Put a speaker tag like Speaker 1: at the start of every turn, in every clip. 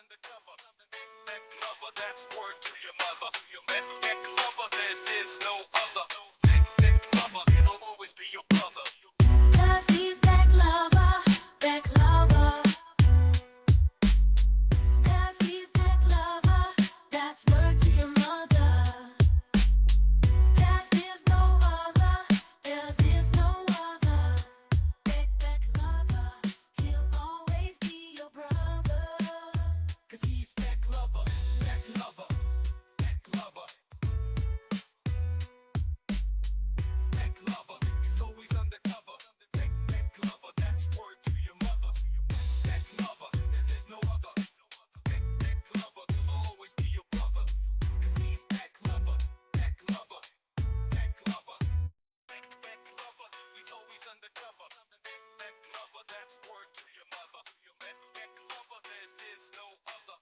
Speaker 1: undercover. That lover, that's word to your mother. That lover, there is no other. That lover, he'll always be your brother.
Speaker 2: 'Cause he's back lover, back lover. 'Cause he's back lover, that's word to your mother. 'Cause there's no other, there is no other. Back lover, he'll always be your brother.
Speaker 1: 'Cause he's back lover, back lover, back lover. Back lover, he's always undercover. Back lover, that's word to your mother. Back lover, there is no other. Back lover, he'll always be your brother. 'Cause he's back lover, back lover, back lover. Back lover, he's always undercover. Back lover, that's word to your mother. Back lover, there is no other.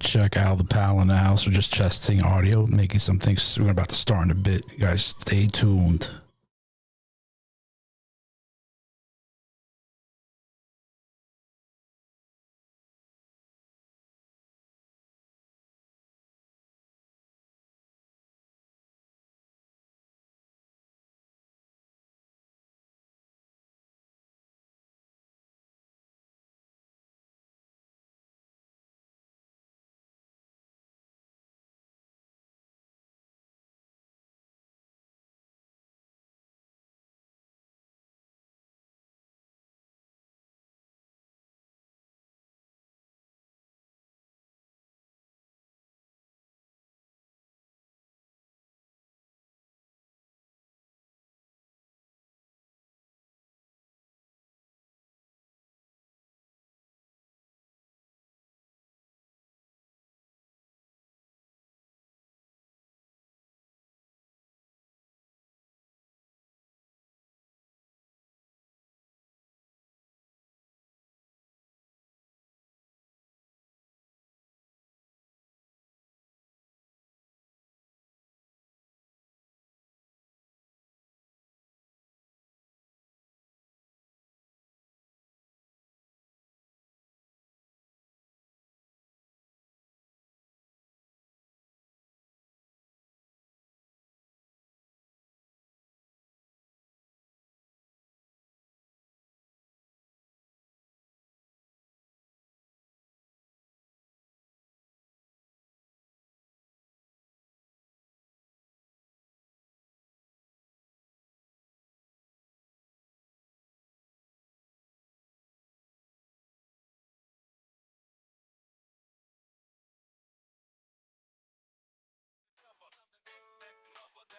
Speaker 3: Check Al the Pal in the house. We're just testing audio, making some things. We're about to start in a bit. You guys, stay tuned.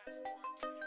Speaker 1: That's word to your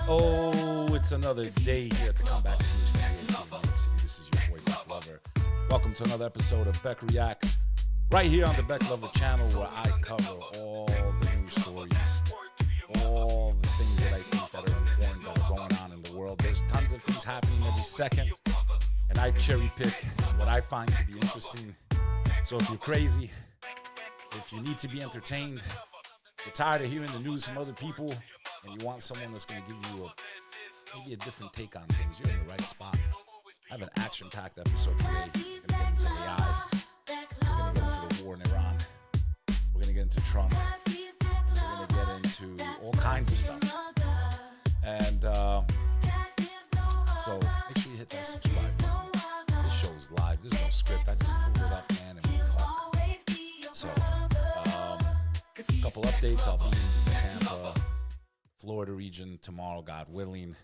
Speaker 4: Oh, it's another day here at the Comeback Studios here in New York City. This is your boy, Beck Lover. Welcome to another episode of Beck Reacts, right here on the Beck Lover channel, where I cover all the news stories, all the things that I think that are important that are going on in the world. There's tons of things happening every second, and I cherry pick what I find to be interesting. So if you're crazy, if you need to be entertained, you're tired of hearing the news from other people, and you want someone that's going to give you maybe a different take on things, you're in the right spot. I have an action-packed episode today. We're going to get into AI. We're going to get into the war in Iran. We're going to get into Trump. We're going to get into all kinds of stuff. And so make sure you hit that subscribe button. This show is live. There's no script. I just pull it up, man, and we talk. So a couple updates. I'll be in Tampa, Florida region tomorrow, God willing.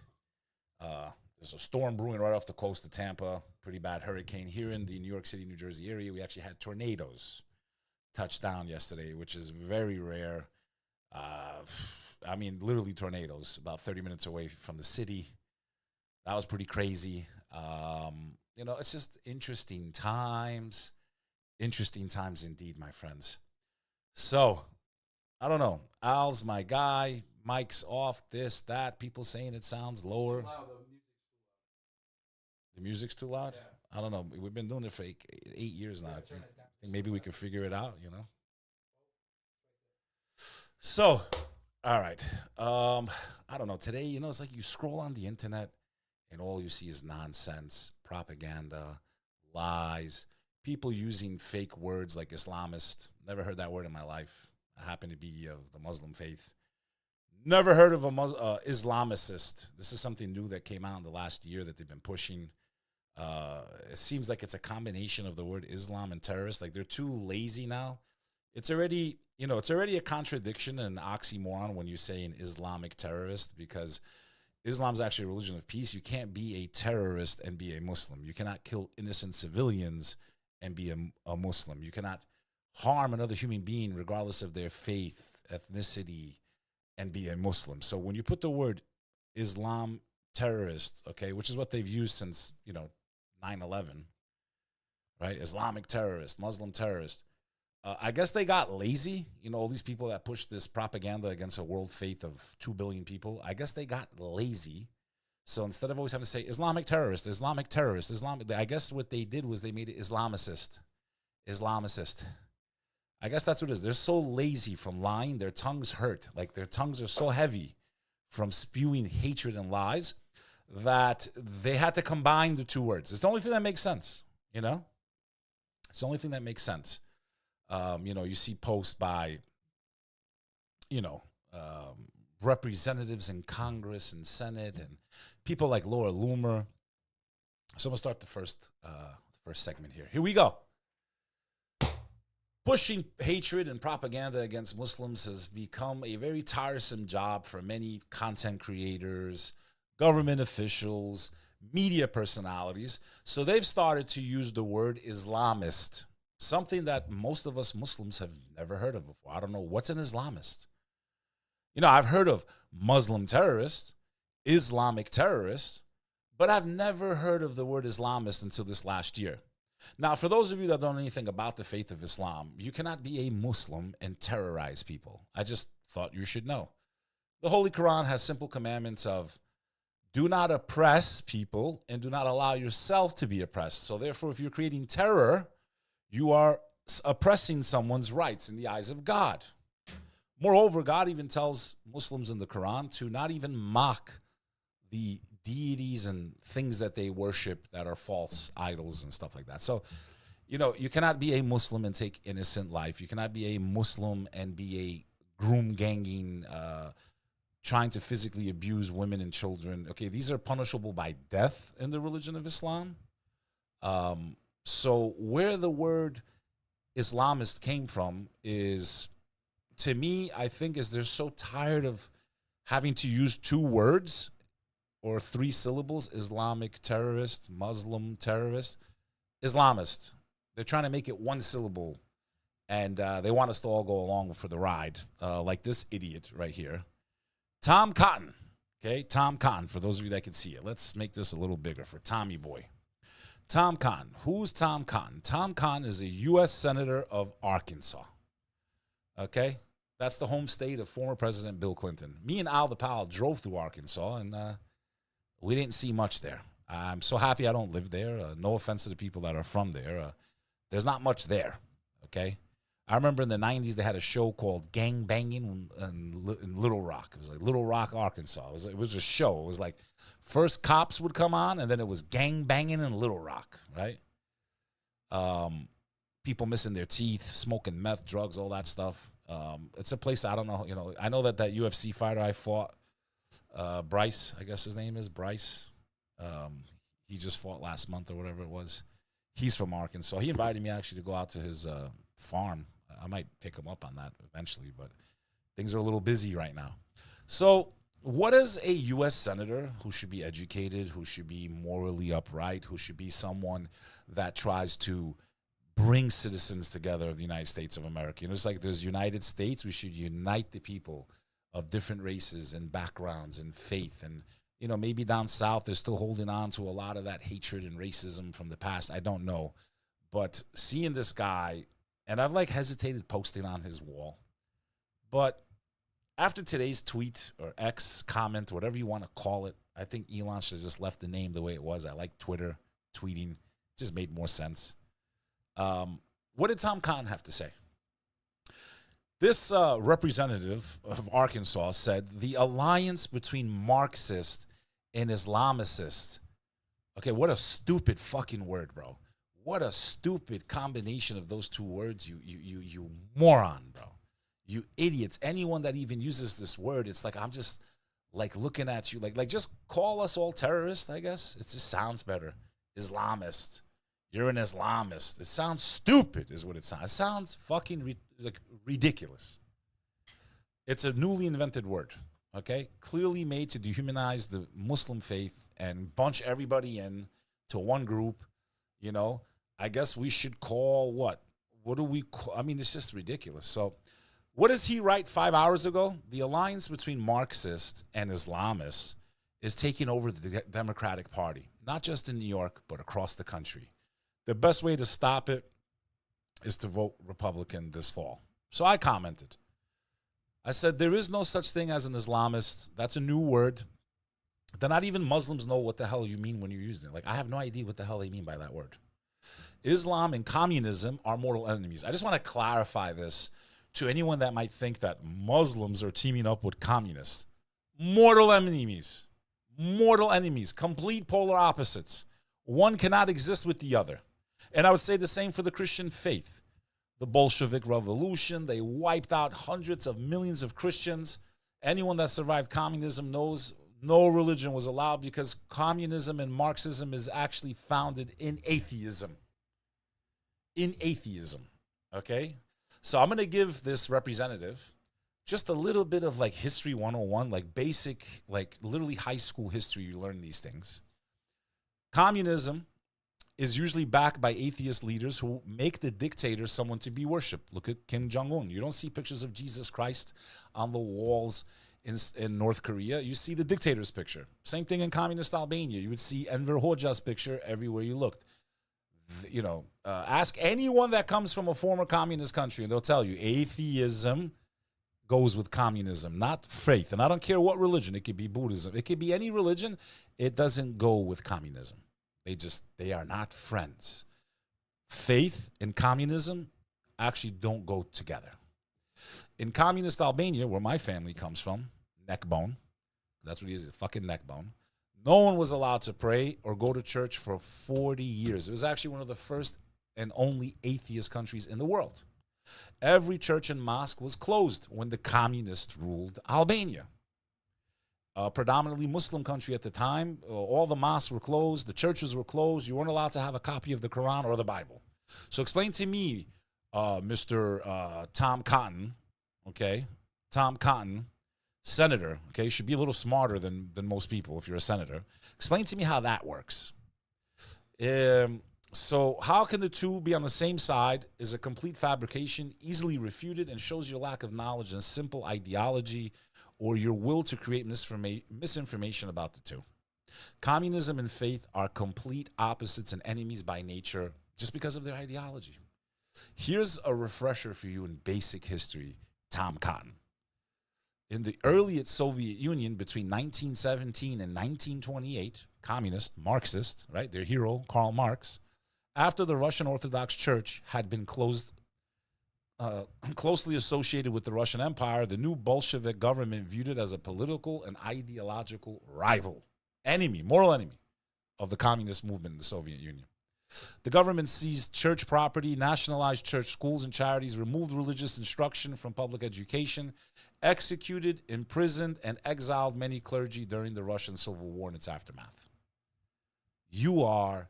Speaker 4: There's a storm brewing right off the coast of Tampa. Pretty bad hurricane here in the New York City, New Jersey area. We actually had tornadoes touch down yesterday, which is very rare. I mean, literally tornadoes, about 30 minutes away from the city. That was pretty crazy. You know, it's just interesting times. Interesting times indeed, my friends. So, I don't know. Al's my guy. Mic's off, this, that. People saying it sounds lower. The music's too loud? Yeah. I don't know. We've been doing it for 8 years now. I think maybe we could figure it out, you know? So, all right. I don't know. Today, you know, it's like you scroll on the internet and all you see is nonsense, propaganda, lies, people using fake words like Islamist. Never heard that word in my life. I happen to be of the Muslim faith. Never heard of a Islamicist. This is something new that came out in the last year that they've been pushing. It seems like it's a combination of the word Islam and terrorist. Like they're too lazy now. It's already, you know, it's already a contradiction and an oxymoron when you say an Islamic terrorist, because Islam's actually a religion of peace. You can't be a terrorist and be a Muslim. You cannot kill innocent civilians and be a Muslim. You cannot harm another human being regardless of their faith, ethnicity, and be a Muslim. So when you put the word Islam terrorist, okay, which is what they've used since, you know, 9/11, right? Islamic terrorist, Muslim terrorist. I guess they got lazy. You know, all these people that push this propaganda against a world faith of 2 billion people, I guess they got lazy. So instead of always having to say Islamic terrorist, Islamic terrorist, Islamic, I guess what they did was they made it Islamicist. Islamicist. I guess that's what it is. They're so lazy from lying. Their tongues hurt. Like their tongues are so heavy from spewing hatred and lies that they had to combine the two words. It's the only thing that makes sense, you know? It's the only thing that makes sense. You know, you see posts by, you know, representatives in Congress and Senate and people like Laura Loomer. So I'm going to start the first segment here. Here we go. Pushing hatred and propaganda against Muslims has become a very tiresome job for many content creators, government officials, media personalities. So they've started to use the word Islamist, something that most of us Muslims have never heard of before. I don't know, what's an Islamist? You know, I've heard of Muslim terrorist, Islamic terrorist, but I've never heard of the word Islamist until this last year. Now, for those of you that don't know anything about the faith of Islam, you cannot be a Muslim and terrorize people. I just thought you should know. The Holy Quran has simple commandments of do not oppress people and do not allow yourself to be oppressed. So therefore, if you're creating terror, you are oppressing someone's rights in the eyes of God. Moreover, God even tells Muslims in the Quran to not even mock the deities and things that they worship that are false idols and stuff like that. So, you know, you cannot be a Muslim and take innocent life. You cannot be a Muslim and be a groom ganging, trying to physically abuse women and children. Okay, these are punishable by death in the religion of Islam. So where the word Islamist came from is, to me, I think is they're so tired of having to use 2 words or 3 syllables, Islamic terrorist, Muslim terrorist, Islamist. They're trying to make it 1 syllable, and they want us to all go along for the ride, like this idiot right here. Tom Cotton Okay, Tom Cotton, for those of you that can see it. Let's make this a little bigger for Tommy Boy. Tom Cotton. Who's Tom Cotton? Tom Cotton is a U.S. Senator of Arkansas. Okay? That's the home state of former President Bill Clinton. Me and Al the Pal drove through Arkansas, and we didn't see much there. I'm so happy I don't live there. No offense to the people that are from there. There's not much there, okay? I remember in the 90s they had a show called Gang Banging in Little Rock. It was like Little Rock, Arkansas. It was a show. It was like first cops would come on, and then it was gang banging in Little Rock, right? People missing their teeth, smoking meth, drugs, all that stuff. It's a place I don't know. You know, I know that UFC fighter I fought, Bryce, I guess his name is Bryce. He just fought last month or whatever it was. He's from Arkansas. He invited me actually to go out to his farm. I might take him up on that eventually, but things are a little busy right now. So what is a U.S. Senator who should be educated, who should be morally upright, who should be someone that tries to bring citizens together of the United States of America? You know, it's like there's United States. We should unite the people of different races and backgrounds and faith. And, you know, maybe down south they're still holding on to a lot of that hatred and racism from the past. I don't know. But seeing this guy, and I've like hesitated posting on his wall, but after today's tweet or X comment, whatever you want to call it, I think Elon should have just left the name the way it was. I like Twitter, tweeting, just made more sense. What did Tom Cotton have to say? This representative of Arkansas said the alliance between Marxist and Islamicist. Okay, what a stupid fucking word, bro. What a stupid combination of those two words, you moron, bro. You idiots. Anyone that even uses this word, it's like I'm just like looking at you like just call us all terrorists, I guess. It just sounds better. Islamist. You're an Islamist. It sounds stupid is what it sounds. It sounds fucking ridiculous. It's a newly invented word, okay? Clearly made to dehumanize the Muslim faith and bunch everybody in to one group, you know. I guess we should call what? What do we call? I mean, it's just ridiculous. So what does he write 5 hours ago? The alliance between Marxists and Islamists is taking over the Democratic Party, not just in New York, but across the country. The best way to stop it is to vote Republican this fall. So I commented. I said, there is no such thing as an Islamist. That's a new word. That not even Muslims know what the hell you mean when you're using it. Like, I have no idea what the hell they mean by that word. Islam and communism are mortal enemies. I just want to clarify this to anyone that might think that Muslims are teaming up with communists. Mortal enemies. Mortal enemies. Complete polar opposites. One cannot exist with the other. And I would say the same for the Christian faith. The Bolshevik Revolution, they wiped out hundreds of millions of Christians. Anyone that survived communism knows no religion was allowed because communism and Marxism is actually founded in atheism. In atheism, okay? So I'm going to give this representative just a little bit of like history 101, like basic, like literally high school history. You learn these things. Communism is usually backed by atheist leaders who make the dictator someone to be worshipped. Look at Kim Jong-un. You don't see pictures of Jesus Christ on the walls in North Korea. You see the dictator's picture. Same thing in communist Albania. You would see Enver Hoxha's picture everywhere you looked. You know, ask anyone that comes from a former communist country, and they'll tell you atheism goes with communism, not faith. And I don't care what religion. It could be Buddhism. It could be any religion. It doesn't go with communism. They are not friends. Faith and communism actually don't go together. In communist Albania, where my family comes from, neck bone, that's what he is, a fucking neck bone. No one was allowed to pray or go to church for 40 years. It was actually one of the first and only atheist countries in the world. Every church and mosque was closed when the communists ruled Albania. A predominantly Muslim country at the time, all the mosques were closed, the churches were closed. You weren't allowed to have a copy of the Quran or the Bible. So explain to me, Mr. Tom Cotton, okay, Tom Cotton, senator, okay, you should be a little smarter than most people if you're a senator. Explain to me how that works. So how can the two be on the same side is a complete fabrication, easily refuted, and shows your lack of knowledge and simple ideology or your will to create misinformation about the two. Communism and faith are complete opposites and enemies by nature just because of their ideology. Here's a refresher for you in basic history, Tom Cotton. In the early Soviet Union, between 1917 and 1928, communist, Marxist, right, their hero, Karl Marx, after the Russian Orthodox Church had been closely associated with the Russian Empire, the new Bolshevik government viewed it as a political and ideological rival, enemy, moral enemy of the communist movement in the Soviet Union. The government seized church property, nationalized church schools and charities, removed religious instruction from public education, executed, imprisoned, and exiled many clergy during the Russian Civil War and its aftermath. You are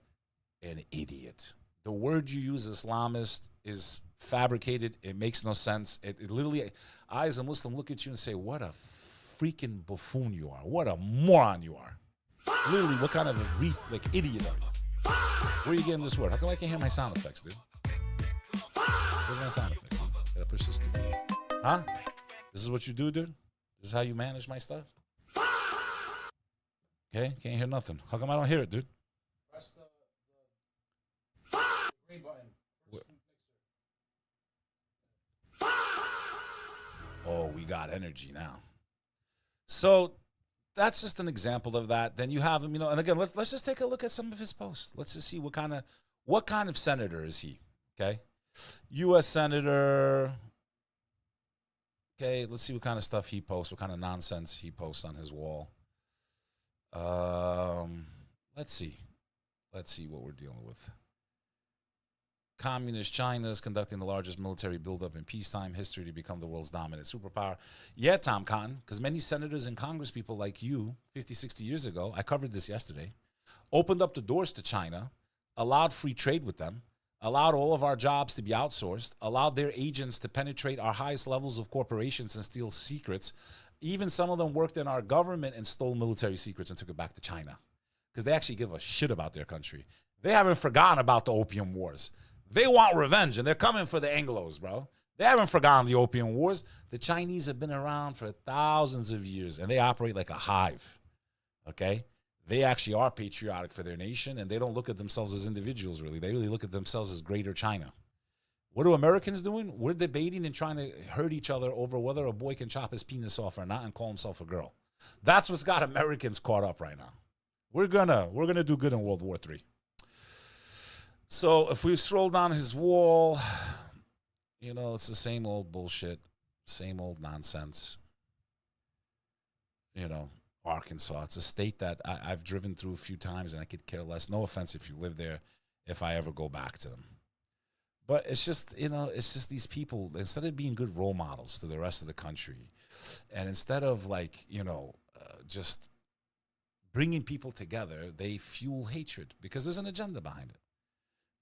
Speaker 4: an idiot. The word you use, Islamist, is fabricated. It makes no sense. It literally, I as a Muslim look at you and say, what a freaking buffoon you are. What a moron you are. Literally, what kind of a idiot are you? Where are you getting this word? How come I can't hear my sound effects, dude? Where's my sound effects, dude? Gotta push this through. Huh? This is what you do, dude? This is how you manage my stuff? Okay, can't hear nothing. How come I don't hear it, dude?
Speaker 3: Press the green button.
Speaker 4: Oh, we got energy now. So that's just an example of that. Then you have him, and again, let's just take a look at some of his posts. Let's just see what kind of senator is he? Okay, U.S. senator. Okay, let's see what kind of stuff he posts, what kind of nonsense he posts on his wall. Let's see what we're dealing with. Communist China is conducting the largest military buildup in peacetime history to become the world's dominant superpower. Yeah, Tom Cotton, because many senators and Congress people like you 50, 60 years ago, I covered this yesterday, opened up the doors to China, allowed free trade with them, allowed all of our jobs to be outsourced, allowed their agents to penetrate our highest levels of corporations and steal secrets. Even some of them worked in our government and stole military secrets and took it back to China because they actually give a shit about their country. They haven't forgotten about the Opium Wars. They want revenge, and they're coming for the Anglos, bro. They haven't forgotten the Opium Wars. The Chinese have been around for thousands of years, and they operate like a hive, okay? They actually are patriotic for their nation, and they don't look at themselves as individuals, really. They really look at themselves as greater China. What are Americans doing? We're debating and trying to hurt each other over whether a boy can chop his penis off or not and call himself a girl. That's what's got Americans caught up right now. We're gonna do good in World War III. So if we scroll down his wall, it's the same old bullshit, same old nonsense. Arkansas, it's a state that I've driven through a few times and I could care less. No offense if you live there, if I ever go back to them. But it's just, it's just these people, instead of being good role models to the rest of the country, and instead of just bringing people together, they fuel hatred because there's an agenda behind it.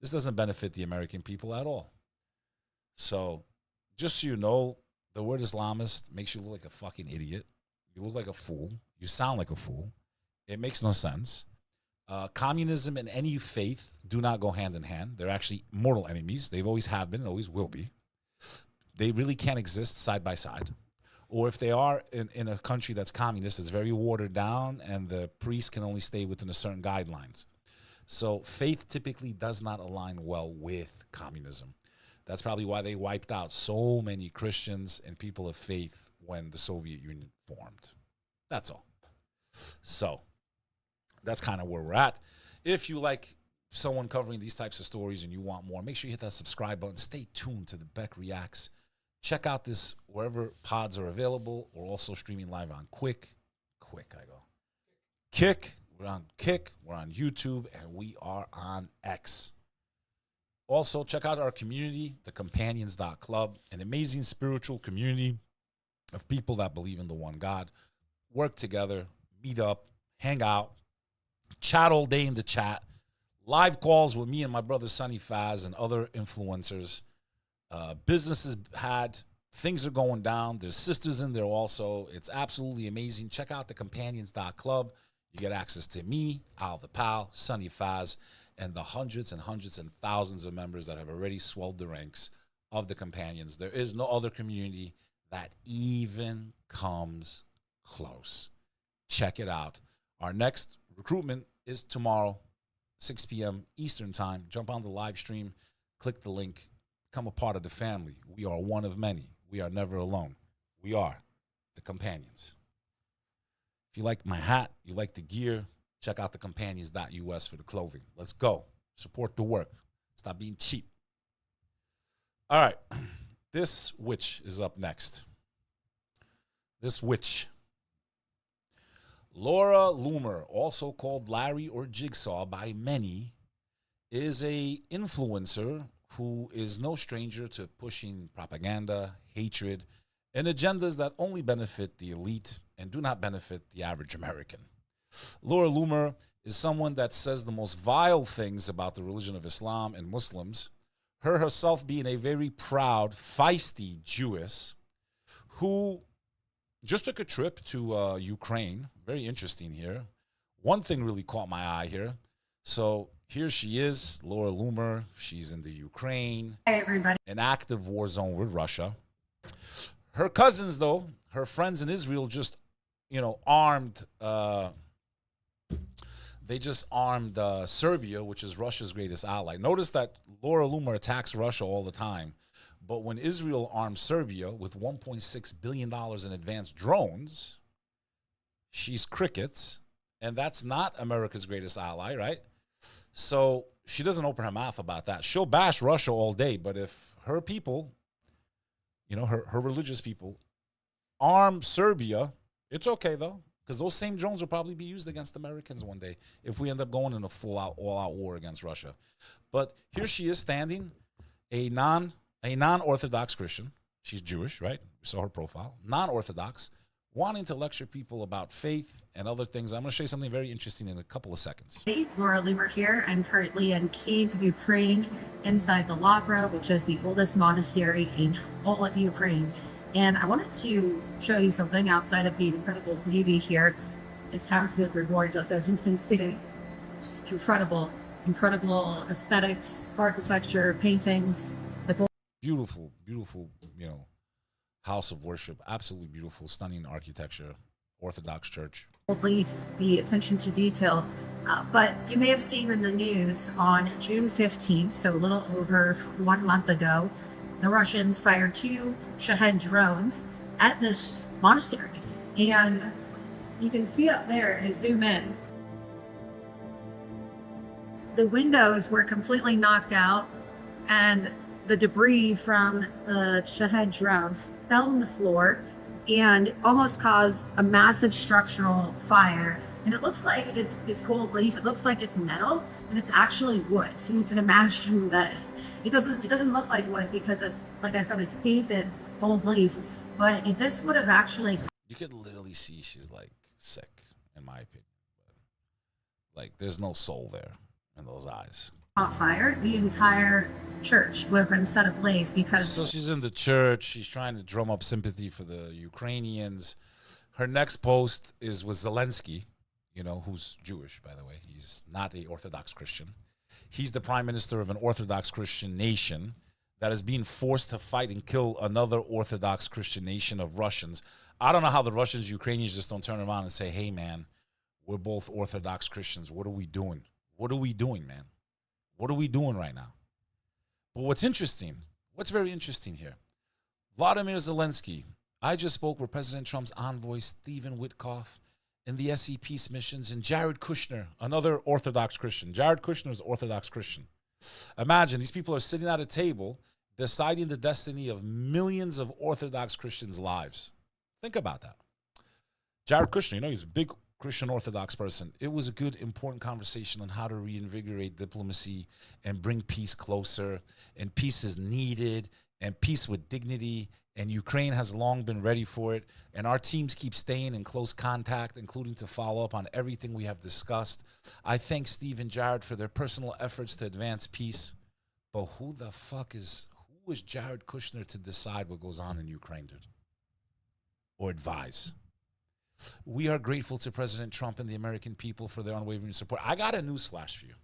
Speaker 4: This doesn't benefit the American people at all. So just so you know, the word Islamist makes you look like a fucking idiot. You look like a fool. You sound like a fool. It makes no sense. Communism and any faith do not go hand in hand. They're actually mortal enemies. They've always have been and always will be. They really can't exist side by side. Or if they are in a country that's communist, it's very watered down and the priest can only stay within a certain guidelines. So faith typically does not align well with communism. That's probably why they wiped out so many Christians and people of faith when the Soviet Union formed. That's all. So that's kind of where we're at. If you like someone covering these types of stories and you want more, make sure you hit that subscribe button. Stay tuned to the Beck Reacts. Check out this wherever pods are available. We're also streaming live on Kick. We're on Kick, we're on YouTube, and we are on X. Also, check out our community, thecompanions.club, an amazing spiritual community of people that believe in the one God, work together, meet up, hang out, chat all day in the chat, live calls with me and my brother Sonny Faz and other influencers. Businesses had, things are going down. There's sisters in there also. It's absolutely amazing. Check out thecompanions.club. You get access to me, Al the Pal, Sonny Faz, and the hundreds and hundreds and thousands of members that have already swelled the ranks of the Companions. There is no other community that even comes close. Check it out. Our next recruitment is tomorrow, 6 p.m. Eastern time. Jump on the live stream, click the link, become a part of the family. We are one of many. We are never alone. We are the companions. If you like my hat, you like the gear, check out the companions.us for the clothing. Let's go. Support the work. Stop being cheap. All right. This witch is up next. This witch. Laura Loomer, also called Larry or Jigsaw by many, is a influencer who is no stranger to pushing propaganda, hatred, and agendas that only benefit the elite and do not benefit the average American. Laura Loomer is someone that says the most vile things about the religion of Islam and Muslims, her herself being a very proud, feisty Jewess who just took a trip to Ukraine. Very interesting here. One thing really caught my eye here. So here she is, Laura Loomer. She's in the Ukraine.
Speaker 5: Hey, everybody.
Speaker 4: An active war zone with Russia. Her cousins, though, her friends in Israel just, armed. They just armed Serbia, which is Russia's greatest ally. Notice that Laura Loomer attacks Russia all the time. But when Israel armed Serbia with $1.6 billion in advanced drones, she's crickets. And that's not America's greatest ally, right? So she doesn't open her mouth about that. She'll bash Russia all day. But if her people, her religious people, arm Serbia, it's okay, though. Because those same drones will probably be used against Americans one day if we end up going in a full-out, all-out war against Russia. But here she is standing, a non-Orthodox Christian. She's Jewish, right? We saw her profile. Non-Orthodox, wanting to lecture people about faith and other things. I'm going to show you something very interesting in a couple of seconds.
Speaker 5: Hey, Laura Loomer here. I'm currently in Kyiv, Ukraine, inside the Lavra, which is the oldest monastery in all of Ukraine. And I wanted to show you something outside of the incredible beauty here. It's absolutely gorgeous, as you can see. It's incredible aesthetics, architecture, paintings.
Speaker 4: Beautiful, beautiful, house of worship. Absolutely beautiful, stunning architecture, Orthodox church.
Speaker 5: Leaf, the attention to detail. But you may have seen in the news on June 15th, so a little over 1 month ago, the Russians fired 2 Shahed drones at this monastery. And you can see up there, to zoom in, the windows were completely knocked out and the debris from the Shahed drone fell on the floor and almost caused a massive structural fire. And it looks like it's gold leaf. It looks like it's metal, and it's actually wood. So you can imagine that it doesn't look like wood because like I said, it's painted gold leaf. But if this would have actually,
Speaker 4: you could literally see she's like sick, in my opinion. Like there's no soul there in those eyes.
Speaker 5: caught fire, the entire church would have been set ablaze because.
Speaker 4: So she's in the church. She's trying to drum up sympathy for the Ukrainians. Her next post is with Zelensky, who's Jewish, by the way. He's not a Orthodox Christian. He's the prime minister of an Orthodox Christian nation that is being forced to fight and kill another Orthodox Christian nation of Russians. I don't know how the Russians, Ukrainians just don't turn around and say, hey, man, we're both Orthodox Christians. What are we doing? What are we doing, man? What are we doing right now? But what's very interesting here, Vladimir Zelensky, I just spoke with President Trump's envoy, Stephen Witkoff, in the SE peace missions, and Jared Kushner, another Orthodox Christian. Jared Kushner is Orthodox Christian. Imagine these people are sitting at a table deciding the destiny of millions of Orthodox Christians' lives. Think about that. Jared Kushner, he's a big Christian Orthodox person. It was a good, important conversation on how to reinvigorate diplomacy and bring peace closer. And peace is needed, and peace with dignity. And Ukraine has long been ready for it. And our teams keep staying in close contact, including to follow up on everything we have discussed. I thank Steve and Jared for their personal efforts to advance peace. But who is Jared Kushner to decide what goes on in Ukraine, dude? Or advise? We are grateful to President Trump and the American people for their unwavering support. I got a news flash for you.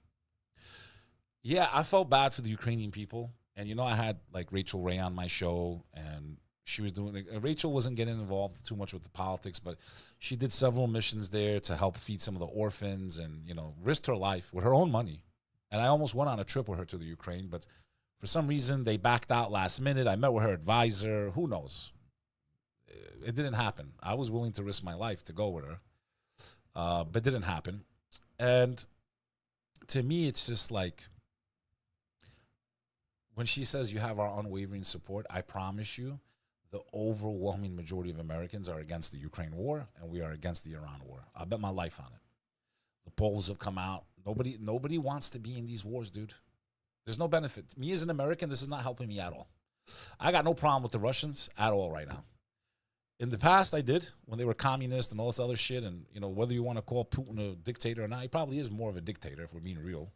Speaker 4: Yeah, I felt bad for the Ukrainian people. And I had like Rachel Ray on my show, and she was doing. Rachel wasn't getting involved too much with the politics, but she did several missions there to help feed some of the orphans, and risked her life with her own money. And I almost went on a trip with her to the Ukraine, but for some reason they backed out last minute. I met with her advisor. Who knows? It didn't happen. I was willing to risk my life to go with her, but it didn't happen. And to me, it's just like, when she says you have our unwavering support, I promise you, the overwhelming majority of Americans are against the Ukraine war, and we are against the Iran war. I bet my life on it. The polls have come out. Nobody wants to be in these wars, dude. There's no benefit. Me as an American, this is not helping me at all. I got no problem with the Russians at all right now. In the past, I did, when they were communist and all this other shit, and whether you want to call Putin a dictator or not, he probably is more of a dictator if we're being real.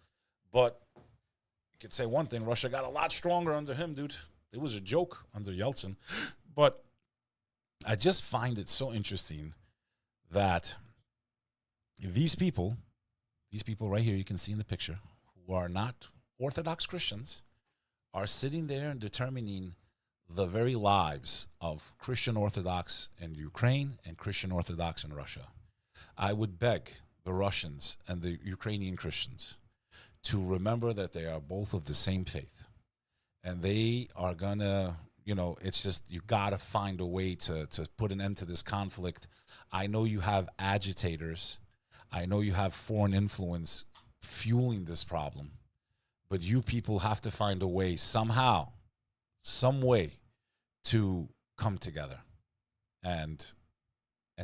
Speaker 4: But you could say one thing, Russia got a lot stronger under him, dude. It was a joke under Yeltsin. But I just find it so interesting that these people right here, you can see in the picture, who are not Orthodox Christians, are sitting there and determining the very lives of Christian Orthodox in Ukraine and Christian Orthodox in Russia. I would beg the Russians and the Ukrainian Christians to remember that they are both of the same faith. And they are gonna, it's just, you gotta find a way to put an end to this conflict. I know you have agitators. I know you have foreign influence fueling this problem. But you people have to find a way somehow, some way, to come together and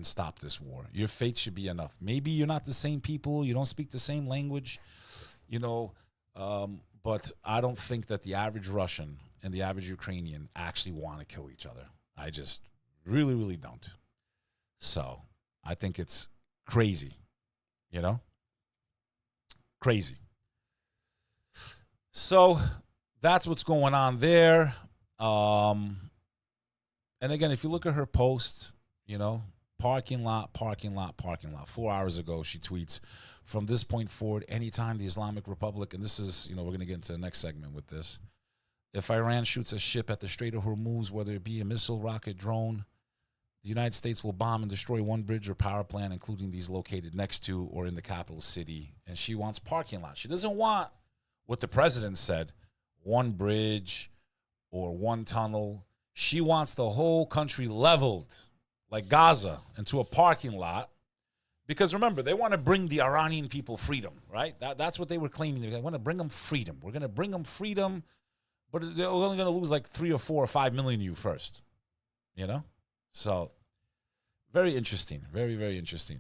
Speaker 4: stop this war. Your faith should be enough. Maybe you're not the same people, you don't speak the same language, but I don't think that the average Russian and the average Ukrainian actually want to kill each other. I just really, really don't. So I think it's crazy, crazy. So that's what's going on there. And again, if you look at her post, parking lot. 4 hours ago, she tweets, from this point forward, anytime the Islamic Republic, and this is, we're going to get into the next segment with this. If Iran shoots a ship at the Strait of Hormuz, whether it be a missile, rocket, drone, the United States will bomb and destroy one bridge or power plant, including these located next to or in the capital city. And she wants parking lots. She doesn't want what the president said, one bridge or one tunnel. She wants the whole country leveled, like Gaza, into a parking lot. Because remember, they want to bring the Iranian people freedom, right? That's what they were claiming. They want to bring them freedom. We're going to bring them freedom, but they're only going to lose like 3 or 4 or 5 million of you first, So, very interesting. Very, very interesting.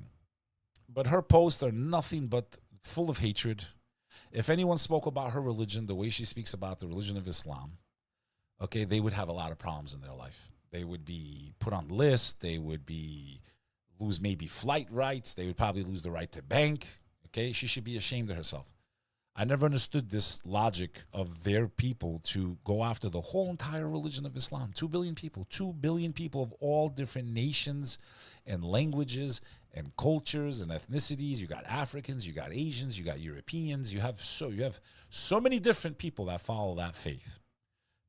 Speaker 4: But her posts are nothing but full of hatred. If anyone spoke about her religion the way she speaks about the religion of Islam, okay, they would have a lot of problems in their life. They would be put on lists. They would lose maybe flight rights. They would probably lose the right to bank. Okay, she should be ashamed of herself. I never understood this logic of their people to go after the whole entire religion of Islam. 2 billion people, 2 billion people of all different nations and languages and cultures and ethnicities. You got Africans, you got Asians, you got Europeans. You have so many different people that follow that faith.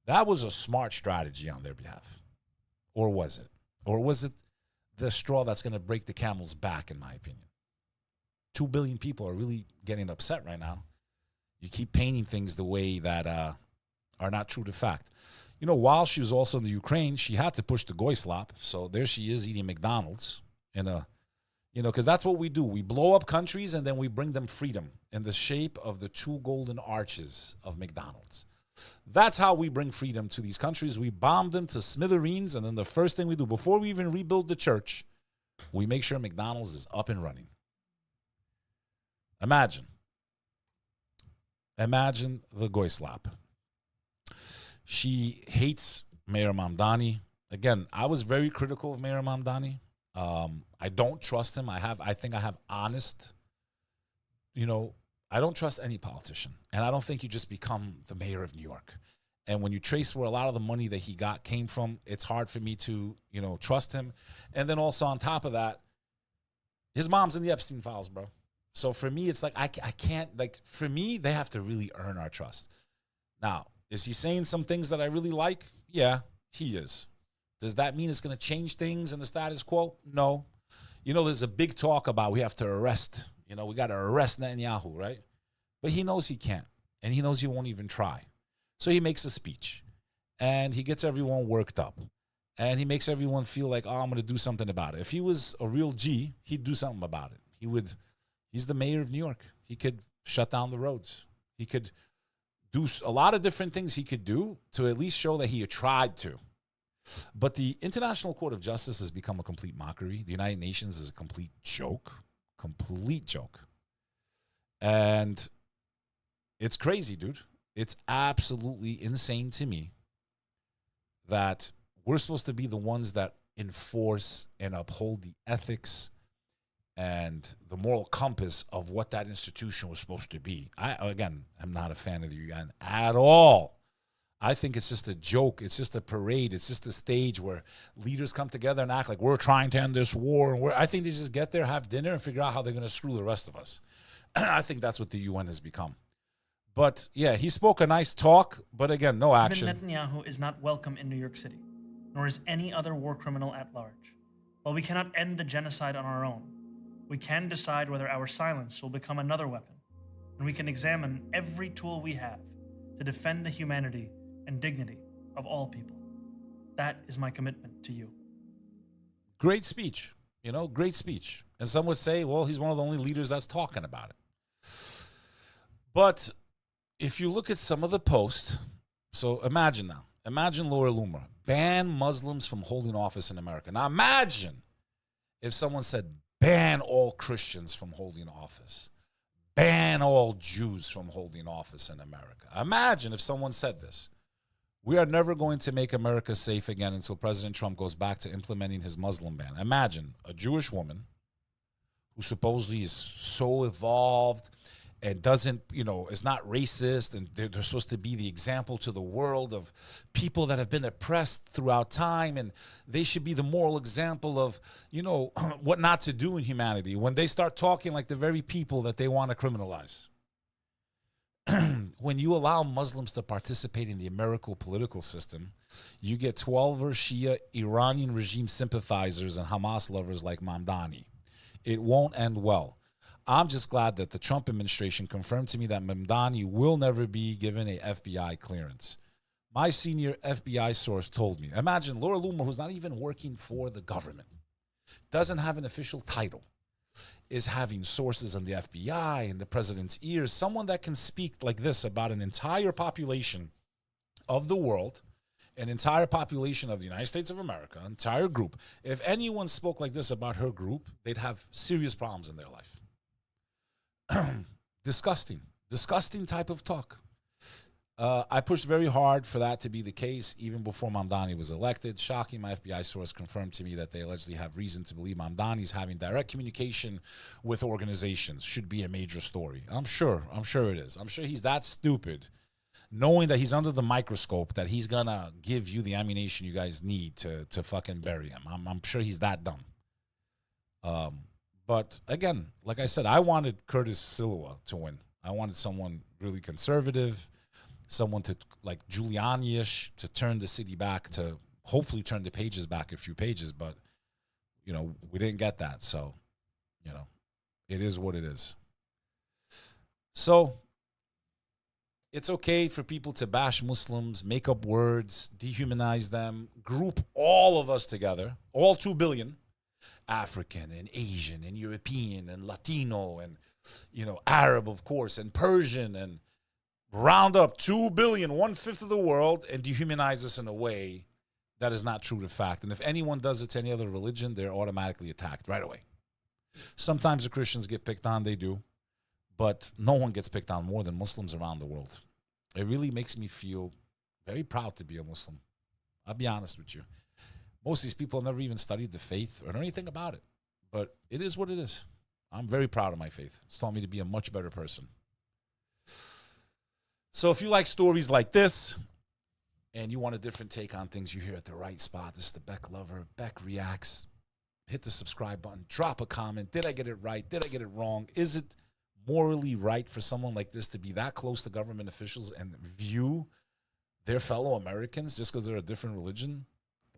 Speaker 4: That was a smart strategy on their behalf. Or was it? Or was it the straw that's going to break the camel's back, in my opinion? 2 billion people are really getting upset right now. You keep painting things the way that are not true to fact. While she was also in the Ukraine, she had to push the goy slop. So there she is eating McDonald's because that's what we do. We blow up countries and then we bring them freedom in the shape of the 2 golden arches of McDonald's. That's how we bring freedom to these countries. We bomb them to smithereens, and then the first thing we do, before we even rebuild the church, we make sure McDonald's is up and running. Imagine the goy slap. She hates Mayor Mamdani. Again, I was very critical of Mayor Mamdani. I don't trust him. I think I have honest, I don't trust any politician. And I don't think you just become the mayor of New York. And when you trace where a lot of the money that he got came from, it's hard for me to, trust him. And then also on top of that, his mom's in the Epstein files, bro. So for me, it's like, I can't, for me, they have to really earn our trust. Now, is he saying some things that I really like? Yeah, he is. Does that mean it's going to change things in the status quo? No. You know, there's a big talk about we have to arrest, you know, we got to arrest Netanyahu, right? But he knows he can't, and he knows he won't even try. So he makes a speech, and he gets everyone worked up, and he makes everyone feel like, oh, I'm going to do something about it. If he was a real G, he'd do something about it. He's the mayor of New York. He could shut down the roads. He could do a lot of different things he could do to at least show that he had tried to. But the International Court of Justice has become a complete mockery. The United Nations is a complete joke. And it's crazy, dude. It's absolutely insane to me that we're supposed to be the ones that enforce and uphold the ethics and the moral compass of what that institution was supposed to be. I'm not a fan of the UN at all. I think it's just a joke. It's just a parade. It's just a stage where leaders come together and act like we're trying to end this war. And I think they just get there, have dinner, and figure out how they're going to screw the rest of us. I think that's what the UN has become. But, yeah, he spoke a nice talk, but, again, no action.
Speaker 6: Netanyahu is not welcome in New York City, nor is any other war criminal at large. While we cannot end the genocide on our own, we can decide whether our silence will become another weapon, and we can examine every tool we have to defend the humanity and dignity of all people. That is my commitment to you.
Speaker 4: Great speech, great speech. And some would say, well, he's one of the only leaders that's talking about it. But if you look at some of the posts, so imagine Laura Loomer, ban Muslims from holding office in America. Now imagine if someone said, ban all Christians from holding office. Ban all Jews from holding office in America. Imagine if someone said this. We are never going to make America safe again until President Trump goes back to implementing his Muslim ban. Imagine a Jewish woman who supposedly is so evolved and doesn't, is not racist, and they're supposed to be the example to the world of people that have been oppressed throughout time, and they should be the moral example of, what not to do in humanity, when they start talking like the very people that they want to criminalize. When you allow Muslims to participate in the American political system, you get 12 Shia Iranian regime sympathizers and Hamas lovers like Mamdani. It won't end well. I'm just glad that the Trump administration confirmed to me that Mamdani will never be given a FBI clearance. My senior FBI source told me. Imagine Laura Loomer, who's not even working for the government, doesn't have an official title, is having sources in the FBI and the president's ears, someone that can speak like this about an entire population of the world, an entire population of the United States of America, an entire group. If anyone spoke like this about her group, they'd have serious problems in their life. Disgusting type of talk. I pushed very hard for that to be the case even before Mamdani was elected. Shocking, my FBI source confirmed to me that they allegedly have reason to believe Mamdani's having direct communication with organizations. Should be a major story. I'm sure it is. I'm sure he's that stupid, knowing that he's under the microscope, that he's gonna give you the ammunition you guys need to fucking bury him. I'm sure he's that dumb. But again, like I said, I wanted Curtis Sliwa to win. I wanted someone really conservative, someone to like Giuliani-ish, to turn the city back, to hopefully turn the pages back a few pages. But, we didn't get that. So, it is what it is. So it's okay for people to bash Muslims, make up words, dehumanize them, group all of us together, all 2 billion, African and Asian and European and Latino and, Arab, of course, and Persian, and round up 2 billion, 1/5 of the world, and dehumanize us in a way that is not true to fact. And if anyone does it to any other religion, they're automatically attacked right away. Sometimes the Christians get picked on, they do, but no one gets picked on more than Muslims around the world. It really makes me feel very proud to be a Muslim. I'll be honest with you. Most of these people have never even studied the faith or anything about it, but it is what it is. I'm very proud of my faith. It's taught me to be a much better person. So if you like stories like this and you want a different take on things, you're here at the right spot. This is the Beck Lover. Beck Reacts. Hit the subscribe button. Drop a comment. Did I get it right? Did I get it wrong? Is it morally right for someone like this to be that close to government officials and view their fellow Americans just because they're a different religion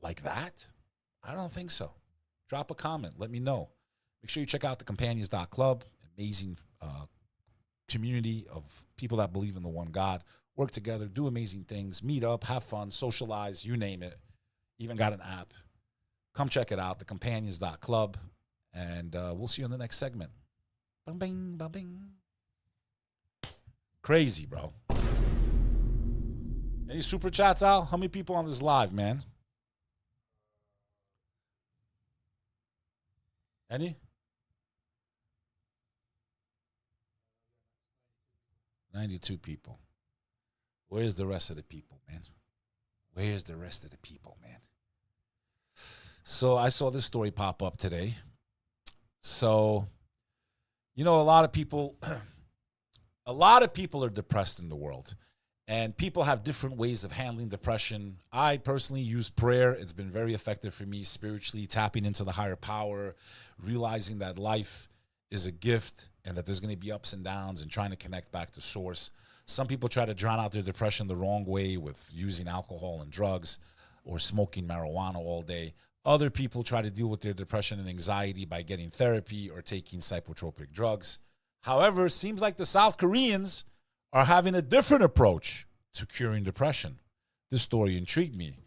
Speaker 4: like that? I don't think so. Drop a comment. Let me know. Make sure you check out the �companions.club. Amazing community of people that believe in the one God, work together, do amazing things, meet up, have fun, socialize, you name it. Even got an app. Come check it out, the �companions.club. And we'll see you in the next segment. Bang, bang, bang, bang. Crazy, bro. Any super chats, Al? How many people on this live, man? Any? 92 people. Where's the rest of the people, man? Where's the rest of the people, man? So I saw this story pop up today. So, you know, a lot of people are depressed in the world. And people have different ways of handling depression. I personally use prayer. It's been very effective for me spiritually, tapping into the higher power, realizing that life is a gift and that there's going to be ups and downs and trying to connect back to source. Some people try to drown out their depression the wrong way with using alcohol and drugs or smoking marijuana all day. Other people try to deal with their depression and anxiety by getting therapy or taking psychotropic drugs. However, it seems like the South Koreans are having a different approach to curing depression. This story intrigued me.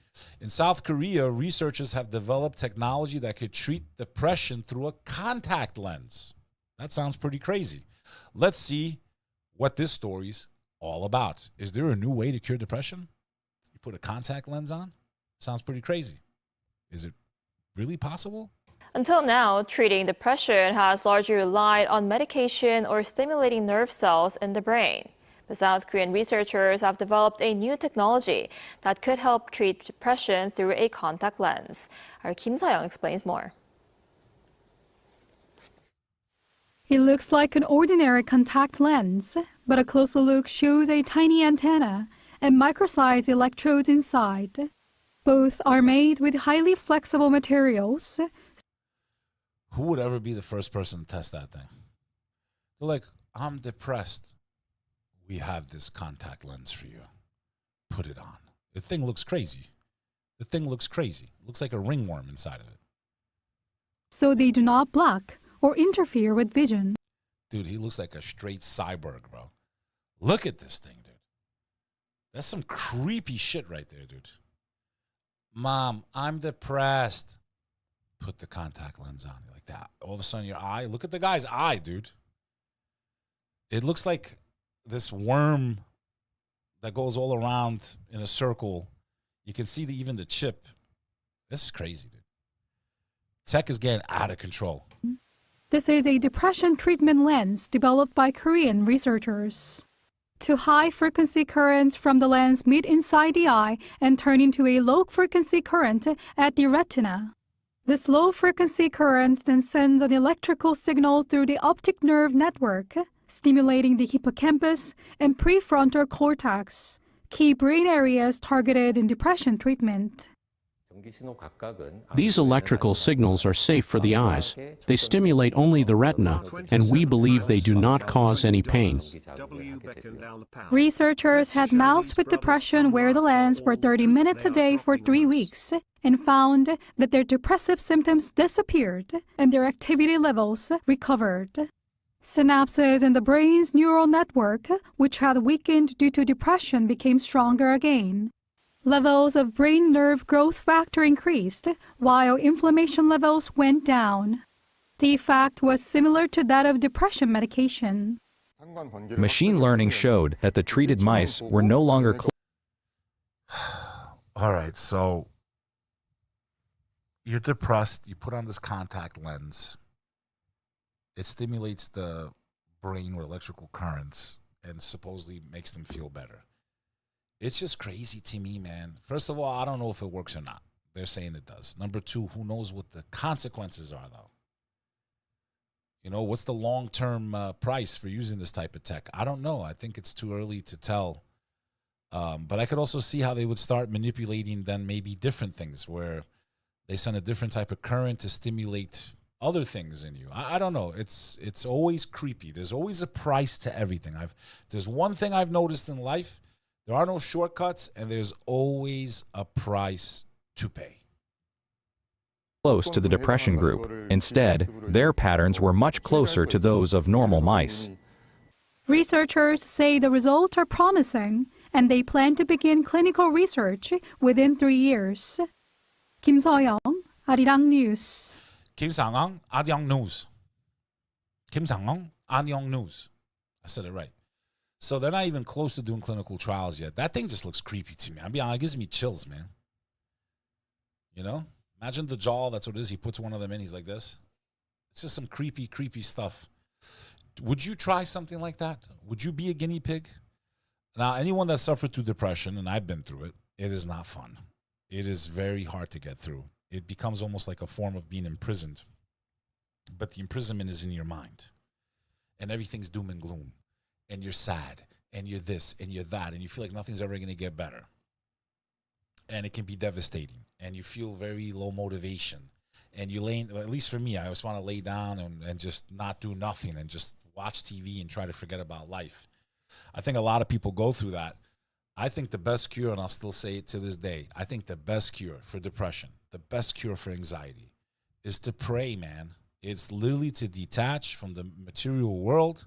Speaker 4: In South Korea, researchers have developed technology that could treat depression through a contact lens. That sounds pretty crazy. Let's see what this story's all about. Is there a new way to cure depression? You put a contact lens on? Sounds pretty crazy. Is it really possible?
Speaker 7: Until now, treating depression has largely relied on medication or stimulating nerve cells in the brain. The South Korean researchers have developed a new technology that could help treat depression through a contact lens. Our Kim Sa-young explains more.
Speaker 8: It looks like an ordinary contact lens, but a closer look shows a tiny antenna and micro-sized electrodes inside. Both are made with highly flexible materials.
Speaker 4: Who would ever be the first person to test that thing? They're like, I'm depressed. We have this contact lens for you. Put it on. The thing looks crazy. The thing looks crazy. It looks like a ringworm inside of it.
Speaker 8: So they do not block or interfere with vision.
Speaker 4: Dude, he looks like a straight cyborg, bro. Look at this thing, dude. That's some creepy shit right there, dude. Mom, I'm depressed. Put the contact lens on like that. All of a sudden, your eye, look at the guy's eye, dude. It looks like this worm that goes all around in a circle. You can see even the chip. This is crazy, dude. Tech is getting out of control.
Speaker 8: This is a depression treatment lens developed by Korean researchers. Two high-frequency currents from the lens meet inside the eye and turn into a low-frequency current at the retina. This low-frequency current then sends an electrical signal through the optic nerve network, stimulating the hippocampus and prefrontal cortex, key brain areas targeted in depression treatment.
Speaker 9: These electrical signals are safe for the eyes. They stimulate only the retina, and we believe they do not cause any pain.
Speaker 8: Researchers had mouse with depression wear the lens for 30 minutes a day for 3 weeks and found that their depressive symptoms disappeared and their activity levels recovered. Synapses in the brain's neural network, which had weakened due to depression, became stronger again. Levels of brain nerve growth factor increased, while inflammation levels went down. The effect was similar to that of depression medication.
Speaker 10: Machine learning showed that the treated mice were no longer
Speaker 4: All right, so you're depressed. You put on this contact lens. It stimulates the brain with electrical currents and supposedly makes them feel better. It's just crazy to me, man. First of all, I don't know if it works or not. They're saying it does. Number two, who knows what the consequences are, though? You know, what's the long-term price for using this type of tech? I don't know. I think it's too early to tell. But I could also see how they would start manipulating then maybe different things where they send a different type of current to stimulate other things in you. I don't know. It's always creepy. There's always a price to everything. There's one thing I've noticed in life. There are no shortcuts, and there's always a price to pay.
Speaker 10: close to the depression group. Instead, their patterns were much closer to those of normal mice.
Speaker 8: Researchers say the results are promising, and they plan to begin clinical research within 3 years. 김서영, 아리랑 뉴스.
Speaker 4: 김상황, 아리랑 뉴스. 김상황, 아리랑 뉴스. I said it right. So they're not even close to doing clinical trials yet. That thing just looks creepy to me. I'll be honest, it gives me chills, man. You know? Imagine the jaw, that's what it is. He puts one of them in, he's like this. It's just some creepy, creepy stuff. Would you try something like that? Would you be a guinea pig? Now, anyone that suffered through depression, and I've been through it, it is not fun. It is very hard to get through. It becomes almost like a form of being imprisoned. But the imprisonment is in your mind. And everything's doom and gloom. And you're sad. And you're this. And you're that. And you feel like nothing's ever going to get better. And it can be devastating. And you feel very low motivation. And you lay, at least for me, I always want to lay down and just not do nothing and just watch TV and try to forget about life. I think a lot of people go through that. I think the best cure, and I'll still say it to this day, I think the best cure for depression, the best cure for anxiety is to pray, man. It's literally to detach from the material world.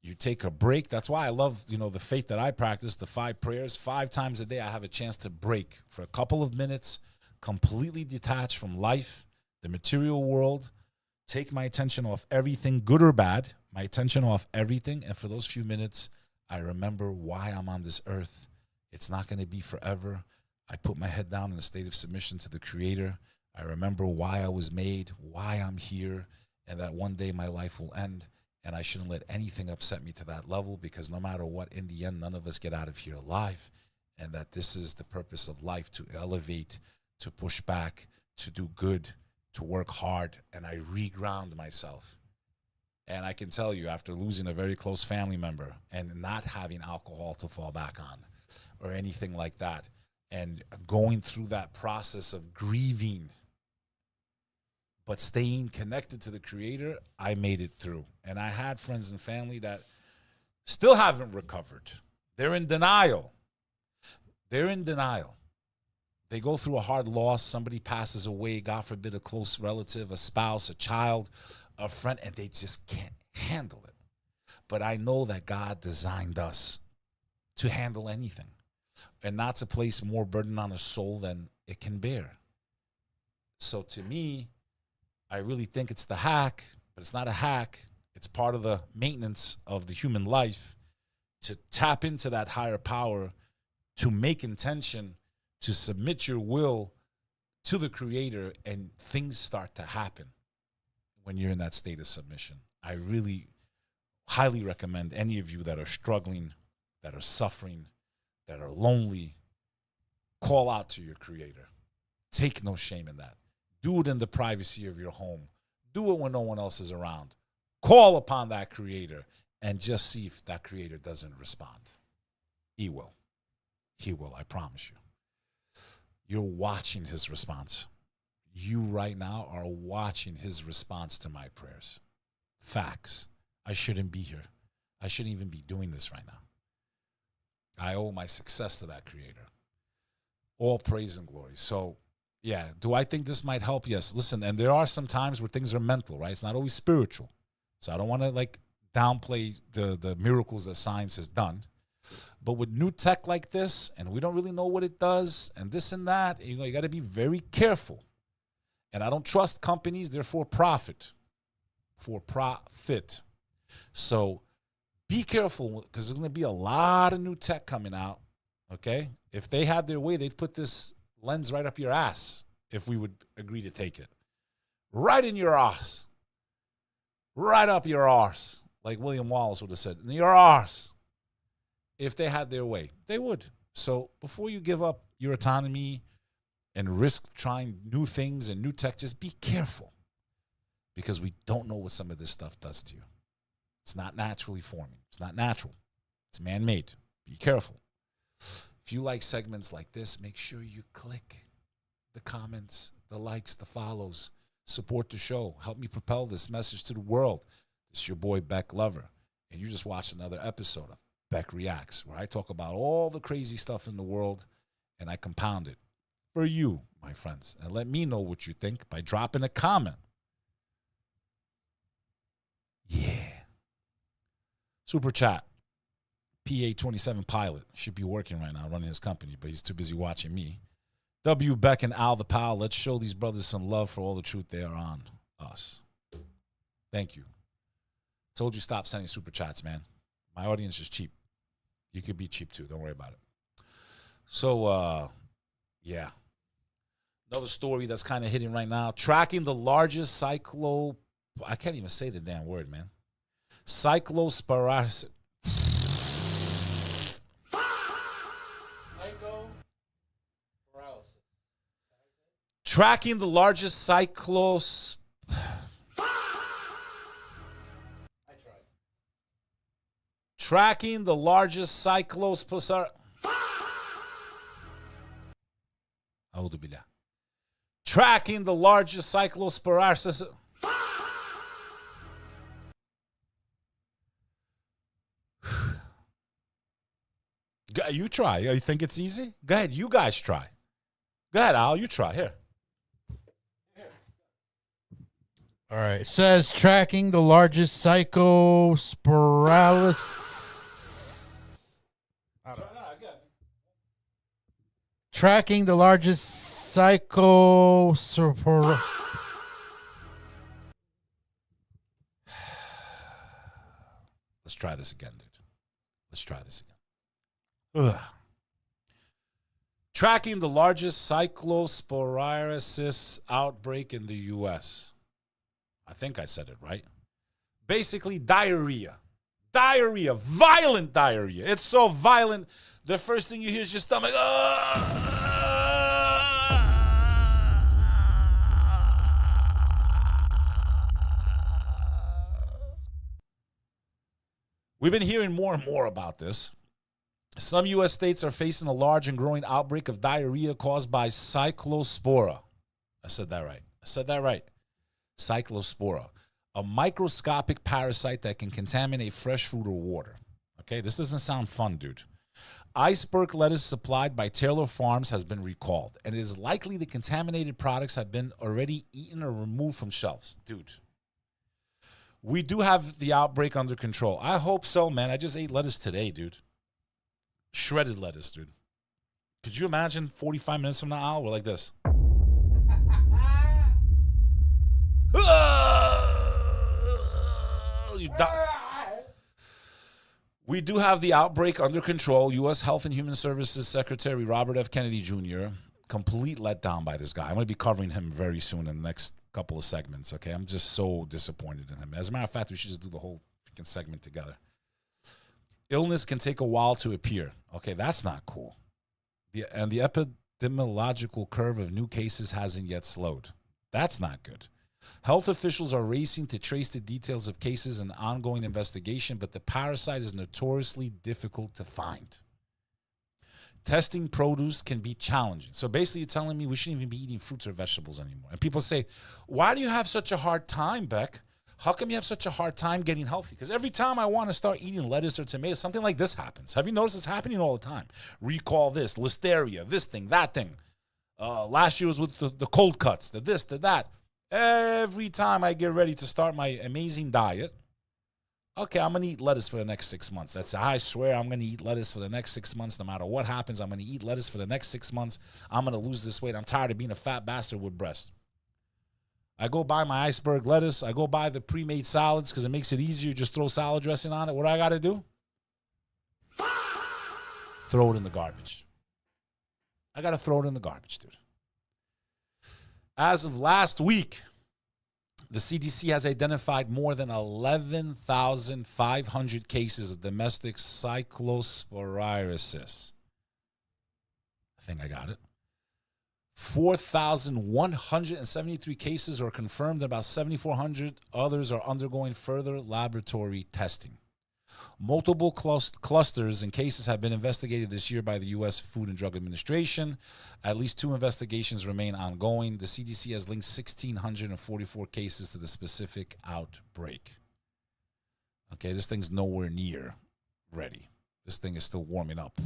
Speaker 4: You take a break. That's why I love, the faith that I practice, the 5 prayers. 5 times a day, I have a chance to break for a couple of minutes, completely detach from life, the material world, take my attention off everything, good or bad, my attention off everything. And for those few minutes, I remember why I'm on this earth. It's not going to be forever. I put my head down in a state of submission to the Creator. I remember why I was made, why I'm here, and that one day my life will end. And I shouldn't let anything upset me to that level, because no matter what, in the end, none of us get out of here alive. And that this is the purpose of life, to elevate, to push back, to do good, to work hard. And I reground myself. And I can tell you, after losing a very close family member and not having alcohol to fall back on or anything like that, and going through that process of grieving, but staying connected to the Creator, I made it through. And I had friends and family that still haven't recovered. They're in denial. They're in denial. They go through a hard loss. Somebody passes away, God forbid, a close relative, a spouse, a child, a friend, and they just can't handle it. But I know that God designed us to handle anything and not to place more burden on a soul than it can bear. So to me, I really think it's the hack, but it's not a hack. It's part of the maintenance of the human life, to tap into that higher power, to make intention, to submit your will to the Creator, and things start to happen when you're in that state of submission. I really highly recommend any of you that are struggling, that are suffering, that are lonely, call out to your Creator. Take no shame in that. Do it in the privacy of your home. Do it when no one else is around. Call upon that Creator and just see if that Creator doesn't respond. He will. He will, I promise you. You're watching His response. You right now are watching His response to my prayers. Facts. I shouldn't be here. I shouldn't even be doing this right now. I owe my success to that Creator. All praise and glory. So, yeah, do I think this might help? Yes. Listen, and there are some times where things are mental, right? It's not always spiritual. So I don't want to downplay the miracles that science has done. But with new tech like this, and we don't really know what it does, and this and that, you got to be very careful. And I don't trust companies. They're for profit. For profit. So be careful, because there's going to be a lot of new tech coming out, okay? If they had their way, they'd put this lens right up your ass if we would agree to take it. Right in your ass. Right up your arse. Like William Wallace would have said, in your arse. If they had their way, they would. So before you give up your autonomy and risk trying new things and new tech, just be careful, because we don't know what some of this stuff does to you. It's not naturally forming. It's not natural. It's man-made. Be careful. If you like segments like this, make sure you click the comments, the likes, the follows. Support the show. Help me propel this message to the world. It's your boy, Beck Lover. And you just watched another episode of Beck Reacts, where I talk about all the crazy stuff in the world and I compound it for you, my friends. And let me know what you think by dropping a comment. Yeah. Super chat. PA27 pilot should be working right now, running his company, but he's too busy watching me. W. Beck and Al the Pal. Let's show these brothers some love for all the truth they are on us. Thank you. Told you stop sending super chats, man. My audience is cheap. You could be cheap too. Don't worry about it. So, yeah. Another story that's kind of hitting right now. Tracking the largest I can't even say the damn word, man. Cyclosparasis. Tracking the largest Tracking the largest cyclosparasis. Tracking the largest cyclosparasis. You try. You think it's easy? Go ahead. You guys try. Go ahead, Al. You try. Here.
Speaker 3: All right. It says tracking the largest cyclosparalis. Tracking the largest cyclosparalis.
Speaker 4: Let's try this again, dude. Let's try this again. Ugh. Tracking the largest cyclosporiasis outbreak in the U.S. I think I said it right. Basically, diarrhea. Diarrhea. Violent diarrhea. It's so violent, the first thing you hear is your stomach. We've been hearing more and more about this. Some U.S. states are facing a large and growing outbreak of diarrhea caused by cyclospora. I said that right. Cyclospora, a microscopic parasite that can contaminate fresh food or water. Okay, this doesn't sound fun, dude. Iceberg lettuce supplied by Taylor Farms has been recalled, and it is likely the contaminated products have been already eaten or removed from shelves. Dude, we do have the outbreak under control. I hope so, man. I just ate lettuce today, dude. Shredded lettuce, dude. Could you imagine 45 minutes from now, we're like this? We do have the outbreak under control. U.S. Health and Human Services Secretary Robert F. Kennedy Jr., complete letdown by this guy. I'm going to be covering him very soon in the next couple of segments, okay? I'm just so disappointed in him. As a matter of fact, we should just do the whole freaking segment together. Illness can take a while to appear. Okay, that's not cool. And the epidemiological curve of new cases hasn't yet slowed. That's not good. Health officials are racing to trace the details of cases and ongoing investigation, but the parasite is notoriously difficult to find. Testing produce can be challenging. So basically, you're telling me we shouldn't even be eating fruits or vegetables anymore. And people say, why do you have such a hard time, Beck? How come you have such a hard time getting healthy? Because every time I want to start eating lettuce or tomatoes, something like this happens. Have you noticed it's happening all the time? Recall this, listeria, this thing, that thing. Last year was with the cold cuts, the this, the that. Every time I get ready to start my amazing diet, okay, I'm going to eat lettuce for the next 6 months. I swear I'm going to eat lettuce for the next 6 months. No matter what happens, I'm going to eat lettuce for the next 6 months. I'm going to lose this weight. I'm tired of being a fat bastard with breasts. I go buy my iceberg lettuce. I go buy the pre-made salads because it makes it easier. Just throw salad dressing on it. What do I got to do? Throw it in the garbage. I got to throw it in the garbage, dude. As of last week, the CDC has identified more than 11,500 cases of domestic cyclosporiasis. I think I got it. 4,173 cases are confirmed, and about 7,400 others are undergoing further laboratory testing. Multiple clusters and cases have been investigated this year by the U.S. Food and Drug Administration. At least 2 investigations remain ongoing. The CDC has linked 1,644 cases to the specific outbreak. Okay, this thing's nowhere near ready. This thing is still warming up.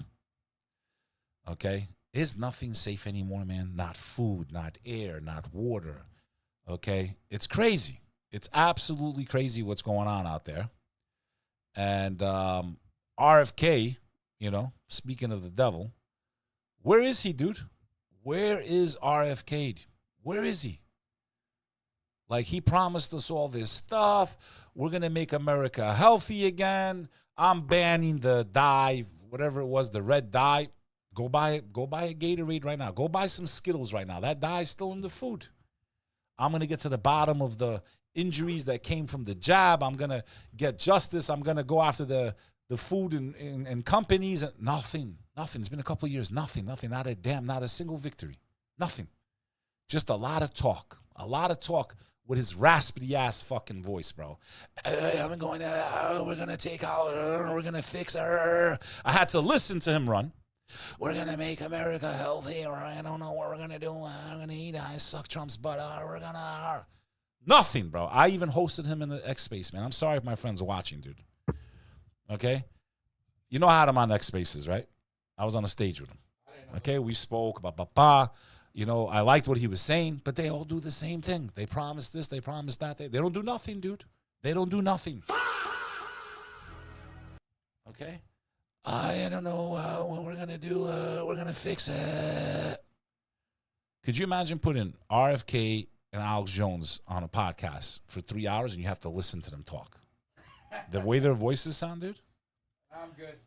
Speaker 4: Okay? Is nothing safe anymore, man? Not food, not air, not water. Okay? It's crazy. It's absolutely crazy what's going on out there. And RFK, you know, speaking of the devil, where is he, dude? Where is RFK? Where is he? Like, he promised us all this stuff. We're going to make America healthy again. I'm banning the dye, whatever it was, the red dye. Go buy a Gatorade right now. Go buy some Skittles right now. That dye is still in the food. I'm going to get to the bottom of the injuries that came from the jab. I'm going to get justice. I'm going to go after the food and companies. Nothing. It's been a couple of years. Nothing. Not a single victory. Nothing. Just a lot of talk. With his raspy ass fucking voice, bro. I'm going to, we're going to take out, we're going to fix her. I had to listen to him run. We're going to make America healthy, or I don't know what we're going to do. I'm going to eat, I suck Trump's butt. We're going to, nothing, bro. I even hosted him in the X Space, man. I'm sorry if my friends are watching, dude. Okay? You know I had him on X Spaces, right? I was on a stage with him. Okay? We spoke, You know, I liked what he was saying, but they all do the same thing. They promise this, they promise that. They don't do nothing, dude. They don't do nothing. Okay? I don't know what we're going to do. We're going to fix it. Could you imagine putting RFK and Alex Jones on a podcast for 3 hours and you have to listen to them talk? The way their voices sound, dude?
Speaker 11: I'm good.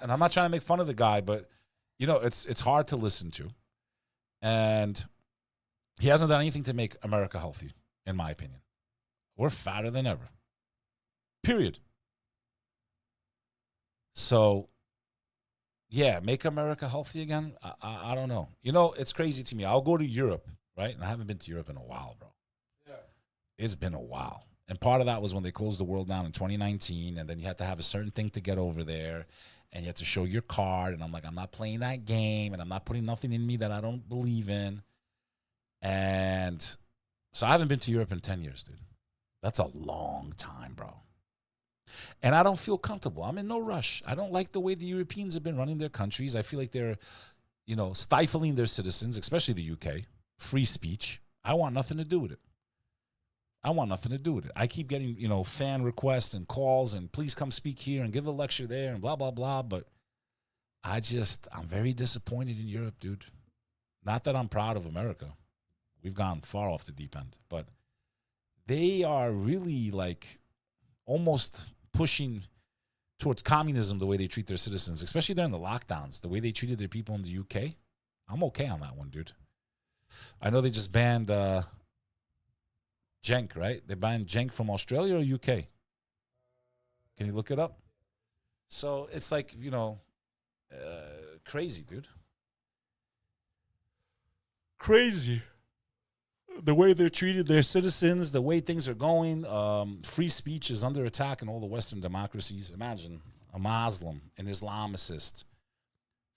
Speaker 4: And I'm not trying to make fun of the guy, but you know, it's hard to listen to. And he hasn't done anything to make America healthy, in my opinion. We're fatter than ever. Period. So, yeah, make America healthy again? I don't know. You know, it's crazy to me. I'll go to Europe, right? And I haven't been to Europe in a while, bro.
Speaker 11: Yeah.
Speaker 4: It's been a while. And part of that was when they closed the world down in 2019, and then you had to have a certain thing to get over there. And you have to show your card, and I'm like, I'm not playing that game, and I'm not putting nothing in me that I don't believe in. And so I haven't been to Europe in 10 years, dude. That's a long time, bro. And I don't feel comfortable. I'm in no rush. I don't like the way the Europeans have been running their countries. I feel like they're, you know, stifling their citizens, especially the UK. Free speech. I want nothing to do with it. I keep getting, you know, fan requests and calls and please come speak here and give a lecture there and blah, blah, blah. But I'm very disappointed in Europe, dude. Not that I'm proud of America. We've gone far off the deep end. But they are really like almost pushing towards communism the way they treat their citizens, especially during the lockdowns, the way they treated their people in the UK. I'm okay on that one, dude. I know they just banned 𝐭, right? They banned 𝐭 from Australia or UK? Can you look it up? So it's like, you know, crazy, dude. Crazy. The way they're treated their citizens, the way things are going. Free speech is under attack in all the Western democracies. Imagine a Muslim, an Islamicist,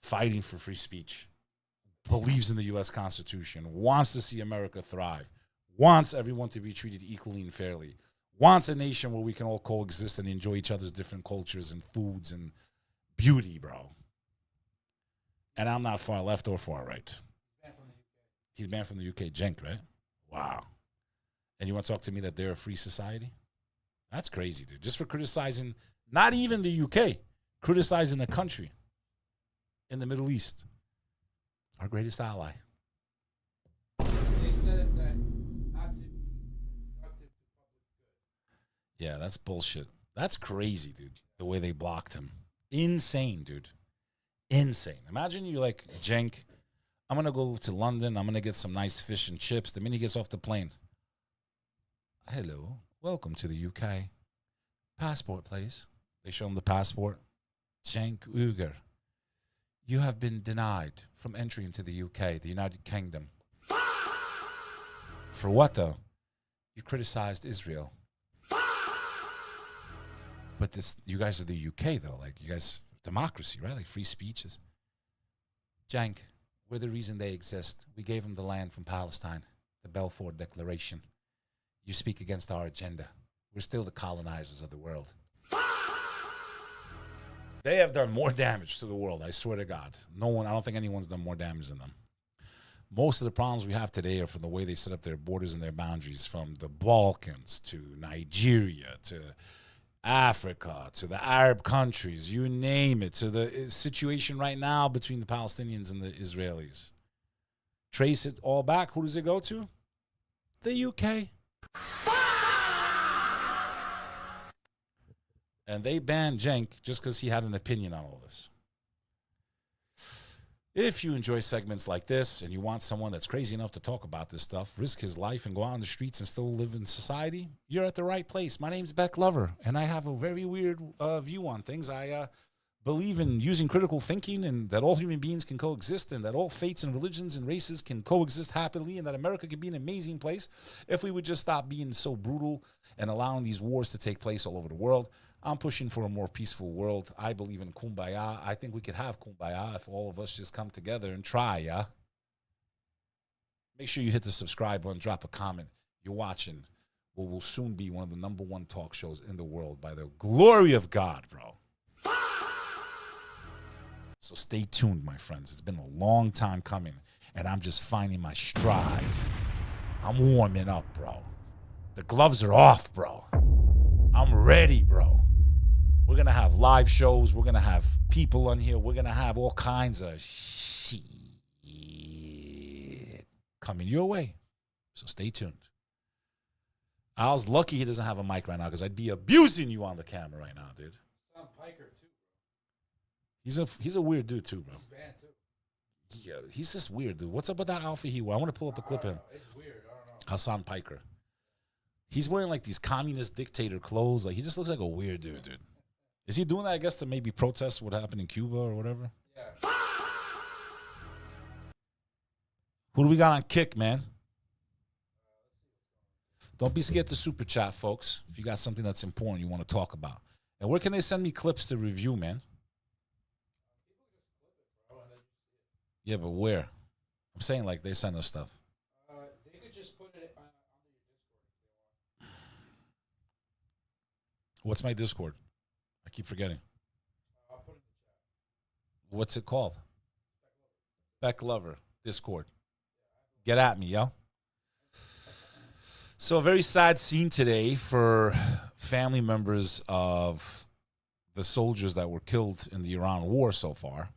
Speaker 4: fighting for free speech, believes in the U.S. Constitution, wants to see America thrive, wants everyone to be treated equally and fairly, wants a nation where we can all coexist and enjoy each other's different cultures and foods and beauty, bro. And I'm not far left or far right. He's banned from the UK, 𝐭, right? Wow. And you want to talk to me that they're a free society? That's crazy, dude. Just for criticizing, not even the UK, criticizing a country in the Middle East. Our greatest ally.
Speaker 11: They said that not to be productive to public good.
Speaker 4: Yeah, that's bullshit. That's crazy, dude, the way they blocked him. Insane, dude. Insane. Imagine you're like, 𝐭, I'm going to go to London. I'm going to get some nice fish and chips. The minute he gets off the plane, hello, welcome to the UK. Passport, please. They show him the passport. 𝐭, you have been denied from entry into the UK, the United Kingdom. For what, though? You criticized Israel. But you guys are the UK, though. Like, you guys, democracy, right? Like, free speeches. 𝐭, we're the reason they exist. We gave them the land from Palestine, the Balfour Declaration. You speak against our agenda. We're still the colonizers of the world. They have done more damage to the world, I swear to God. I don't think anyone's done more damage than them. Most of the problems we have today are from the way they set up their borders and their boundaries, from the Balkans to Nigeria to Africa to the Arab countries, you name it, to the situation right now between the Palestinians and the Israelis. Trace it all back. Who does it go to? The UK. And they banned Cenk just because he had an opinion on all this. If you enjoy segments like this and you want someone that's crazy enough to talk about this stuff, risk his life and go out on the streets and still live in society, you're at the right place. My name's Beck Lover, and I have a very weird view on things. I believe in using critical thinking and that all human beings can coexist and that all faiths and religions and races can coexist happily and that America could be an amazing place if we would just stop being so brutal and allowing these wars to take place all over the world. I'm pushing for a more peaceful world. I believe in kumbaya. I think we could have kumbaya if all of us just come together and try, yeah? Make sure you hit the subscribe button, drop a comment. You're watching what will soon be one of the #1 talk shows in the world by the glory of God, bro. So stay tuned, my friends. It's been a long time coming, and I'm just finding my stride. I'm warming up, bro. The gloves are off, bro. I'm ready, bro. We're going to have live shows. We're going to have people on here. We're going to have all kinds of shit coming your way. So stay tuned. Al's lucky he doesn't have a mic right now because I'd be abusing you on the camera right now, dude.
Speaker 11: Sam Piker too.
Speaker 4: He's a weird dude too, bro.
Speaker 11: He's banned too.
Speaker 4: Yeah, he's just weird, dude. What's up with that outfit he wore? I want to pull up a clip of him.
Speaker 11: It's weird. I don't know.
Speaker 4: Hassan Piker. He's wearing like these communist dictator clothes. Like he just looks like a weird dude, dude. Is he doing that, I guess, to maybe protest what happened in Cuba or whatever?
Speaker 11: Yeah.
Speaker 4: Who do we got on kick, man? Don't be scared to super chat, folks, if you got something that's important you want to talk about. And where can they send me clips to review, man? Yeah, but where? I'm saying like they send us stuff.
Speaker 11: They could just put it under your Discord.
Speaker 4: What's my Discord? I keep forgetting.
Speaker 11: I'll put it in the chat.
Speaker 4: What's it called? Beck Lover, Discord. Get at me, yo. So a very sad scene today for family members of the soldiers that were killed in the Iran war so far.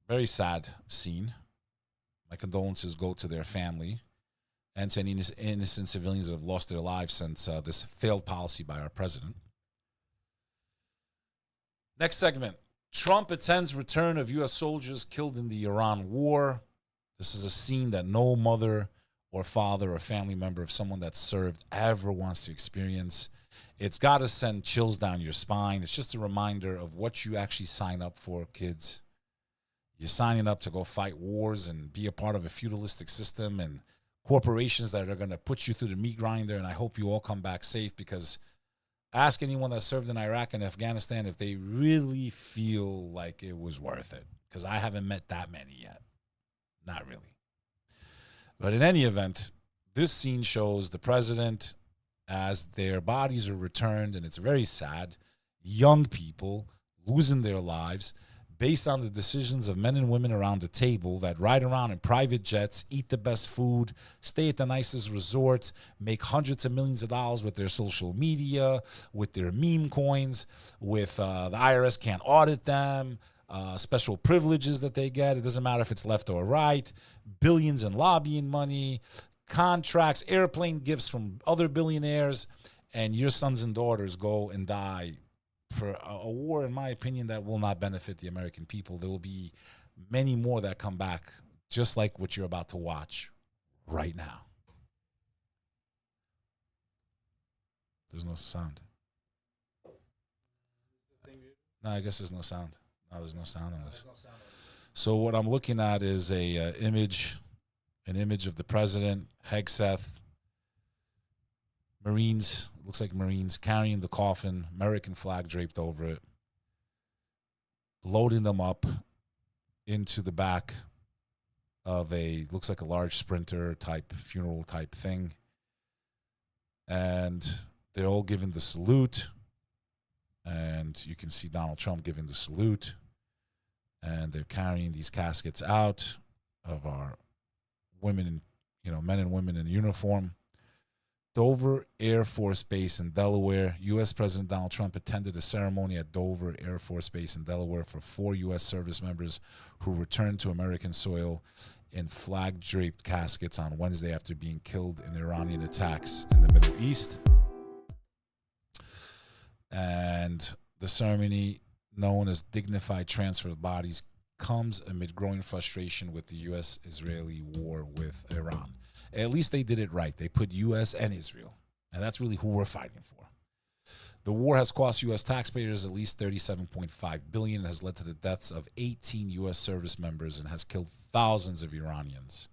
Speaker 4: Very sad scene. My condolences go to their family and to any innocent civilians that have lost their lives since this failed policy by our president. Next segment. Trump attends return of U.S. soldiers killed in the Iran war. This is a scene that no mother or father or family member of someone that served ever wants to experience. It's got to send chills down your spine. It's just a reminder of what you actually sign up for, kids. You're signing up to go fight wars and be a part of a feudalistic system and corporations that are going to put you through the meat grinder, and I hope you all come back safe, because ask anyone that served in Iraq and Afghanistan if they really feel like it was worth it, because I haven't met that many yet. Not really. But in any event, this scene shows the president as their bodies are returned, and it's very sad. Young people losing their lives based on the decisions of men and women around the table that ride around in private jets, eat the best food, stay at the nicest resorts, make hundreds of millions of dollars with their social media, with their meme coins, with the IRS can't audit them, special privileges that they get. It doesn't matter if it's left or right, billions in lobbying money, contracts, airplane gifts from other billionaires, and your sons and daughters go and die for a war, in my opinion, that will not benefit the American people. There will be many more that come back, just like what you're about to watch right now. There's no sound. No, I guess there's no sound. No, there's no sound on this. So what I'm looking at is an image of the president, Hegseth, Marines, looks like Marines, carrying the coffin, American flag draped over it, loading them up into the back of looks like a large Sprinter type, funeral type thing. And they're all giving the salute. And you can see Donald Trump giving the salute. And they're carrying these caskets out of our women, men and women in uniform. Dover Air Force Base in Delaware. U.S. President Donald Trump attended a ceremony at Dover Air Force Base in Delaware for 4 U.S. service members who returned to American soil in flag-draped caskets on Wednesday after being killed in Iranian attacks in the Middle East. And the ceremony, known as dignified transfer of bodies, comes amid growing frustration with the U.S.-Israeli war with Iran. At least they did it right. They put U.S. and Israel, and that's really who we're fighting for. The war has cost U.S. taxpayers at least $37.5 billion, has led to the deaths of 18 U.S. service members, and has killed thousands of Iranians.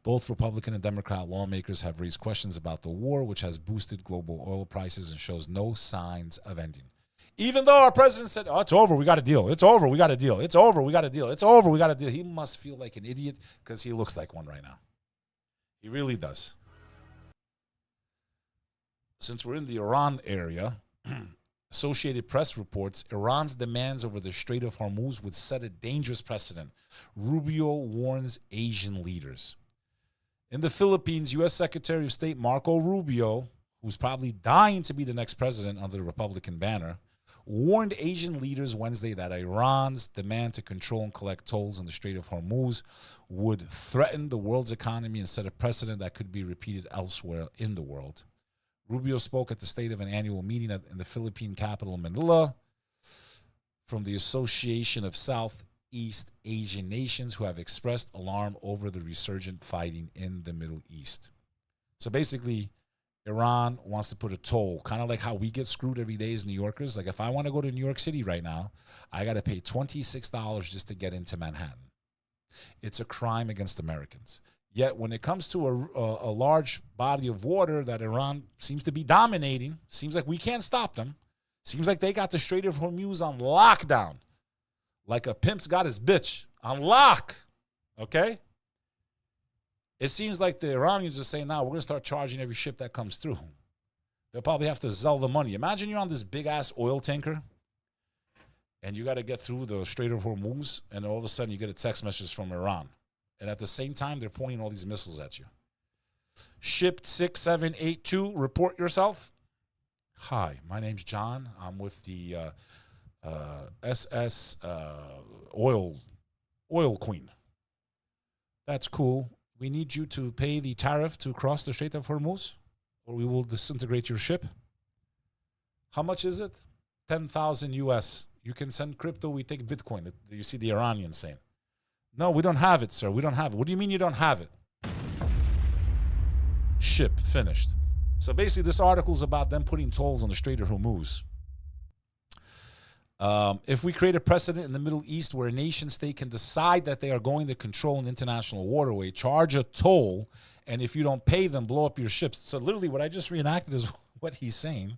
Speaker 4: Both Republican and Democrat lawmakers have raised questions about the war, which has boosted global oil prices and shows no signs of ending. Even though our president said, oh, it's over, we got a deal. It's over, we got a deal. It's over, we got a deal. It's over, we got a deal. He must feel like an idiot because he looks like one right now. He really does. Since we're in the Iran area, Associated Press reports Iran's demands over the Strait of Hormuz would set a dangerous precedent. Rubio warns Asian leaders. In the Philippines, U.S. Secretary of State Marco Rubio, who's probably dying to be the next president under the Republican banner, warned Asian leaders Wednesday that Iran's demand to control and collect tolls in the Strait of Hormuz would threaten the world's economy and set a precedent that could be repeated elsewhere in the world. Rubio spoke at the state of an annual meeting in the Philippine capital, Manila, from the Association of Southeast Asian Nations, who have expressed alarm over the resurgent fighting in the Middle East. So basically, Iran wants to put a toll, kind of like how we get screwed every day as New Yorkers. Like if I want to go to New York City right now, I got to pay $26 just to get into Manhattan. It's a crime against Americans. Yet when it comes to a large body of water that Iran seems to be dominating, seems like we can't stop them. Seems like they got the Strait of Hormuz on lockdown. Like a pimp's got his bitch on lock. Okay? It seems like the Iranians are saying, now we're going to start charging every ship that comes through. They'll probably have to sell the money. Imagine you're on this big-ass oil tanker, and you got to get through the Strait of Hormuz, and all of a sudden you get a text message from Iran. And at the same time, they're pointing all these missiles at you. Ship 6782, report yourself. Hi, my name's John. I'm with the SS Oil Queen. That's cool. We need you to pay the tariff to cross the Strait of Hormuz, or we will disintegrate your ship. How much is it? 10,000 US. You can send crypto, we take Bitcoin. You see the Iranians saying. No, we don't have it, sir. We don't have it. What do you mean you don't have it? Ship, finished. So basically, this article is about them putting tolls on the Strait of Hormuz. If we create a precedent in the Middle East where a nation state can decide that they are going to control an international waterway, charge a toll, and if you don't pay them, blow up your ships. So literally what I just reenacted is what he's saying.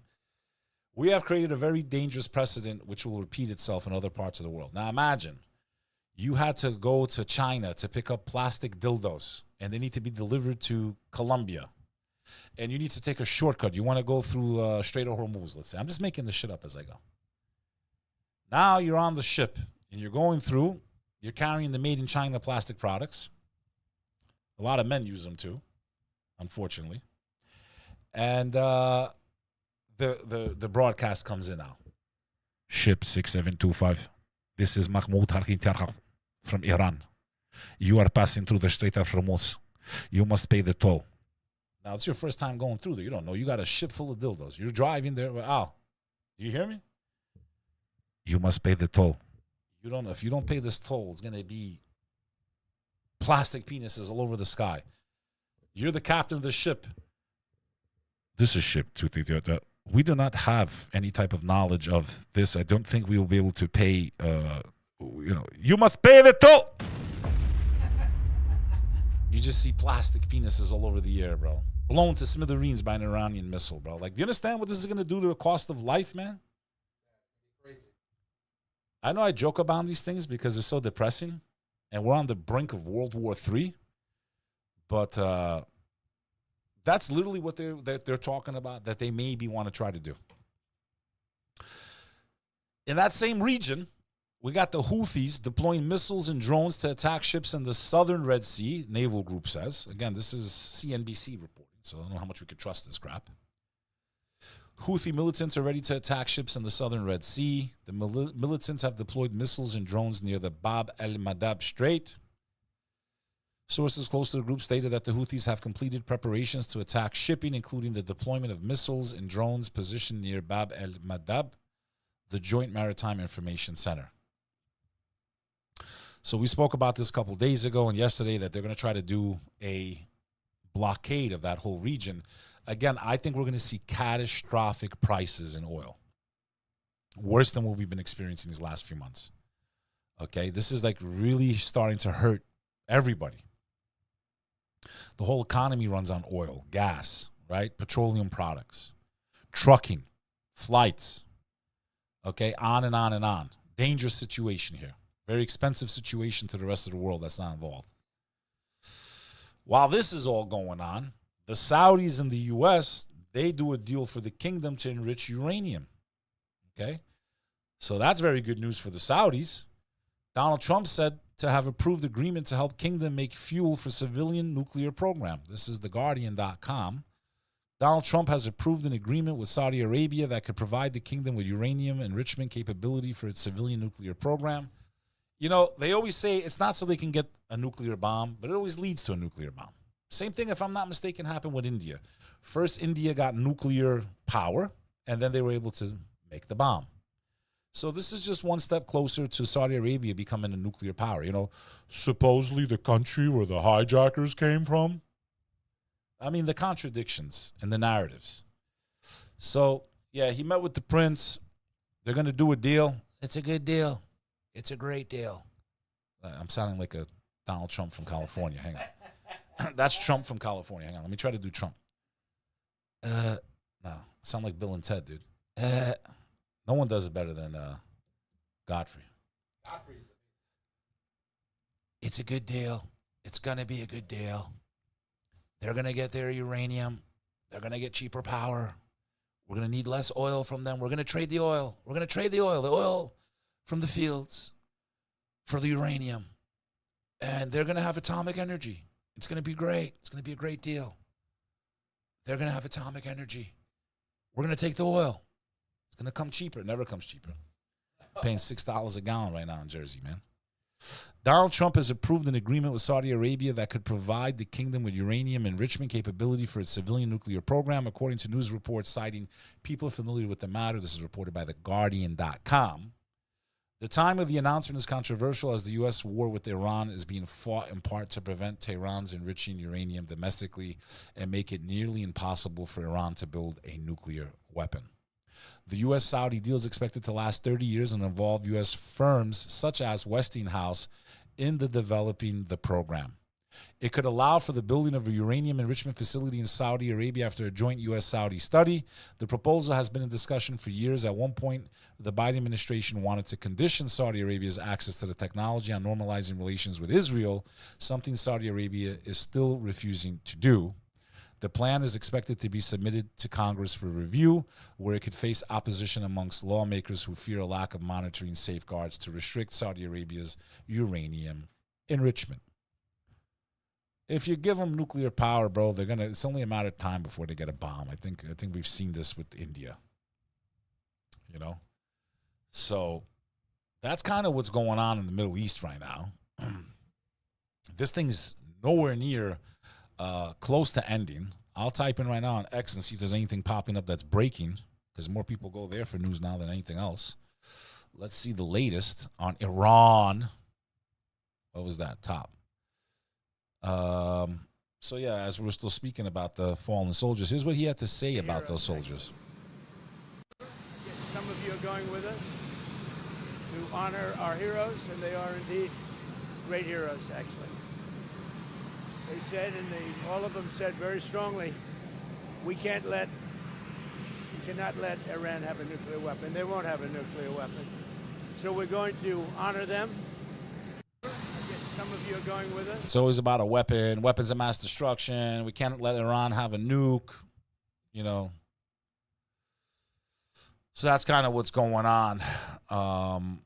Speaker 4: We have created a very dangerous precedent which will repeat itself in other parts of the world. Now imagine you had to go to China to pick up plastic dildos, and they need to be delivered to Colombia. And you need to take a shortcut. You want to go through Strait of Hormuz, let's say. I'm just making this shit up as I go. Now you're on the ship, and you're going through. You're carrying the made in China plastic products. A lot of men use them too, unfortunately. And the broadcast comes in now. Ship 6725. This is Mahmoud Harkin from Iran. You are passing through the Strait of Hormuz. You must pay the toll. Now, it's your first time going through there. You don't know. You got a ship full of dildos. You're driving there. Ow. Do you hear me? You must pay the toll. You don't know. If you don't pay this toll, it's going to be plastic penises all over the sky. You're the captain of the ship. This is ship 233. We do not have any type of knowledge of this. I don't think we will be able to pay, you must pay the toll. You just see plastic penises all over the air, bro. Blown to smithereens by an Iranian missile, bro. Like, do you understand what this is going to do to the cost of life, man?
Speaker 11: Crazy.
Speaker 4: I know I joke about these things because it's so depressing, and we're on the brink of World War III. But that's literally what they're talking about, that they maybe want to try to do. In that same region, we got the Houthis deploying missiles and drones to attack ships in the southern Red Sea, naval group says. Again, this is CNBC reporting, so I don't know how much we could trust this crap. Houthi militants are ready to attack ships in the southern Red Sea. The militants have deployed missiles and drones near the Bab el-Mandab Strait. Sources close to the group stated that the Houthis have completed preparations to attack shipping, including the deployment of missiles and drones positioned near Bab el-Mandab, the Joint Maritime Information Center. So we spoke about this a couple days ago and yesterday that they're going to try to do a blockade of that whole region. Again, I think we're going to see catastrophic prices in oil. Worse than what we've been experiencing these last few months. Okay, this is like really starting to hurt everybody. The whole economy runs on oil, gas, right? Petroleum products, trucking, flights. Okay, on and on and on. Dangerous situation here. Very expensive situation to the rest of the world that's not involved. While this is all going on, the Saudis in the U.S., they do a deal for the kingdom to enrich uranium. Okay? So that's very good news for the Saudis. Donald Trump said to have approved agreement to help kingdom make fuel for civilian nuclear program. This is theguardian.com. Donald Trump has approved an agreement with Saudi Arabia that could provide the kingdom with uranium enrichment capability for its civilian nuclear program. You know, they always say it's not so they can get a nuclear bomb, but it always leads to a nuclear bomb. Same thing, if I'm not mistaken, happened with India. First, India got nuclear power, and then they were able to make the bomb. So this is just one step closer to Saudi Arabia becoming a nuclear power. You know, supposedly the country where the hijackers came from. I mean, the contradictions and the narratives. So, yeah, he met with the prince. They're going to do a deal. It's a good deal. It's a great deal. I'm sounding like a Donald Trump from California. Hang on. That's Trump from California. Hang on. Let me try to do Trump. No. I sound like Bill and Ted, dude. No one does it better than Godfrey.
Speaker 11: Godfrey's.
Speaker 4: It's a good deal. It's going to be a good deal. They're going to get their uranium. They're going to get cheaper power. We're going to need less oil from them. We're going to trade the oil. We're going to trade the oil from the fields for the uranium. And they're going to have atomic energy. It's going to be great. It's going to be a great deal. They're going to have atomic energy. We're going to take the oil. It's going to come cheaper. It never comes cheaper. Paying $6 a gallon right now in Jersey, man. Donald Trump has approved an agreement with Saudi Arabia that could provide the kingdom with uranium enrichment capability for its civilian nuclear program, according to news reports citing people familiar with the matter. This is reported by theguardian.com. The time of the announcement is controversial as the U.S. war with Iran is being fought in part to prevent Tehran's enriching uranium domestically and make it nearly impossible for Iran to build a nuclear weapon. The U.S.-Saudi deal is expected to last 30 years and involve U.S. firms such as Westinghouse in the developing the program. It could allow for the building of a uranium enrichment facility in Saudi Arabia after a joint U.S.-Saudi study. The proposal has been in discussion for years. At one point, the Biden administration wanted to condition Saudi Arabia's access to the technology on normalizing relations with Israel, something Saudi Arabia is still refusing to do. The plan is expected to be submitted to Congress for review, where it could face opposition amongst lawmakers who fear a lack of monitoring safeguards to restrict Saudi Arabia's uranium enrichment. If you give them nuclear power, bro, they're gonna. It's only a matter of time before they get a bomb. I think we've seen this with India. You know, so that's kind of what's going on in the Middle East right now. This thing's nowhere near close to ending. I'll type in right now on X and see if there's anything popping up that's breaking, because more people go there for news now than anything else. Let's see the latest on Iran. What was that? Top. So yeah, as we're still speaking about the fallen soldiers, here's what he had to say about those soldiers.
Speaker 12: Some of you are going with us to honor our heroes, and they are indeed great heroes, actually. They said, and all of them said very strongly, we cannot let Iran have a nuclear weapon. They won't have a nuclear weapon. So we're going to honor them. Some of you are going with us.
Speaker 4: It's always about a weapon, weapons of mass destruction. We can't let Iran have a nuke, you know. So that's kind of what's going on. with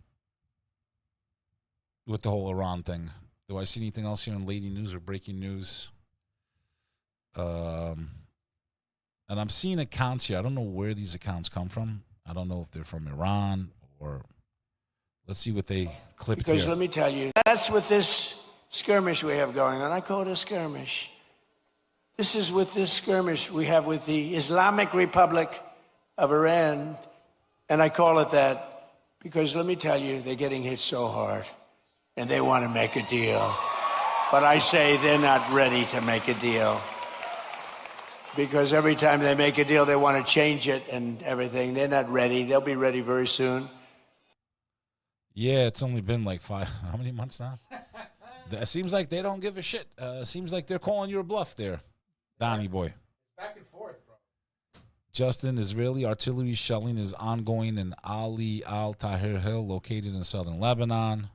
Speaker 4: the whole Iran thing. Do I see anything else here in lady news or breaking news? And I'm seeing accounts here. I don't know where these accounts come from. I don't know if they're from Iran or let's see what they clipped
Speaker 12: Because
Speaker 4: here.
Speaker 12: let me tell you, that's what this skirmish we have going on. I call it a skirmish. This is with this skirmish we have with the Islamic Republic of Iran. And I call it that because let me tell you, they're getting hit so hard and they want to make a deal. But I say they're not ready to make a deal. Because every time they make a deal, they want to change it and everything. They're not ready. They'll be ready very soon.
Speaker 4: Yeah, it's only been like how many months now? It seems like they don't give a shit. Seems like they're calling your bluff there, Donnie boy.
Speaker 11: Back and forth, bro.
Speaker 4: Justin, Israeli artillery shelling is ongoing in Ali al-Tahrir Hill, located in southern Lebanon.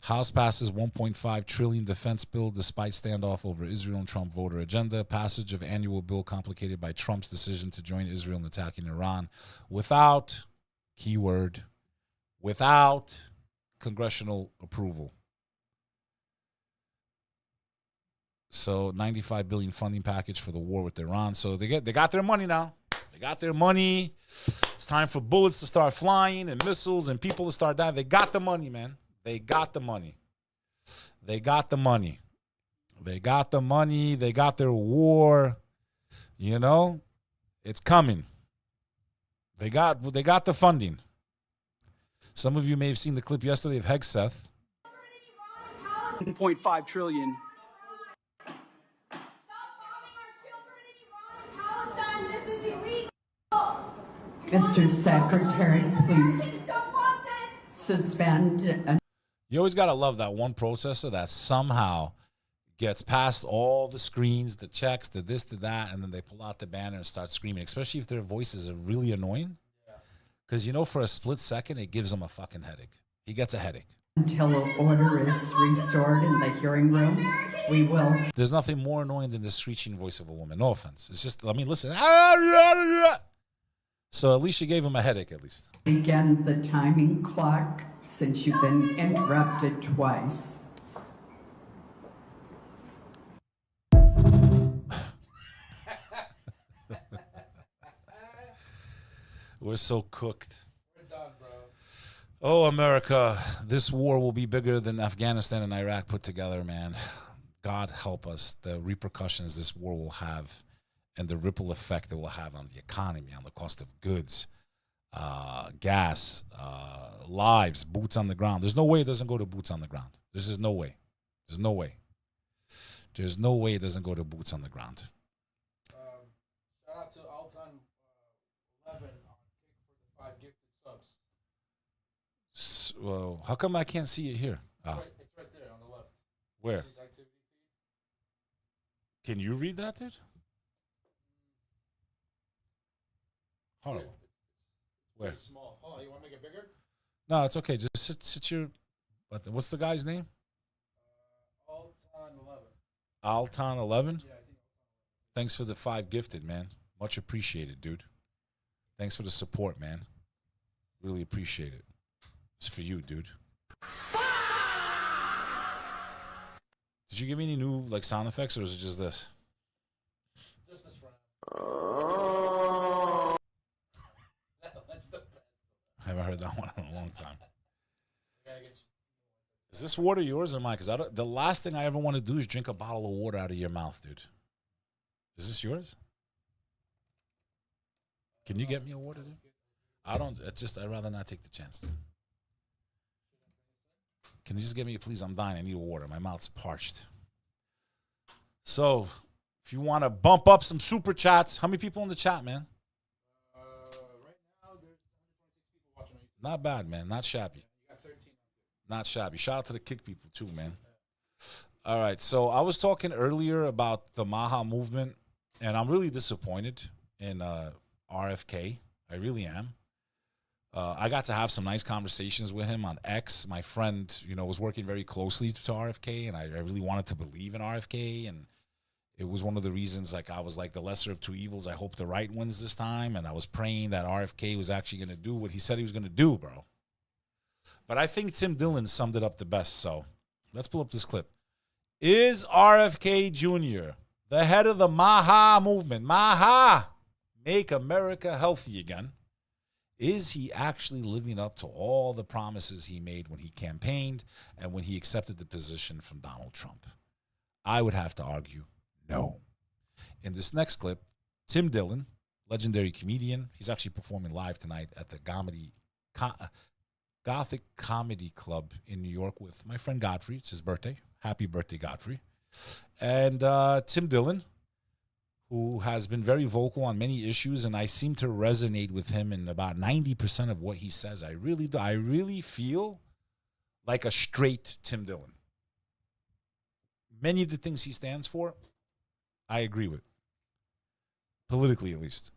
Speaker 4: House passes $1.5 trillion defense bill despite standoff over Israel and Trump voter agenda. Passage of annual bill complicated by Trump's decision to join Israel in attacking Iran without, keyword, without congressional approval. So $95 billion funding package for the war with Iran. So they got their money now. They got their money. It's time for bullets to start flying and missiles and people to start dying. They got the money, man. They got the money. They got the money. They got the money. They got their war. You know, it's coming. They got the funding. Some of you may have seen the clip yesterday of Hegseth.
Speaker 13: 1.5 trillion.
Speaker 14: Mr. Secretary, please suspend.
Speaker 4: You always got to love that one processor that somehow gets past all the screens, the checks, the this, the that, and then they pull out the banner and start screaming, especially if their voices are really annoying. Because, you know, for a split second, it gives them a fucking headache. He gets a headache.
Speaker 14: Until order is restored in the hearing room, we will.
Speaker 4: There's nothing more annoying than the screeching voice of a woman. No offense. It's just, I mean, listen. So at least you gave him a headache, at least.
Speaker 14: Begin the timing clock since you've been interrupted twice.
Speaker 4: We're so cooked. We're done, bro. Oh, America, this war will be bigger than Afghanistan and Iraq put together, man. God help us. The repercussions this war will have and the ripple effect it will have on the economy, on the cost of goods, gas, lives, boots on the ground. There's no way it doesn't go to boots on the ground. There's just no way. There's no way. There's no way it doesn't go to boots on the ground.
Speaker 11: Shout out to Alton 11 on Kick for the 5 gifted subs.
Speaker 4: Well, how come I can't see it here?
Speaker 11: It's right there on the left.
Speaker 4: Where?
Speaker 11: Activity feed.
Speaker 4: Can you read that, dude? Hold on. Where?
Speaker 11: Very small. Hold on, you want to make it bigger?
Speaker 4: No, it's okay. Just sit your. What's the guy's name?
Speaker 11: Alton 11.
Speaker 4: Alton 11?
Speaker 11: Yeah, I think.
Speaker 4: Thanks for the 5 gifted, man. Much appreciated, dude. Thanks for the support, man. Really appreciate it. It's for you, dude. Did you give me any new like sound effects, or is it just this?
Speaker 11: Just this front. That's the best.
Speaker 4: I haven't heard that one in a long time. Is this water yours or mine? Because the last thing I ever want to do is drink a bottle of water out of your mouth, dude. Is this yours? Can you get me a water, dude? I don't. I'd rather not take the chance, dude. Can you just get me, please? I'm dying. I need water. My mouth's parched. So, if you want to bump up some super chats, how many people in the chat, man?
Speaker 11: Right now, there's 126 people watching on YouTube.
Speaker 4: Not bad, man. Not shabby.
Speaker 11: You got 13.
Speaker 4: Not shabby. Shout out to the kick people, too, man. All right. So, I was talking earlier about the Maha movement, and I'm really disappointed in RFK. I really am. I got to have some nice conversations with him on X. My friend, was working very closely to RFK, and I really wanted to believe in RFK, and It was one of the reasons, like, I was like, the lesser of two evils. I hope the right wins this time. And I was praying that RFK was actually going to do what he said he was going to do, bro. But I think Tim Dillon summed it up the best. So let's pull up this clip. Is RFK Jr. the head of the MAHA movement? MAHA, Make America Healthy Again. Is he actually living up to all the promises he made when he campaigned and when he accepted the position from Donald Trump? I would have to argue no. In this next clip, Tim Dillon, legendary comedian, he's actually performing live tonight at the Gothic Comedy Club in New York with my friend Godfrey. It's his birthday. Happy birthday, Godfrey. And Tim Dillon, who has been very vocal on many issues, and I seem to resonate with him in about 90% of what he says. I really do. I really feel like a straight Tim Dillon. Many of the things he stands for, I agree with. Politically, at least.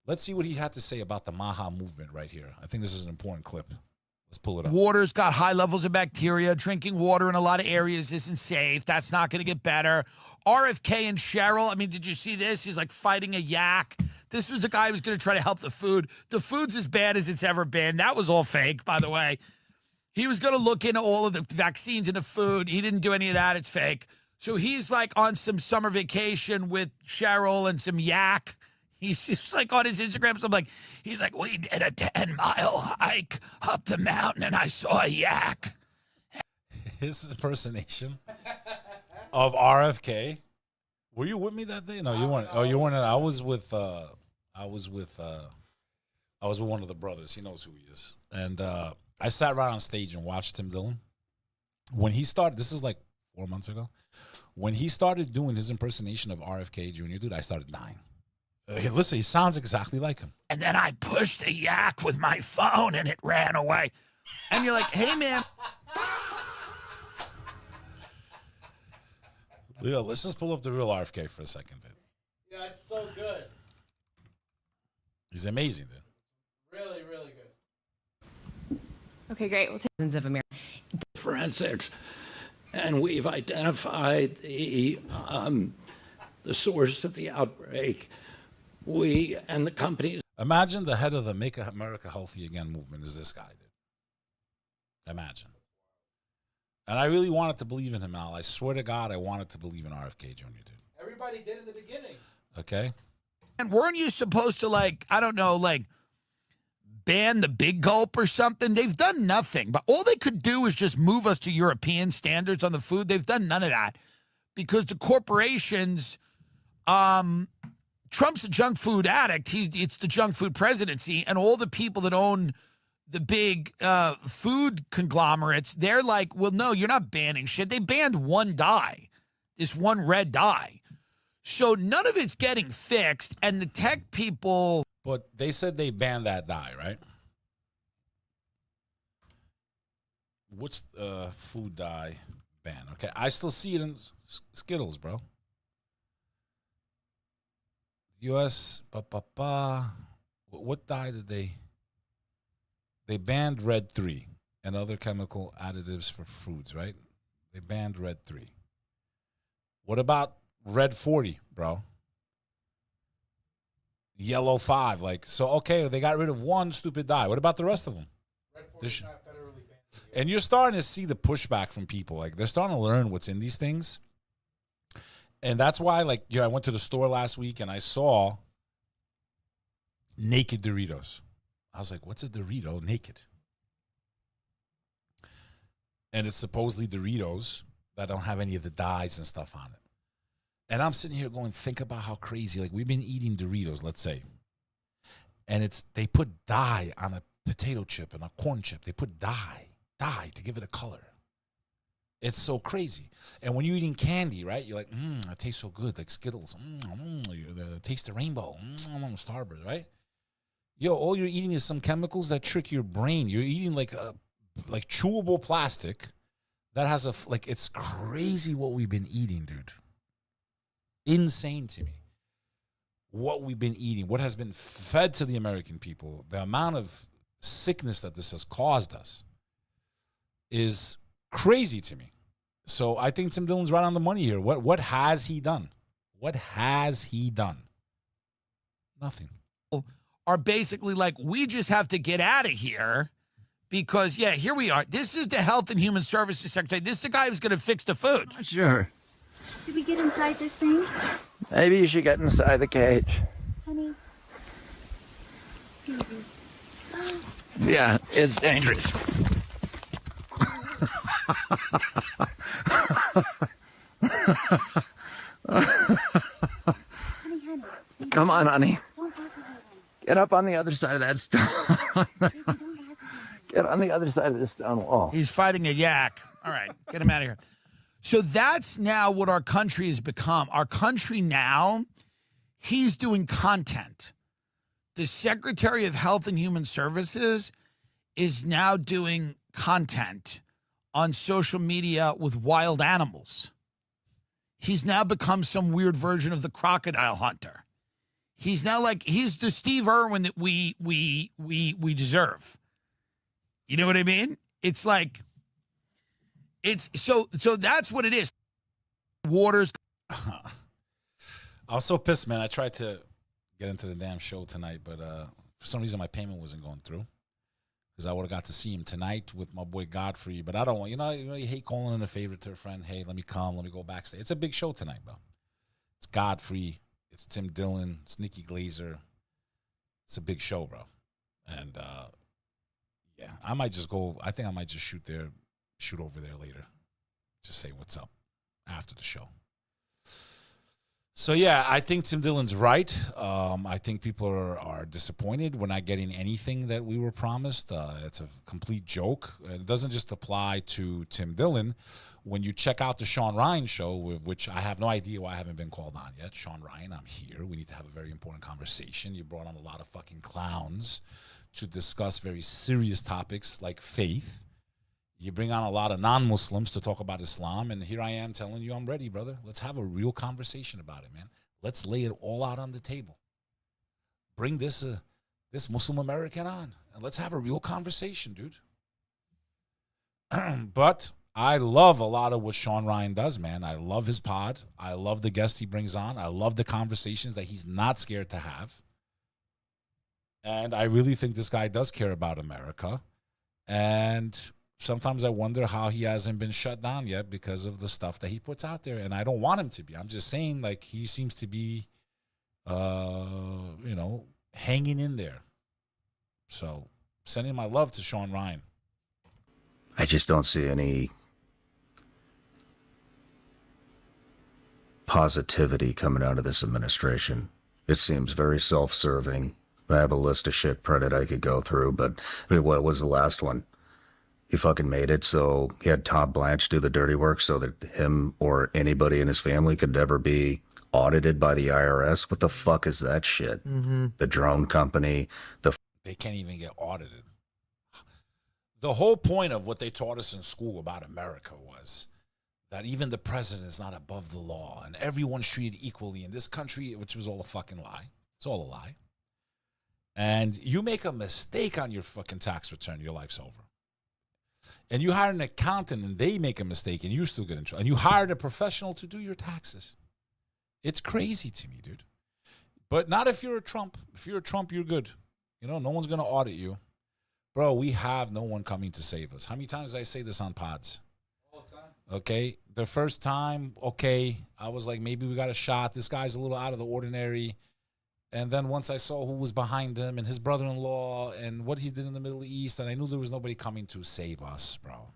Speaker 4: Let's see what he had to say about the MAHA movement right here. I think this is an important clip. Let's pull it up.
Speaker 13: Water's got high levels of bacteria. Drinking water in a lot of areas isn't safe. That's not going to get better. RFK and Cheryl, I mean, did you see this? He's like fighting a yak. This was the guy who was going to try to help the food. The food's as bad as it's ever been. That was all fake, by the way. He was going to look into all of the vaccines and the food. He didn't do any of that. It's fake. So he's like on some summer vacation with Cheryl and some yak. He's just like on his Instagram, so I'm like, he's like, we did a 10-mile hike up the mountain and I saw a yak.
Speaker 4: His impersonation of RFK. Were you with me that day? No, you weren't. Oh, you weren't. I was with one of the brothers. He knows who he is. And I sat right on stage and watched Tim Dillon. When he started, this is like 4 months ago. When he started doing his impersonation of RFK Jr., dude, I started dying. Hey, listen, he sounds exactly like him.
Speaker 13: And then I pushed the yak with my phone and it ran away. And you're like, hey, man.
Speaker 4: Leo, let's just pull up the real RFK for a second, dude.
Speaker 11: Yeah, it's so good.
Speaker 4: He's amazing, dude.
Speaker 11: Really, really good.
Speaker 15: Okay, great. We'll take of America.
Speaker 16: Forensics, and we've identified the source of the outbreak. We and the companies.
Speaker 4: Imagine the head of the Make America Healthy Again movement is this guy, dude. Imagine. And I really wanted to believe in him, Al. I swear to God, I wanted to believe in RFK Jr., dude.
Speaker 11: Everybody did in the beginning.
Speaker 4: Okay?
Speaker 13: And weren't you supposed to, like, I don't know, like, ban the big gulp or something? They've done nothing. But all they could do is just move us to European standards on the food. They've done none of that. Because the corporations, Trump's a junk food addict. It's the junk food presidency. And all the people that own the big food conglomerates, they're like, well, no, you're not banning shit. They banned one dye, this one red dye. So none of it's getting fixed. And the tech people.
Speaker 4: But they said they banned that dye, right? What's food dye ban? Okay, I still see it in Skittles, bro. U.S. What dye did they? They banned Red 3 and other chemical additives for foods, right? They banned Red 3. What about Red 40, bro? Yellow 5, like, so, okay, they got rid of one stupid dye. What about the rest of them?
Speaker 11: Red 40 is not federally banned.
Speaker 4: And you're starting to see the pushback from people. Like, they're starting to learn what's in these things. And that's why, like, I went to the store last week and I saw naked Doritos. I was like, what's a Dorito naked? And it's supposedly Doritos that don't have any of the dyes and stuff on it. And I'm sitting here going, think about how crazy. Like, we've been eating Doritos, let's say. And they put dye on a potato chip and a corn chip. They put dye to give it a color. It's so crazy. And when you're eating candy, right, you're like, it tastes so good, like Skittles. Taste the rainbow. Starburst, right? Yo, all you're eating is some chemicals that trick your brain. You're eating like chewable plastic that has it's crazy what we've been eating, dude. Insane to me. What we've been eating, what has been fed to the American people, the amount of sickness that this has caused us is crazy to me. So I think Tim Dillon's right on the money here. What has he done? What has he done? Nothing.
Speaker 13: Are basically like, we just have to get out of here because, yeah, here we are. This is the Health and Human Services Secretary. This is the guy who's going to fix the food.
Speaker 17: Sure.
Speaker 2: Did we get inside this thing?
Speaker 17: Maybe you should get inside the cage.
Speaker 2: Honey.
Speaker 17: Yeah, it's dangerous. Come on, honey. Get up on the other side of that stone. Get on the other side of this stone wall.
Speaker 13: He's fighting a yak. All right, get him out of here. So that's now what our country has become. Our country now, he's doing content. The Secretary of Health and Human Services is now doing content on social media with wild animals. He's now become some weird version of the crocodile hunter. He's now like, he's the Steve Irwin that we deserve. You know what I mean? It's like, it's so that's what it is. Waters.
Speaker 4: I was so pissed, man. I tried to get into the damn show tonight, but for some reason my payment wasn't going through. Because I would have got to see him tonight with my boy Godfrey. But I don't want, you know, you hate calling in a favor to a friend. Hey, let me come, let me go backstage. It's a big show tonight, bro. It's Godfrey. It's Tim Dillon. It's Nikki Glazer. It's a big show, bro. And, yeah, I might just go. I think I might just shoot over there later. Just say what's up after the show. So, yeah, I think Tim Dillon's right. I think people are disappointed. We're not getting anything that we were promised. It's a complete joke. It doesn't just apply to Tim Dillon. When you check out the Sean Ryan show, which I have no idea why I haven't been called on yet. Sean Ryan, I'm here. We need to have a very important conversation. You brought on a lot of fucking clowns to discuss very serious topics like faith. You bring on a lot of non-Muslims to talk about Islam, and here I am telling you I'm ready, brother. Let's have a real conversation about it, man. Let's lay it all out on the table. Bring this Muslim American on, and let's have a real conversation, dude. But I love a lot of what Sean Ryan does, man. I love his pod. I love the guests he brings on. I love the conversations that he's not scared to have. And I really think this guy does care about America. And sometimes I wonder how he hasn't been shut down yet because of the stuff that he puts out there. And I don't want him to be. I'm just saying, like, he seems to be, you know, hanging in there. So sending my love to Sean Ryan.
Speaker 18: I just don't see any positivity coming out of this administration. It seems very self-serving. I have a list of shit printed I could go through, but I mean, what was the last one? He fucking made it so he had Todd Blanche do the dirty work so that him or anybody in his family could never be audited by the IRS. What the fuck is that shit? The drone company,
Speaker 4: They can't even get audited. The whole point of what they taught us in school about America was that even the president is not above the law and everyone's treated equally in this country, which was all a fucking lie. It's all a lie. And you make a mistake on your fucking tax return, your life's over. And you hire an accountant and they make a mistake and you still get in trouble. And you hired a professional to do your taxes. It's crazy to me, dude. But not if you're a Trump. If you're a Trump, you're good. You know, no one's going to audit you. Bro, we have no one coming to save us. How many times did I say this on pods? All the time. Okay. The first time, okay, I was like, maybe we got a shot. This guy's a little out of the ordinary. And then once I saw who was behind him and his brother-in-law and what he did in the Middle East, and I knew there was nobody coming to save us, bro.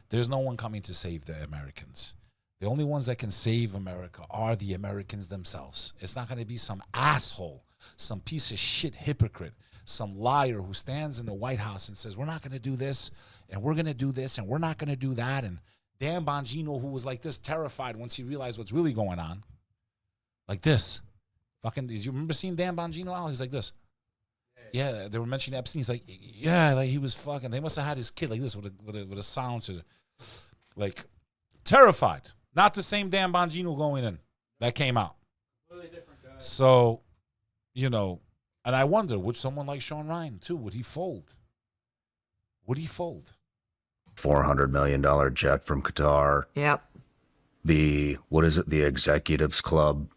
Speaker 4: There's no one coming to save the Americans. The only ones that can save America are the Americans themselves. It's not going to be some asshole, some piece of shit hypocrite, some liar who stands in the White House and says, we're not going to do this, and we're going to do this, and we're not going to do that. And Dan Bongino, who was like this, terrified once he realized what's really going on. Like this. Fucking, did you remember seeing Dan Bongino out? He was like this. Yeah, they were mentioning Epstein. He's like, yeah, like he was fucking. They must have had his kid like this with a silencer, like terrified. Not the same Dan Bongino going in that came out. Completely different guy. So, you know, and I wonder, would someone like Sean Ryan too? Would he fold? Would he fold?
Speaker 18: $400 million jet from Qatar.
Speaker 19: Yep.
Speaker 18: what is it? The Executives Club.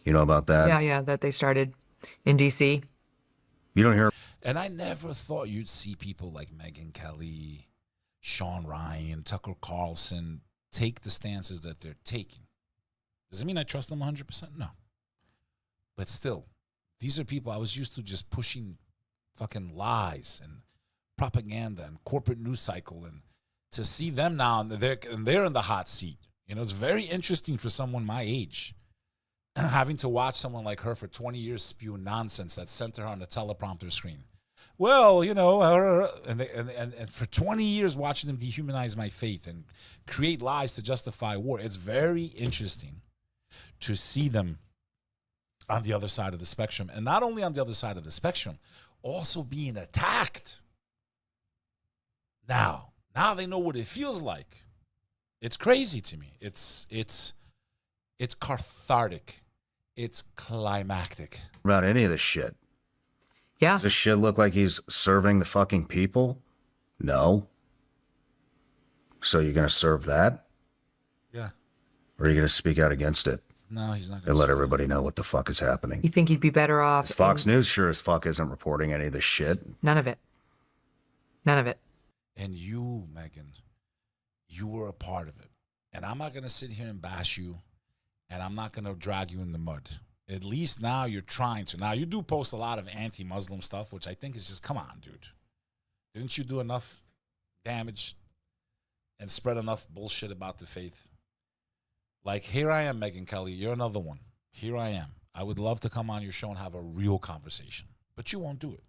Speaker 18: You know about that?
Speaker 19: Yeah, that they started in D.C.
Speaker 18: You don't hear.
Speaker 4: And I never thought you'd see people like Megyn Kelly, Sean Ryan, Tucker Carlson take the stances that they're taking. Does it mean I trust them 100%? No. But still, these are people I was used to just pushing fucking lies and propaganda and corporate news cycle, and to see them now and they're in the hot seat. You know, it's very interesting for someone my age, having to watch someone like her for 20 years spew nonsense that sent her on the teleprompter screen. Well, you know, and for 20 years watching them dehumanize my faith and create lies to justify war. It's very interesting to see them on the other side of the spectrum. And not only on the other side of the spectrum, also being attacked. Now they know what it feels like. It's crazy to me. It's cathartic. It's climactic.
Speaker 18: About any of this shit.
Speaker 19: Yeah.
Speaker 18: Does this shit look like he's serving the fucking people? No. So you're going to serve that?
Speaker 4: Yeah.
Speaker 18: Or are you going to speak out against it?
Speaker 4: No, he's not going to.
Speaker 18: And let everybody know what the fuck is happening.
Speaker 19: You think he'd be better off?
Speaker 18: Fox News sure as fuck isn't reporting any of this shit.
Speaker 19: None of it. None of it.
Speaker 4: And you, Megan, you were a part of it. And I'm not going to sit here and bash you, and I'm not going to drag you in the mud. At least now you're trying to. Now, you do post a lot of anti-Muslim stuff, which I think is just, come on, dude. Didn't you do enough damage and spread enough bullshit about the faith? Like, here I am, Megyn Kelly. You're another one. Here I am. I would love to come on your show and have a real conversation, but you won't do it.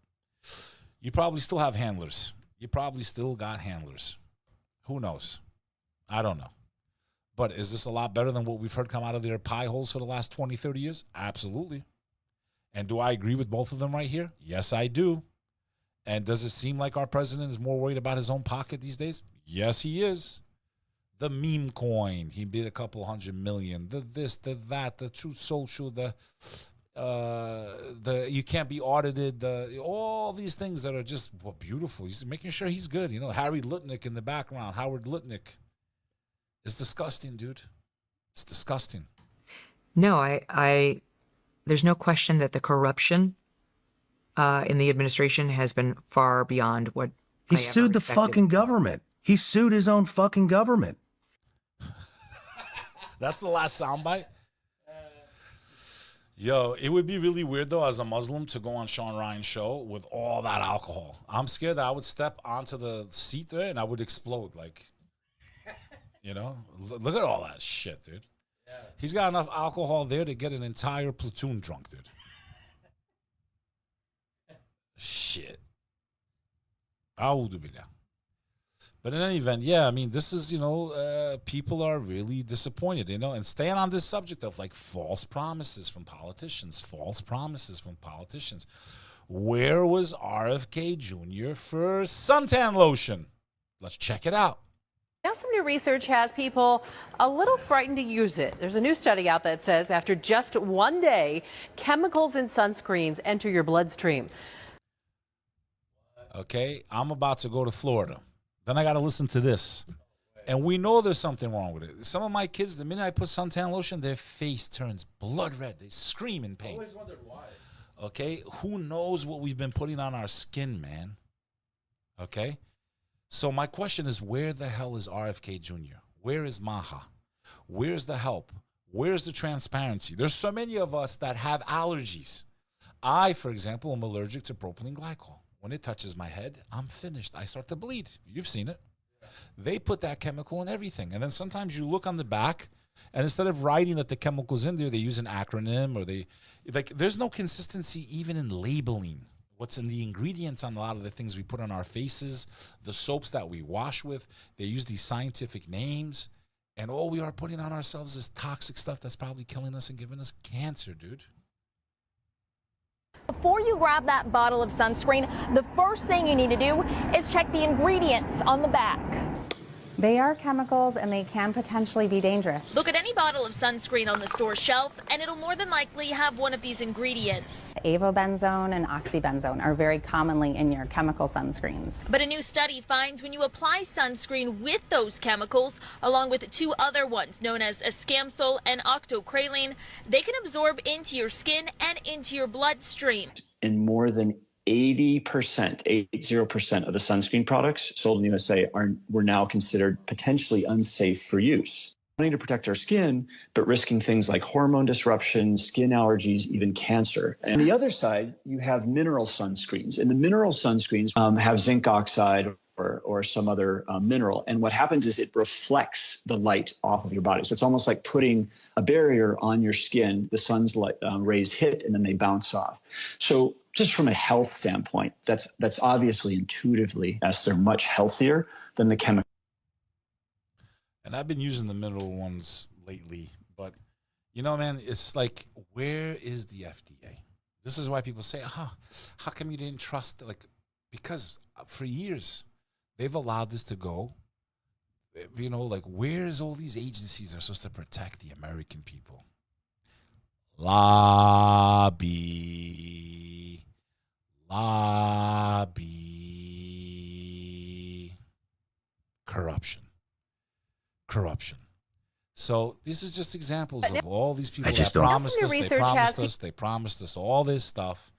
Speaker 4: You probably still have handlers. You probably still got handlers. Who knows? I don't know. But is this a lot better than what we've heard come out of their pie holes for the last 20, 30 years? Absolutely. And do I agree with both of them right here? Yes, I do. And does it seem like our president is more worried about his own pocket these days? Yes, he is. The meme coin, he bid a couple $100 million. The this, the that, the Truth Social, the you can't be audited, all these things that are just beautiful. He's making sure he's good. You know, Harry Lutnick in the background, Howard Lutnick. It's disgusting, dude. It's disgusting.
Speaker 19: No, I there's no question that the corruption in the administration has been far beyond what
Speaker 18: he sued the fucking government. He sued his own fucking government.
Speaker 4: That's the last soundbite. Yo, it would be really weird, though, as a Muslim to go on Sean Ryan's show with all that alcohol. I'm scared that I would step onto the seat there and I would explode. Like, you know, look at all that shit, dude. Yeah. He's got enough alcohol there to get an entire platoon drunk, dude. Shit. A'udhu billah. But in any event, yeah, I mean, this is, you know, people are really disappointed, you know, and staying on this subject of like false promises from politicians, Where was RFK Jr. for suntan lotion? Let's check it out.
Speaker 20: Now some new research has people a little frightened to use it. There's a new study out that says after just one day, chemicals in sunscreens enter your bloodstream.
Speaker 4: Okay, I'm about to go to Florida. Then I got to listen to this. And we know there's something wrong with it. Some of my kids, the minute I put suntan lotion, their face turns blood red. They scream in pain. I always wondered why. Okay? Who knows what we've been putting on our skin, man? Okay? So my question is, where the hell is RFK Jr.? Where is Maha? Where's the help? Where's the transparency? There's so many of us that have allergies. I, for example, am allergic to propylene glycol. When it touches my head, I'm finished. I start to bleed. You've seen it. They put that chemical in everything. And then sometimes you look on the back, and instead of writing that the chemical's in there, they use an acronym, or there's no consistency even in labeling what's in the ingredients on a lot of the things we put on our faces, the soaps that we wash with. They use these scientific names, and all we are putting on ourselves is toxic stuff that's probably killing us and giving us cancer, dude.
Speaker 21: Before you grab that bottle of sunscreen, the first thing you need to do is check the ingredients on the back. They are chemicals and they can potentially be dangerous.
Speaker 22: Look at any bottle of sunscreen on the store shelf, and it'll more than likely have one of these ingredients.
Speaker 21: Avobenzone and oxybenzone are very commonly in your chemical sunscreens.
Speaker 22: But a new study finds when you apply sunscreen with those chemicals, along with two other ones known as escamsol and octocrylene, they can absorb into your skin and into your bloodstream.
Speaker 23: In more than 80% of the sunscreen products sold in the USA were now considered potentially unsafe for use. Wanting to protect our skin, but risking things like hormone disruption, skin allergies, even cancer. And on the other side, you have mineral sunscreens. And the mineral sunscreens have zinc oxide or some other mineral. And what happens is it reflects the light off of your body. So it's almost like putting a barrier on your skin. The sun's rays hit and then they bounce off. So just from a health standpoint, that's obviously intuitively, they're much healthier than the chemical.
Speaker 4: And I've been using the mineral ones lately, but you know, man, it's like, where is the FDA? This is why people say, how come you didn't trust? Like, because for years, they've allowed this to go. You know, like, where's all these agencies that are supposed to protect the American people? Lobby. Corruption. So these are just examples of all these people that promised us, they promised us all this stuff.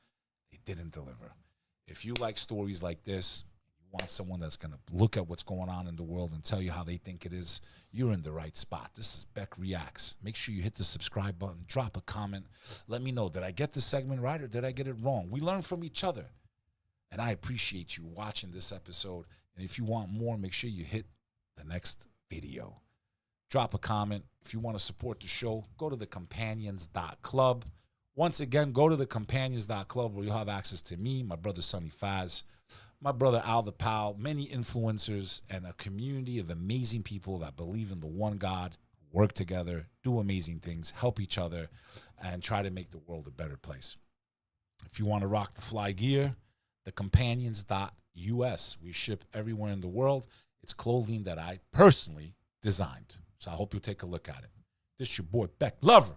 Speaker 4: They didn't deliver. If you like stories like this, you want someone that's going to look at what's going on in the world and tell you how they think it is, you're in the right spot. This is Beck Reacts. Make sure you hit the subscribe button, drop a comment. Let me know, did I get this segment right or did I get it wrong? We learn from each other. And I appreciate you watching this episode. And if you want more, make sure you hit the next video. Drop a comment. If you want to support the show, go to thecompanions.club. Once again, go to thecompanions.club where you'll have access to me, my brother Sonny Faz, my brother 𝐷𝐿, many influencers, and a community of amazing people that believe in the one God, work together, do amazing things, help each other, and try to make the world a better place. If you want to rock the fly gear, thecompanions.us. We ship everywhere in the world. It's clothing that I personally designed. So I hope you'll take a look at it. This is your boy, Beck Lover.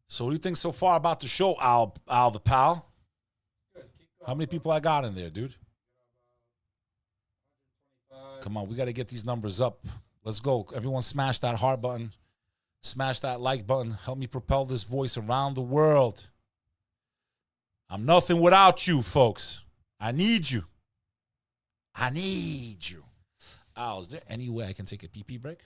Speaker 4: So what do you think so far about the show, 𝐷𝐿? How many people I got in there, dude? Come on, we got to get these numbers up. Let's go. Everyone smash that heart button. Smash that like button. Help me propel this voice around the world. I'm nothing without you, folks. I need you. I need you. Al, is there any way I can take a pee-pee break?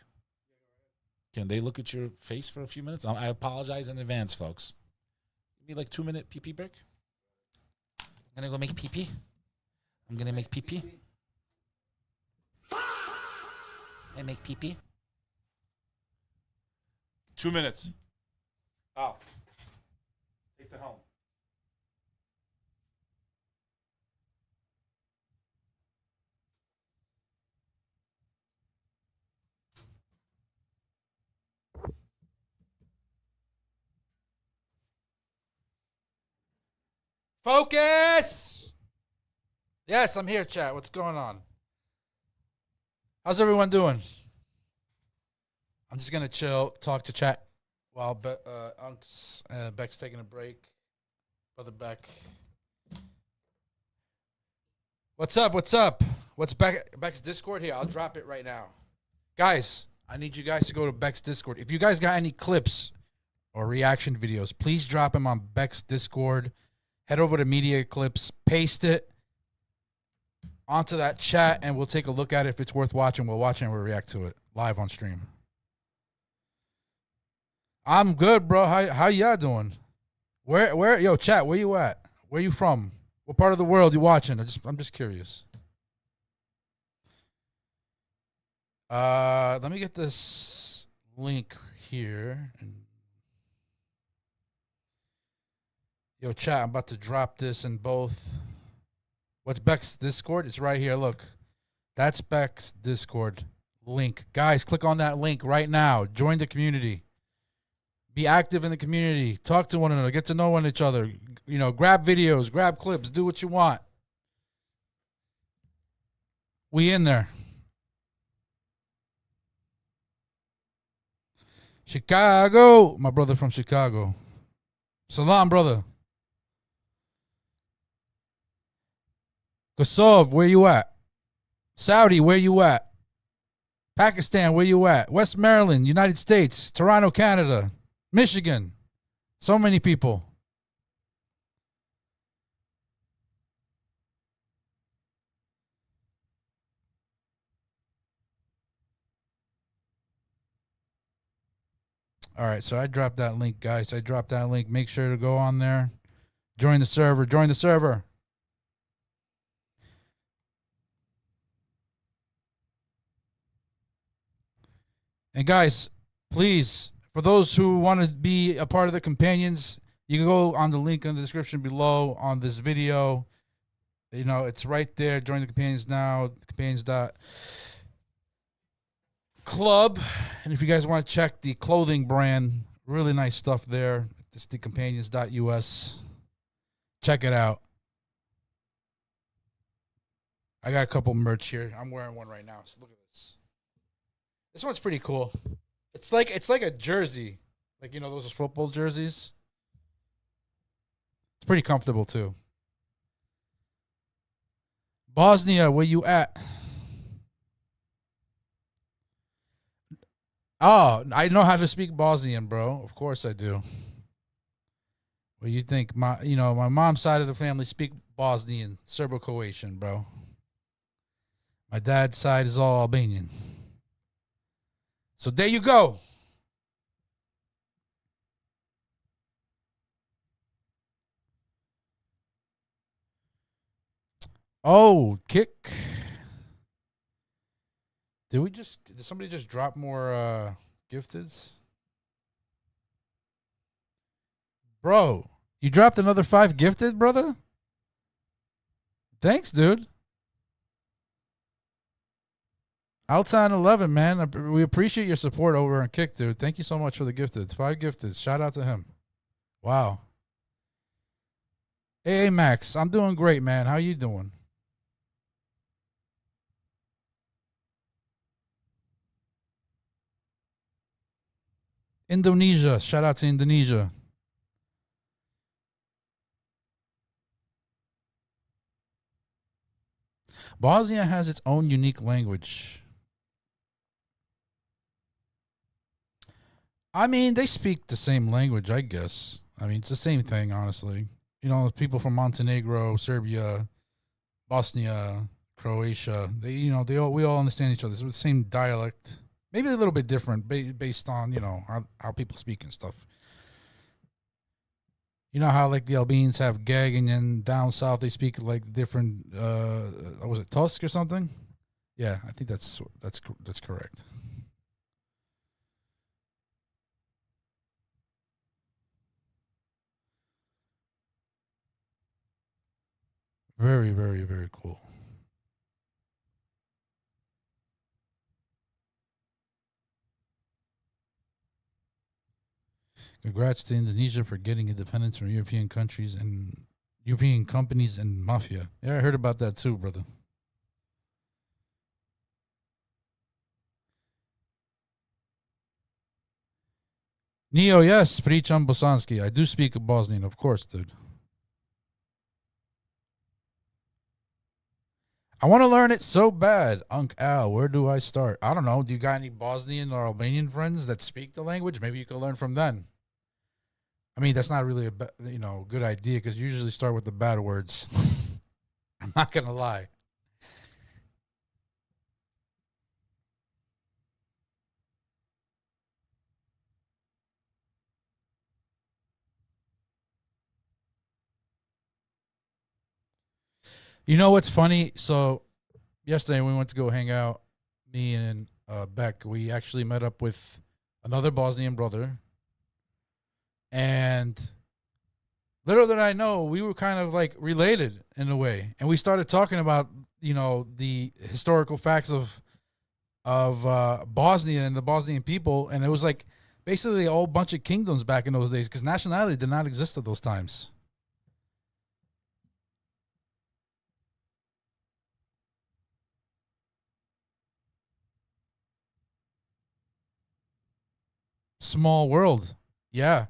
Speaker 4: Can they look at your face for a few minutes? I apologize in advance, folks. Give me like 2-minute pee-pee break. I'm going to go make pee-pee. I'm going to make pee-pee. I make pee-pee. 2 minutes. Al, take the helm.
Speaker 3: Focus! Yes, I'm here, chat. What's going on? How's everyone doing? I'm just going to chill, talk to chat while Beck's taking a break. Brother Beck. What's up? What's Beck's Discord? Here, I'll drop it right now. Guys, I need you guys to go to Beck's Discord. If you guys got any clips or reaction videos, please drop them on Beck's Discord. Head over to Media Clips, paste it onto that chat, and we'll take a look at it. If it's worth watching, we'll watch it and we'll react to it live on stream. I'm good, bro. How y'all doing? Yo, chat, where you at? Where you from? What part of the world you watching? I'm just curious. Let me get this link here. Yo, chat, I'm about to drop this in both. What's Beck's Discord? It's right here. Look, that's Beck's Discord link. Guys, click on that link right now. Join the community. Be active in the community. Talk to one another. Get to know each other. You know, grab videos, grab clips. Do what you want. We in there. Chicago. My brother from Chicago. Salam, brother. Kosovo, where you at? Saudi, where you at? Pakistan, where you at? West Maryland, United States. Toronto, Canada. Michigan. So many people. All right, so I dropped that link, guys. I dropped that link. Make sure to go on there. Join the server. Join the server. And guys, please, for those who want to be a part of the companions, you can go on the link in the description below on this video. You know, it's right there. Join the companions now. Companions.club. And if you guys want to check the clothing brand, really nice stuff there. It's the companions.us. Check it out. I got a couple merch here. I'm wearing one right now. So look at this. This one's pretty cool. It's like a jersey. Like, you know, those football jerseys. It's pretty comfortable too. Bosnia, where you at? Oh, I know how to speak Bosnian, bro. Of course I do. Well, you think my mom's side of the family speak Bosnian, Serbo-Croatian, bro. My dad's side is all Albanian. So there you go. Oh, kick. Did somebody just drop more gifteds? Bro, you dropped another 5 gifted, brother? Thanks, dude. Altan 11, man. We appreciate your support over on Kick, dude. Thank you so much for the gifted. 5 gifted. Shout out to him. Wow. Hey, Max. I'm doing great, man. How you doing? Indonesia. Shout out to Indonesia. Bosnia has its own unique language. I mean, they speak the same language, I guess. I mean, it's the same thing, honestly. You know, people from Montenegro, Serbia, Bosnia, Croatia, we all understand each other. It's the same dialect. Maybe a little bit different based on, you know, how people speak and stuff. You know how, like, the Albanians have gag, and then down south they speak, like, different, was it Tusk or something? Yeah, I think that's correct. Very, very, very cool. Congrats to Indonesia for getting independence from European countries and European companies and mafia. Yeah, I heard about that too, brother. Neo, yes, pričam bosanski. I do speak Bosnian, of course, dude. I want to learn it so bad. Unc Al, where do I start? I don't know. Do you got any Bosnian or Albanian friends that speak the language? Maybe you can learn from them. I mean, that's not really a good idea, because you usually start with the bad words. I'm not gonna lie. You know what's funny? So yesterday we went to go hang out. Me and Beck. We actually met up with another Bosnian brother. And little did I know, we were kind of like related in a way. And we started talking about, you know, the historical facts of Bosnia and the Bosnian people. And it was like basically a whole bunch of kingdoms back in those days, because nationality did not exist at those times. Small world. Yeah.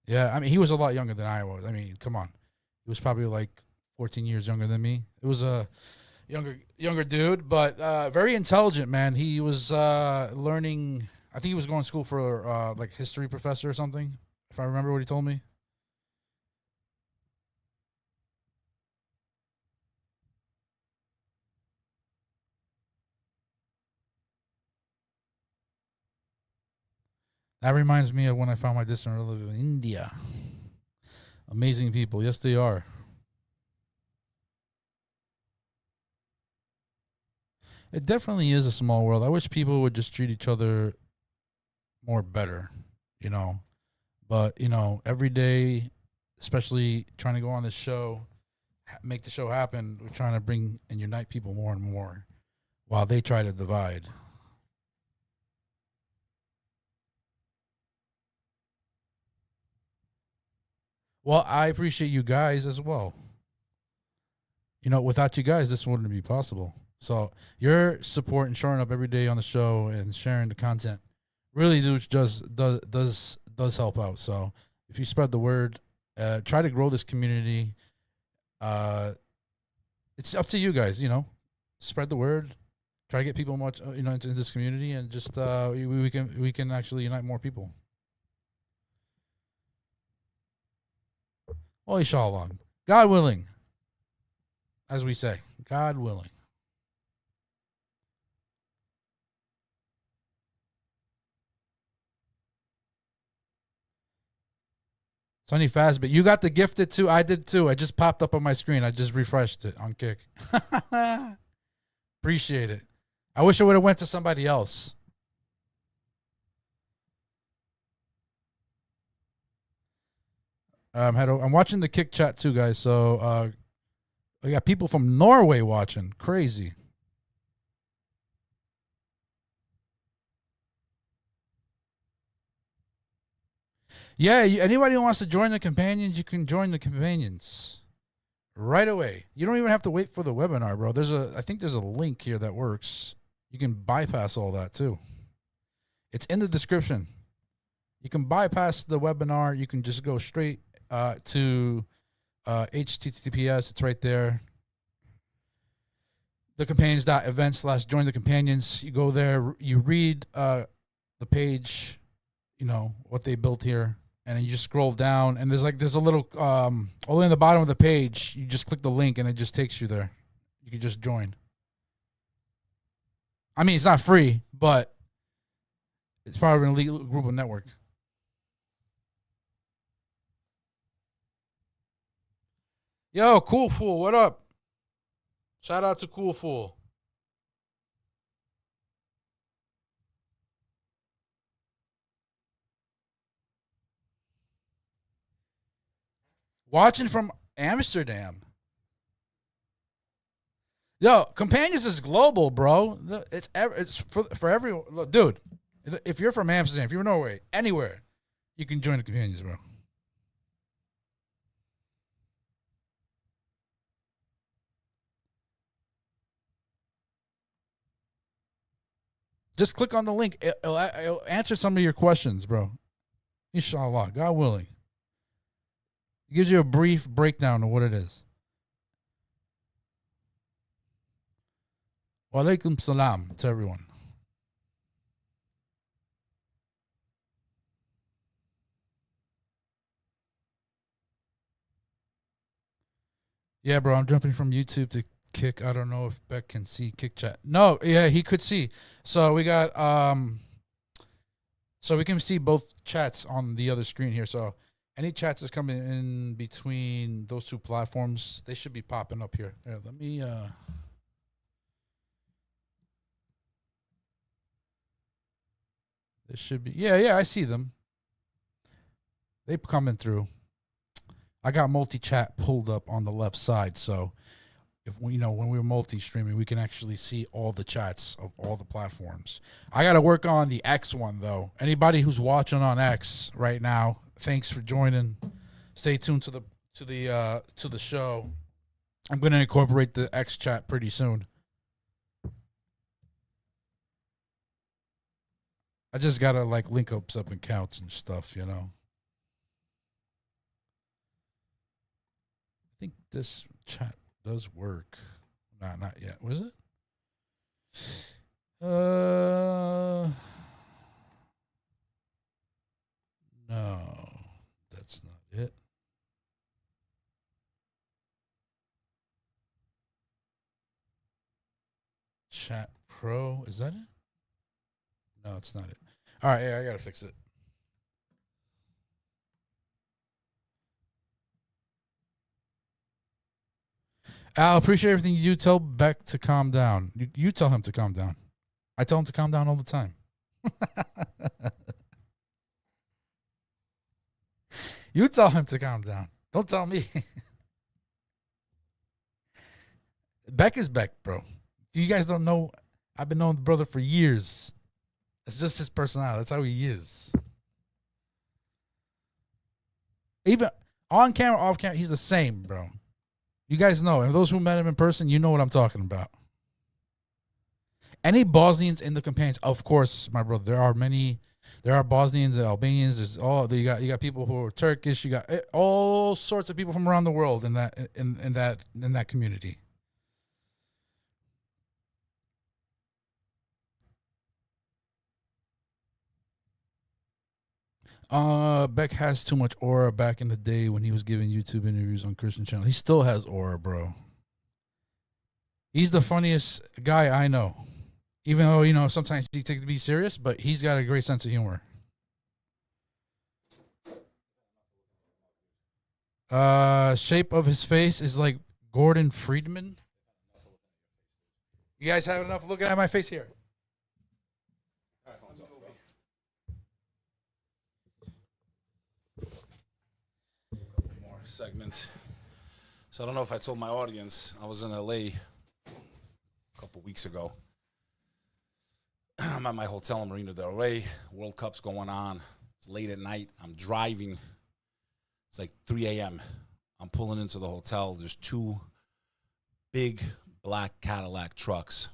Speaker 3: Yeah. I mean, he was a lot younger than I was. I mean, come on. He was probably like 14 years younger than me. It was a younger dude, but very intelligent, man. He was learning. I think he was going to school for like history professor or something, if I remember what he told me. That reminds me of when I found my distant relative in India. Amazing people. Yes, they are. It definitely is a small world. I wish people would just treat each other more better, you know. But, you know, every day, especially trying to go on this show, make the show happen, we're trying to bring and unite people more and more while they try to divide. Well, I appreciate you guys as well. You know, without you guys, this wouldn't be possible. So your support and showing up every day on the show and sharing the content really does help out. So if you spread the word, try to grow this community. It's up to you guys. You know, spread the word. Try to get people much into this community, and just we can actually unite more people. Oh, inshallah. God willing. As we say, God willing. Sonny Fazbit, you got the gifted too. I did too. I just popped up on my screen. I just refreshed it on Kick. Appreciate it. I wish I would have went to somebody else. I'm watching the Kick chat too, guys. So I got people from Norway watching. Crazy. Yeah, anybody who wants to join the companions, you can join the companions right away. You don't even have to wait for the webinar, bro. I think there's a link here that works. You can bypass all that too. It's in the description. You can bypass the webinar. You can just go straight to HTTPS. It's right there. thecompanions.event/join the companions. You go there, you read the page, you know, what they built here, and then you just scroll down, and there's a little only in the bottom of the page, you just click the link and it just takes you there. You can just join. I mean, it's not free, but it's part of an elite group of network. Yo, Cool Fool, what up? Shout out to Cool Fool. Watching from Amsterdam. Yo, Companions is global, bro. It's for everyone. Look, dude, if you're from Amsterdam, if you're Norway, anywhere, you can join the Companions, bro. Just click on the link. It'll answer some of your questions, bro. Inshallah, God willing. It gives you a brief breakdown of what it is. Wa alaikum salam to everyone. Yeah, bro, I'm jumping from YouTube to Kick. I don't know if Beck can see Kick chat. No, yeah, he could see. So we got so we can see both chats on the other screen here. So any chats that's coming in between those two platforms, they should be popping up here. Here, let me this should be yeah, I see them. They coming through. I got multi-chat pulled up on the left side, so if when we're multi-streaming, we can actually see all the chats of all the platforms. I got to work on the X one though. Anybody who's watching on X right now, thanks for joining. Stay tuned to the show. I'm going to incorporate the X chat pretty soon. I just gotta like link up some accounts and stuff, you know. I think this chat does work. Nah, not yet. Was it? No, that's not it. Chat Pro, is that it? No, it's not it. All right, yeah, I gotta fix it. Al, appreciate everything you do. Tell Beck to calm down. You tell him to calm down. I tell him to calm down all the time. You tell him to calm down. Don't tell me. Beck is Beck, bro. If you guys don't know, I've been knowing the brother for years. It's just his personality. That's how he is. Even on camera, off camera, he's the same, bro. You guys know. And those who met him in person, you know what I'm talking about. Any Bosnians in the companions, of course, my brother. There are Bosnians and Albanians. There's you got people who are Turkish. You got all sorts of people from around the world in that community. Beck has too much aura back in the day when he was giving YouTube interviews on Christian channel. He still has aura, bro. He's the funniest guy I know. Even though, you know, sometimes he takes to be serious, but he's got a great sense of humor. Shape of his face is like Gordon Friedman. You guys have enough looking at my face here.
Speaker 4: More segments. So I don't know if I told my audience, I was in LA a couple weeks ago. I'm at my hotel in Marina del Rey. World Cup's going on. It's late at night. I'm driving. It's like 3 a.m. I'm pulling into the hotel. There's two big black Cadillac trucks.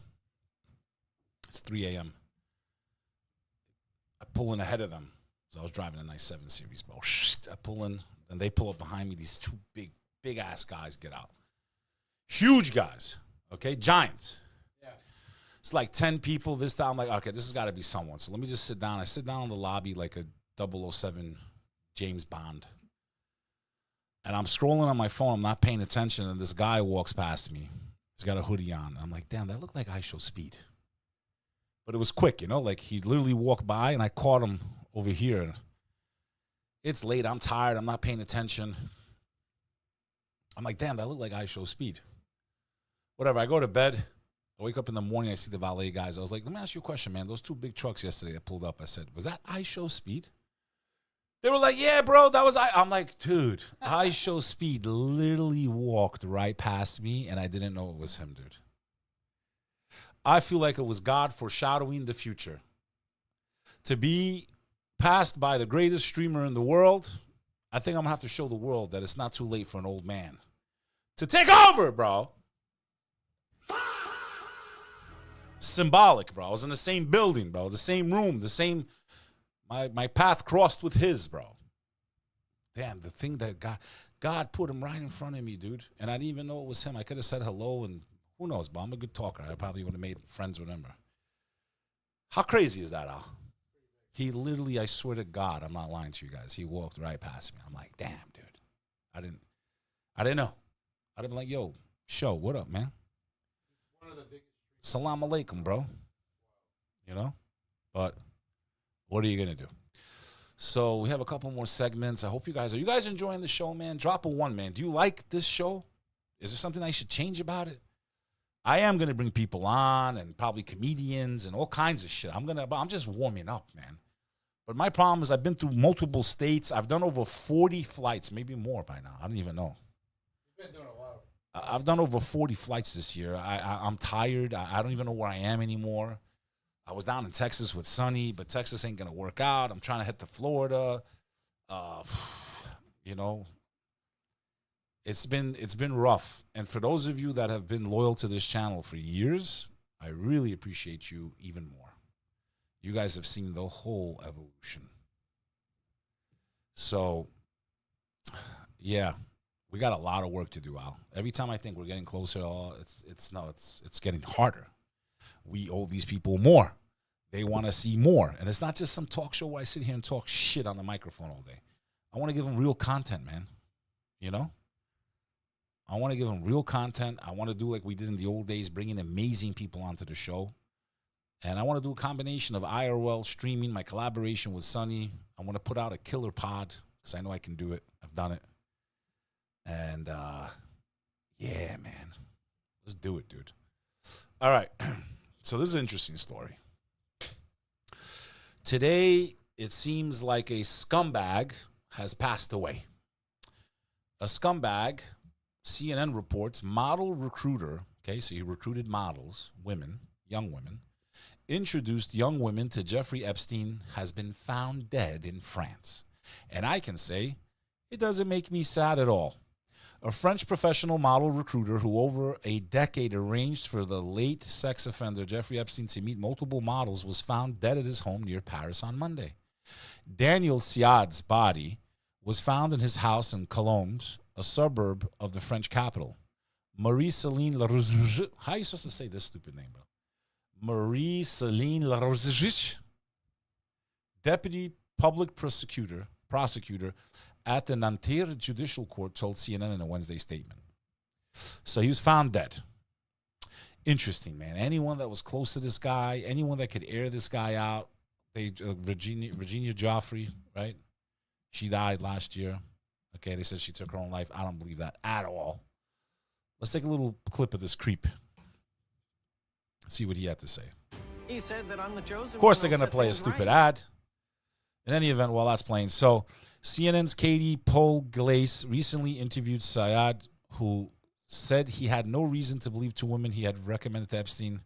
Speaker 4: It's 3 a.m. I pull in ahead of them. So I was driving a nice 7 Series, bro. I pull in, and they pull up behind me. These two big-ass guys get out. Huge guys, okay? Giants. It's like 10 people this time. I'm like, okay, this has got to be someone. So let me just sit down. I sit down in the lobby like a 007 James Bond. And I'm scrolling on my phone. I'm not paying attention. And this guy walks past me. He's got a hoodie on. I'm like, damn, that looked like 𝐈𝐲_Speed. But it was quick, you know? Like he literally walked by and I caught him over here. It's late. I'm tired. I'm not paying attention. I'm like, damn, that looked like 𝐈𝐲_Speed. Whatever. I go to bed. I wake up in the morning, I see the valet guys. I was like, let me ask you a question, man. Those two big trucks yesterday that pulled up, I said, was that 𝐈𝐲_Speed? They were like, yeah, bro, that was I'm like, dude, 𝐈𝐲_Speed literally walked right past me, and I didn't know it was him, dude. I feel like it was God foreshadowing the future. To be passed by the greatest streamer in the world, I think I'm going to have to show the world that it's not too late for an old man to take over, bro. Symbolic, bro. I was in the same building, bro. The same room, the same. My path crossed with his, bro. Damn, the thing that God put him right in front of me, dude. And I didn't even know it was him. I could have said hello, and who knows, but I'm a good talker. I probably would have made friends with him. How crazy is that, Al? He literally, I swear to God, I'm not lying to you guys. He walked right past me. I'm like, damn, dude. I didn't know. I'd have been like, yo, show, what up, man? One of the biggest. Salam alaikum, bro. You know? But what are you going to do? So we have a couple more segments. I hope you guys, are you guys enjoying the show, man? Drop a 1, man. Do you like this show? Is there something I should change about it? I am going to bring people on and probably comedians and all kinds of shit. I'm just warming up, man. But my problem is I've been through multiple states. I've done over 40 flights, maybe more by now. I don't even know. You've been doing a lot of. I've done over 40 flights this year. I'm tired. I don't even know where I am anymore. I was down in Texas with Sonny, but Texas ain't going to work out. I'm trying to head to Florida. You know, it's been rough. And for those of you that have been loyal to this channel for years, I really appreciate you even more. You guys have seen the whole evolution. So, yeah, we got a lot of work to do, Al. Every time I think we're getting closer, it's getting harder. We owe these people more. They want to see more. And it's not just some talk show where I sit here and talk shit on the microphone all day. I want to give them real content, man. You know? I want to give them real content. I want to do like we did in the old days, bringing amazing people onto the show. And I want to do a combination of IRL streaming, my collaboration with Sonny. I want to put out a killer pod because I know I can do it. I've done it. And, yeah, man. Let's do it, dude. All right. So this is an interesting story. Today, it seems like a scumbag has passed away. A scumbag, CNN reports, model recruiter, okay, so he recruited models, women, young women, introduced young women to Jeffrey Epstein, has been found dead in France. And I can say, it doesn't make me sad at all. A French professional model recruiter who over a decade arranged for the late sex offender Jeffrey Epstein to meet multiple models was found dead at his home near Paris on Monday. Daniel 𝐕𝐨𝐧's body was found in his house in Colombes, a suburb of the French capital. Marie-Céline 𝐲𝐲, how are you supposed to say this stupid name, bro? Marie-Céline 𝐲𝐲, deputy public prosecutor at the Nanterre Judicial Court, told CNN in a Wednesday statement. So he was found dead. Interesting, man. Anyone that was close to this guy, anyone that could air this guy out, Virginia Giuffre, right? She died last year. Okay, they said she took her own life. I don't believe that at all. Let's take a little clip of this creep. See what he had to say.
Speaker 1: He said that I'm the chosen.
Speaker 4: Of course, they're going to play a stupid ad. In any event, while that's playing. So, CNN's Katie Paul-Glaise recently interviewed 𝐕𝐨𝐧, who said he had no reason to believe two women he had recommended to Epstein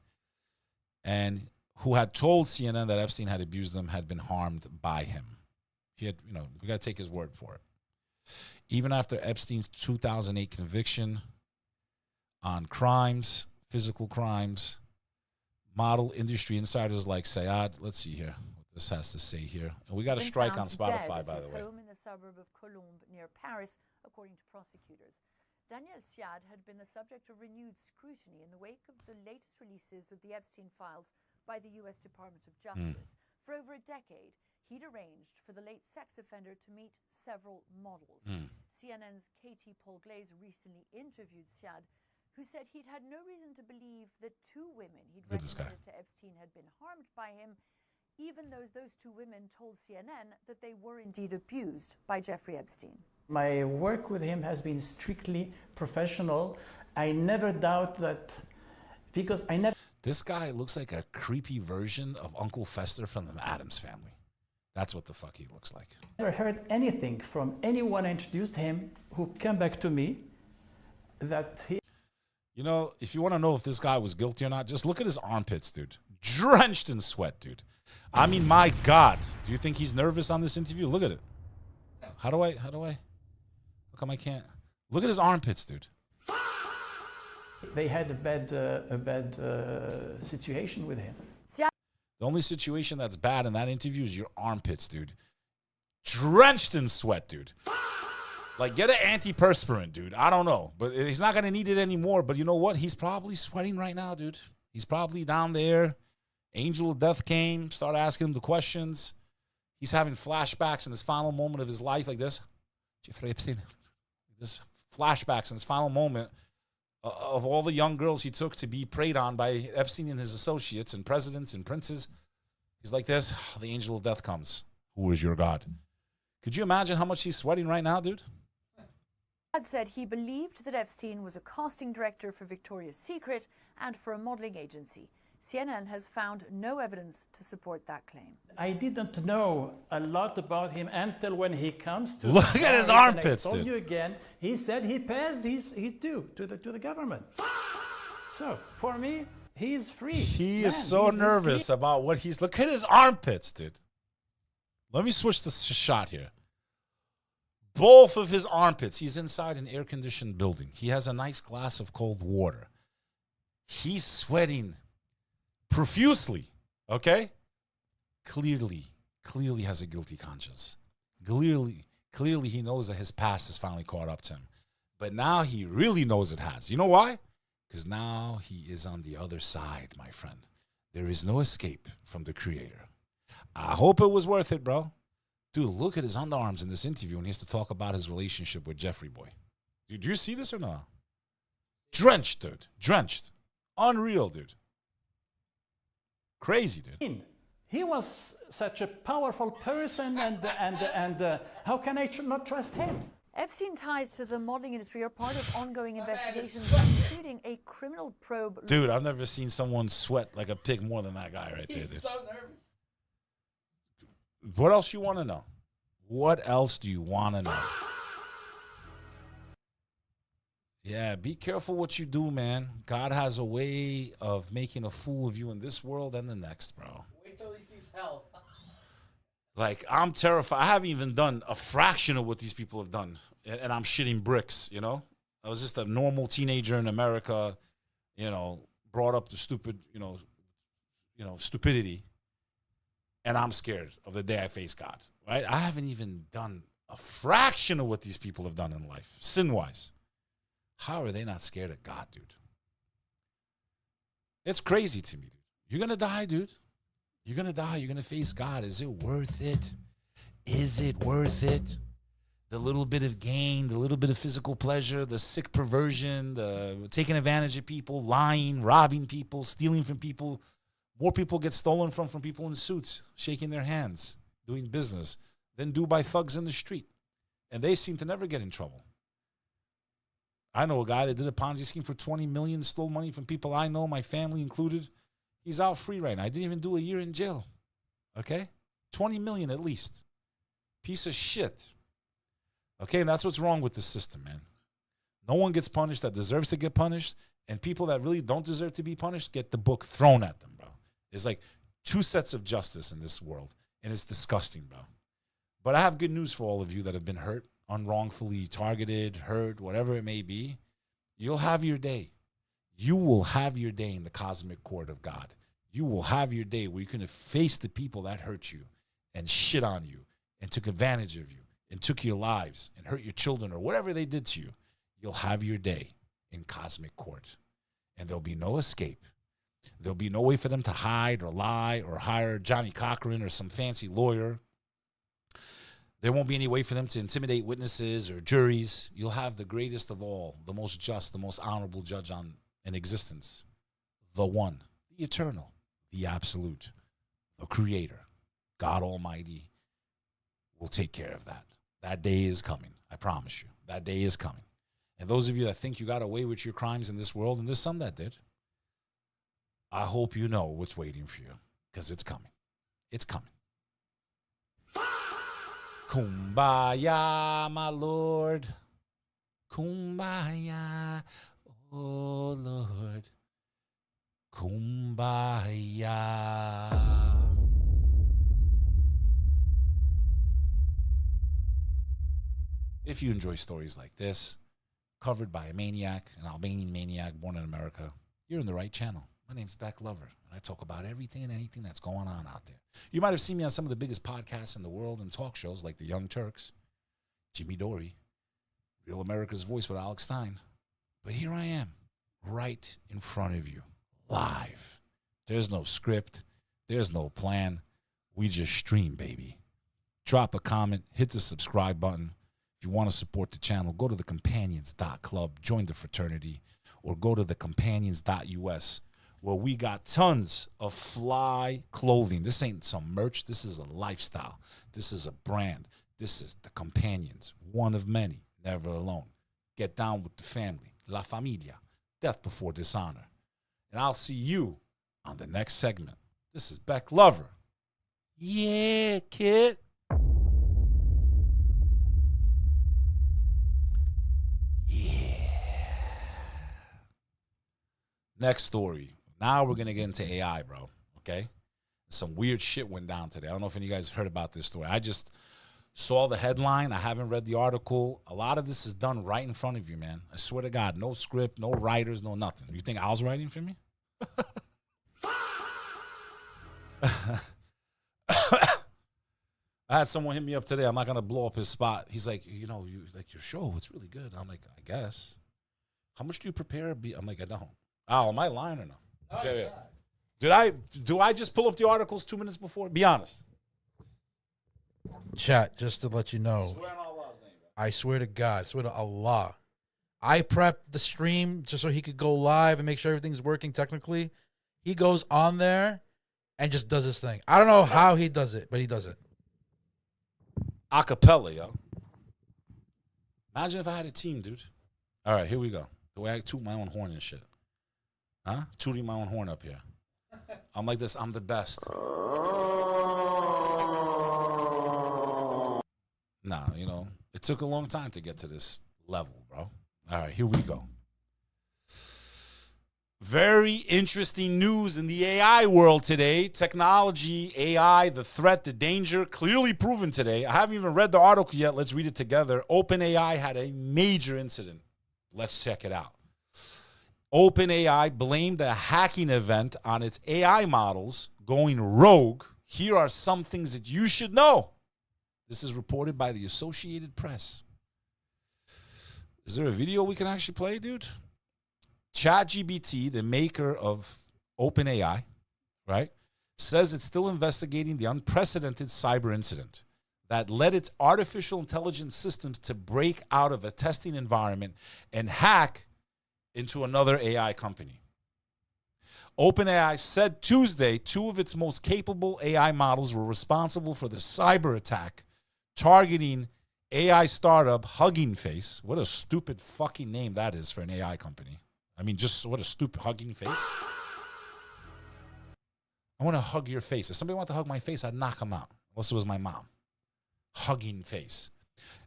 Speaker 4: and who had told CNN that Epstein had abused them had been harmed by him. He had, we got to take his word for it. Even after Epstein's 2008 conviction on crimes, physical crimes, model industry insiders like 𝐕𝐨𝐧, let's see here what this has to say here. And we got a strike on Spotify, by the way.
Speaker 5: Home in the suburb of Colombes near Paris, according to prosecutors. Daniel 𝐕𝐨𝐧 had been the subject of renewed scrutiny in the wake of the latest releases of the Epstein files by the U.S. Department of Justice. For over a decade, he'd arranged for the late sex offender to meet several models. CNN's Katie Paul-Glaise recently interviewed 𝐕𝐨𝐧, who said he'd had no reason to believe that two women he'd recommended to Epstein had been harmed by him, even though those two women told CNN that they were indeed abused by Jeffrey Epstein.
Speaker 1: My work with him has been strictly professional. I never doubt that, because I never...
Speaker 4: This guy looks like a creepy version of Uncle Fester from the Addams Family. That's what the fuck he looks like.
Speaker 1: Never heard anything from anyone I introduced him who came back to me that he...
Speaker 4: If you want to know if this guy was guilty or not, just look at his armpits, dude. Drenched in sweat, dude. I mean, my God. Do you think he's nervous on this interview? Look at it. How do I? How come I can't? Look at his armpits, dude.
Speaker 1: They had a bad situation with him.
Speaker 4: The only situation that's bad in that interview is your armpits, dude. Drenched in sweat, dude. Like, get an antiperspirant, dude. I don't know. But he's not going to need it anymore. But you know what? He's probably sweating right now, dude. He's probably down there. Angel of death came, started asking him the questions. He's having flashbacks in his final moment of his life like this. Jeffrey Epstein. This flashbacks in his final moment of all the young girls he took to be preyed on by Epstein and his associates and presidents and princes. He's like this. The angel of death comes. Who is your God? Could you imagine how much he's sweating right now, dude?
Speaker 5: Said he believed that Epstein was a casting director for Victoria's Secret and for a modeling agency. CNN has found no evidence to support that claim.
Speaker 1: I didn't know a lot about him until when he comes to...
Speaker 4: Look at his armpits,
Speaker 1: I told
Speaker 4: dude.
Speaker 1: you again, he said he pays his due to the government. So, for me, he's free.
Speaker 4: He is so nervous about what he's... Look at his armpits, dude. Let me switch the shot here. Both of his armpits. He's inside an air-conditioned building. He has a nice glass of cold water. He's sweating profusely, okay? clearly has a guilty conscience. Clearly he knows that his past has finally caught up to him. But now he really knows it has. You know why? Because now he is on the other side, my friend. There is no escape from the Creator. I hope it was worth it, bro. Dude, look at his underarms in this interview, and he has to talk about his relationship with Jeffrey Boy. Dude, do you see this or not? Drenched, dude. Drenched. Unreal, dude. Crazy, dude.
Speaker 1: He was such a powerful person, and how can I not trust him?
Speaker 5: Epstein ties to the modeling industry are part of ongoing investigations, including a criminal probe.
Speaker 4: Dude, I've never seen someone sweat like a pig more than that guy right there, dude.
Speaker 11: He's so nervous.
Speaker 4: What else you want to know? What else do you want to know? Yeah, be careful what you do, man. God has a way of making a fool of you in this world and the next, bro.
Speaker 11: Wait till he sees hell.
Speaker 4: Like, I'm terrified. I haven't even done a fraction of what these people have done. And I'm shitting bricks, you know? I was just a normal teenager in America, you know, brought up to stupid, stupidity. And I'm scared of the day I face God, right? I haven't even done a fraction of what these people have done in life, sin-wise. How are they not scared of God, dude? It's crazy to me, dude. You're going to die, dude. You're going to die. You're going to face God. Is it worth it? Is it worth it? The little bit of gain, the little bit of physical pleasure, the sick perversion, the taking advantage of people, lying, robbing people, stealing from people. More people get stolen from people in suits, shaking their hands, doing business, than do by thugs in the street. And they seem to never get in trouble. I know a guy that did a Ponzi scheme for $20 million, stole money from people I know, my family included. He's out free right now. I didn't even do a year in jail. Okay? 20 million at least. Piece of shit. Okay, and that's what's wrong with the system, man. No one gets punished that deserves to get punished, and people that really don't deserve to be punished get the book thrown at them, bro. It's like two sets of justice in this world, and it's disgusting, bro. But I have good news for all of you that have been hurt, unwrongfully targeted, hurt, whatever it may be. You'll have your day. You will have your day in the cosmic court of God. You will have your day where you can face the people that hurt you and shit on you and took advantage of you and took your lives and hurt your children or whatever they did to you. You'll have your day in cosmic court, and there'll be no escape. There'll be no way for them to hide or lie or hire Johnny Cochran or some fancy lawyer. There won't be any way for them to intimidate witnesses or juries. You'll have the greatest of all, the most just, the most honorable judge in existence. The one, the eternal, the absolute, the creator, God Almighty will take care of that. That day is coming. I promise you. That day is coming. And those of you that think you got away with your crimes in this world, and there's some that did, I hope you know what's waiting for you, because it's coming. It's coming. Kumbaya, my Lord. Kumbaya, oh Lord. Kumbaya. If you enjoy stories like this, covered by a maniac, an Albanian maniac born in America, you're in the right channel. My name's Beck Lover, and I talk about everything and anything that's going on out there. You might have seen me on some of the biggest podcasts in the world and talk shows like The Young Turks, Jimmy Dore, Real America's Voice with Alex Stein. But here I am, right in front of you, live. There's no script. There's no plan. We just stream, baby. Drop a comment. Hit the subscribe button. If you want to support the channel, go to thecompanions.club, join the fraternity, or go to thecompanions.us, where we got tons of fly clothing. This ain't some merch. This is a lifestyle. This is a brand. This is The Companions, one of many, never alone. Get down with the family, La Familia, death before dishonor. And I'll see you on the next segment. This is Beck Lover. Yeah, kid. Next story. Now we're going to get into AI, bro. Okay? Some weird shit went down today. I don't know if any of you guys heard about this story. I just saw the headline. I haven't read the article. A lot of this is done right in front of you, man. I swear to God. No script, no writers, no nothing. You think I was writing for me? I had someone hit me up today. I'm not gonna blow up his spot. He's like, you know, you like your show. It's really good. I'm like, I guess. How much do you prepare? I'm like, I don't. Oh, am I lying or no? Yeah. Do I just pull up the articles 2 minutes before? Be honest.
Speaker 3: Chat, just to let you know.
Speaker 4: Swear on Allah's name.
Speaker 3: I swear to God, swear to Allah. I prepped the stream just so he could go live and make sure everything's working technically. He goes on there and just does his thing. I don't know how he does it, but he does it.
Speaker 4: Acapella, yo. Imagine if I had a team, dude. All right, here we go. The way I toot my own horn and shit. Huh? Tooting my own horn up here. I'm like this. I'm the best. Nah, you know, it took a long time to get to this level, bro. All right, here we go. Very interesting news in the AI world today. Technology, AI, the threat, the danger, clearly proven today. I haven't even read the article yet. Let's read it together. OpenAI had a major incident. Let's check it out. OpenAI blamed a hacking event on its AI models going rogue. Here are some things that you should know. This is reported by the Associated Press. Is there a video we can actually play, dude? ChatGPT, the maker of OpenAI, right, says it's still investigating the unprecedented cyber incident that led its artificial intelligence systems to break out of a testing environment and hack into another AI company. OpenAI said Tuesday 2 of its most capable AI models were responsible for the cyber attack targeting AI startup Hugging Face. What a stupid fucking name that is for an AI company. I mean, just what a stupid Hugging Face. I want to hug your face. If somebody wanted to hug my face, I'd knock them out. Unless it was my mom. Hugging Face.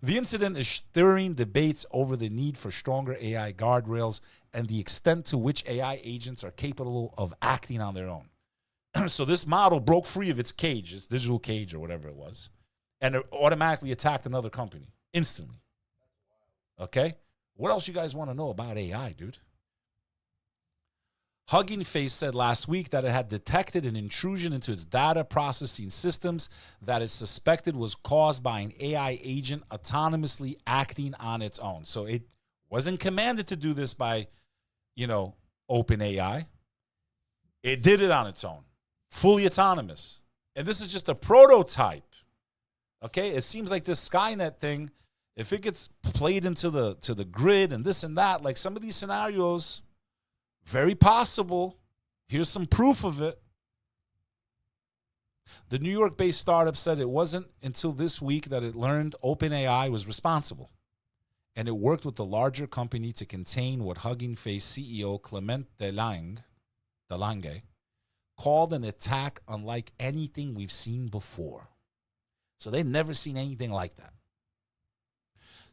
Speaker 4: The incident is stirring debates over the need for stronger AI guardrails and the extent to which AI agents are capable of acting on their own. So this model broke free of its cage, its digital cage or whatever it was, and it automatically attacked another company instantly. Okay? What else you guys want to know about AI, dude? Hugging Face said last week that it had detected an intrusion into its data processing systems that it suspected was caused by an AI agent autonomously acting on its own. So it wasn't commanded to do this by, you know, OpenAI. It did it on its own, fully autonomous. And this is just a prototype. Okay, it seems like this Skynet thing, if it gets played into the grid and this and that, like some of these scenarios, very possible. Here's some proof of it. The New York-based startup said it wasn't until this week that it learned OpenAI was responsible. And it worked with the larger company to contain what Hugging Face CEO Clement Delange called an attack unlike anything we've seen before. So they've never seen anything like that.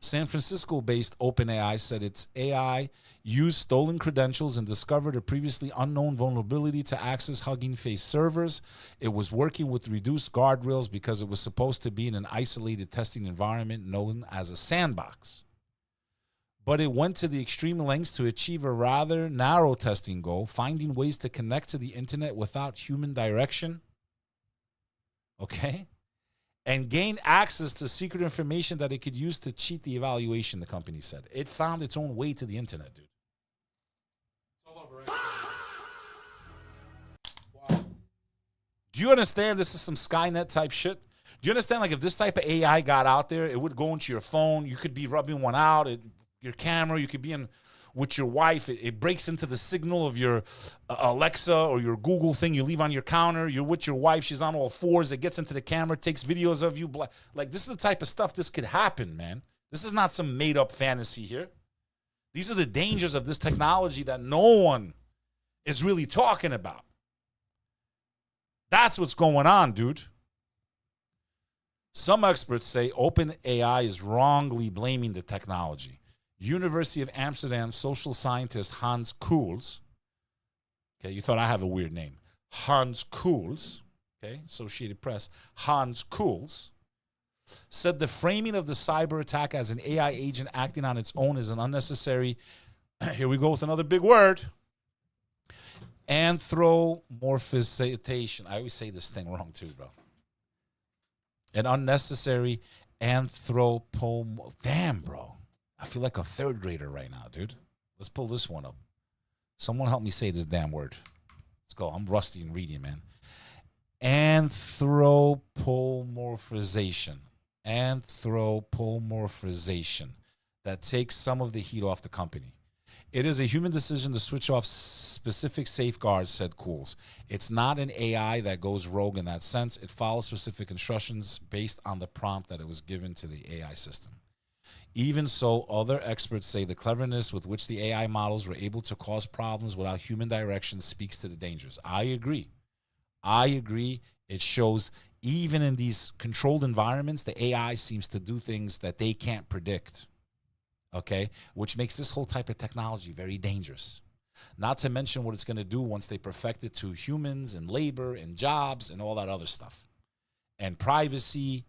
Speaker 4: San Francisco-based OpenAI said its AI used stolen credentials and discovered a previously unknown vulnerability to access Hugging Face servers. It was working with reduced guardrails because it was supposed to be in an isolated testing environment known as a sandbox. But it went to the extreme lengths to achieve a rather narrow testing goal, finding ways to connect to the internet without human direction. Okay? And gain access to secret information that it could use to cheat the evaluation, the company said. It found its own way to the internet, dude. Wow. Do you understand this is some Skynet type shit? Do you understand, like, if this type of AI got out there, it would go into your phone. You could be rubbing one out, your camera. You could be in with your wife. It breaks into the signal of your Alexa or your Google thing you leave on your counter. You're with your wife. She's on all fours. It gets into the camera, takes videos of you. Like, this is the type of stuff this could happen, man. This is not some made-up fantasy here. These are the dangers of this technology that no one is really talking about. That's what's going on, dude. Some experts say OpenAI is wrongly blaming the technology. University of Amsterdam social scientist Hans Kool's, okay, you thought I have a weird name, Hans Kool's, okay, Associated Press, Hans Kool's, said the framing of the cyber attack as an AI agent acting on its own is an unnecessary, here we go with another big word, anthropomorphization. I always say this thing wrong too, bro. an unnecessary Damn, bro. I feel like a third grader right now, dude. Let's pull this one up. Someone help me say this damn word. Let's go. I'm rusty in reading, man. Anthropomorphization. Anthropomorphization. That takes some of the heat off the company. It is a human decision to switch off specific safeguards, said Cools. It's not an AI that goes rogue in that sense. It follows specific instructions based on the prompt that it was given to the AI system. Even so, other experts say the cleverness with which the AI models were able to cause problems without human direction speaks to the dangers. I agree. It shows even in these controlled environments, the AI seems to do things that they can't predict. Okay, which makes this whole type of technology very dangerous. Not to mention what it's going to do once they perfect it to humans and labor and jobs and all that other stuff. And privacy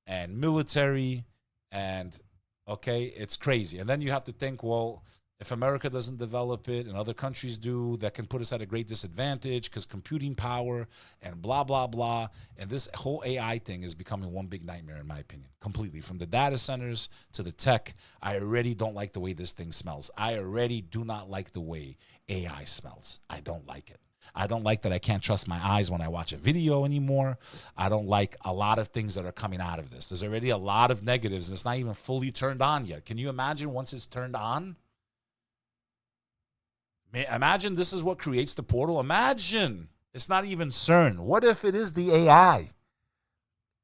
Speaker 4: and military and, okay, it's crazy. And then you have to think, well, if America doesn't develop it and other countries do, that can put us at a great disadvantage because computing power and blah, blah, blah. And this whole AI thing is becoming one big nightmare, in my opinion, completely. From the data centers to the tech, I already don't like the way this thing smells. I already do not like the way AI smells. I don't like it. I don't like that I can't trust my eyes when I watch a video anymore. I don't like a lot of things that are coming out of this. There's already a lot of negatives, and it's not even fully turned on yet. Can you imagine once it's turned on? Imagine this is what creates the portal. Imagine it's not even CERN. What if it is the AI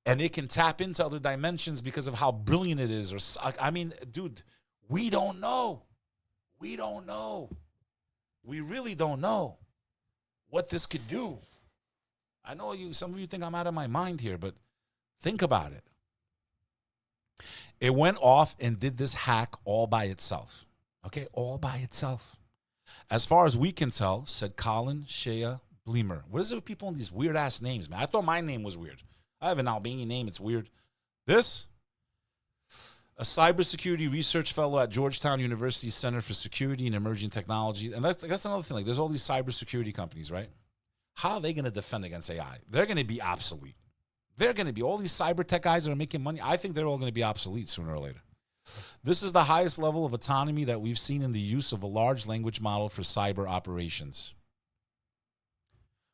Speaker 4: and it can tap into other dimensions because of how brilliant it is? Or I mean, dude, we don't know. We don't know. We really don't know what this could do. I know some of you think I'm out of my mind here, but think about it. It went off and did this hack all by itself. Okay, all by itself. As far as we can tell, said Colin Shea Bleemer. What is it with people in these weird-ass names, man? I thought my name was weird. I have an Albanian name. It's weird. This? A cybersecurity research fellow at Georgetown University Center for Security and Emerging Technology. And that's another thing. Like, there's all these cybersecurity companies, right? How are they going to defend against AI? They're going to be obsolete. They're going to be. All these cyber tech guys that are making money, I think they're all going to be obsolete sooner or later. This is the highest level of autonomy that we've seen in the use of a large language model for cyber operations.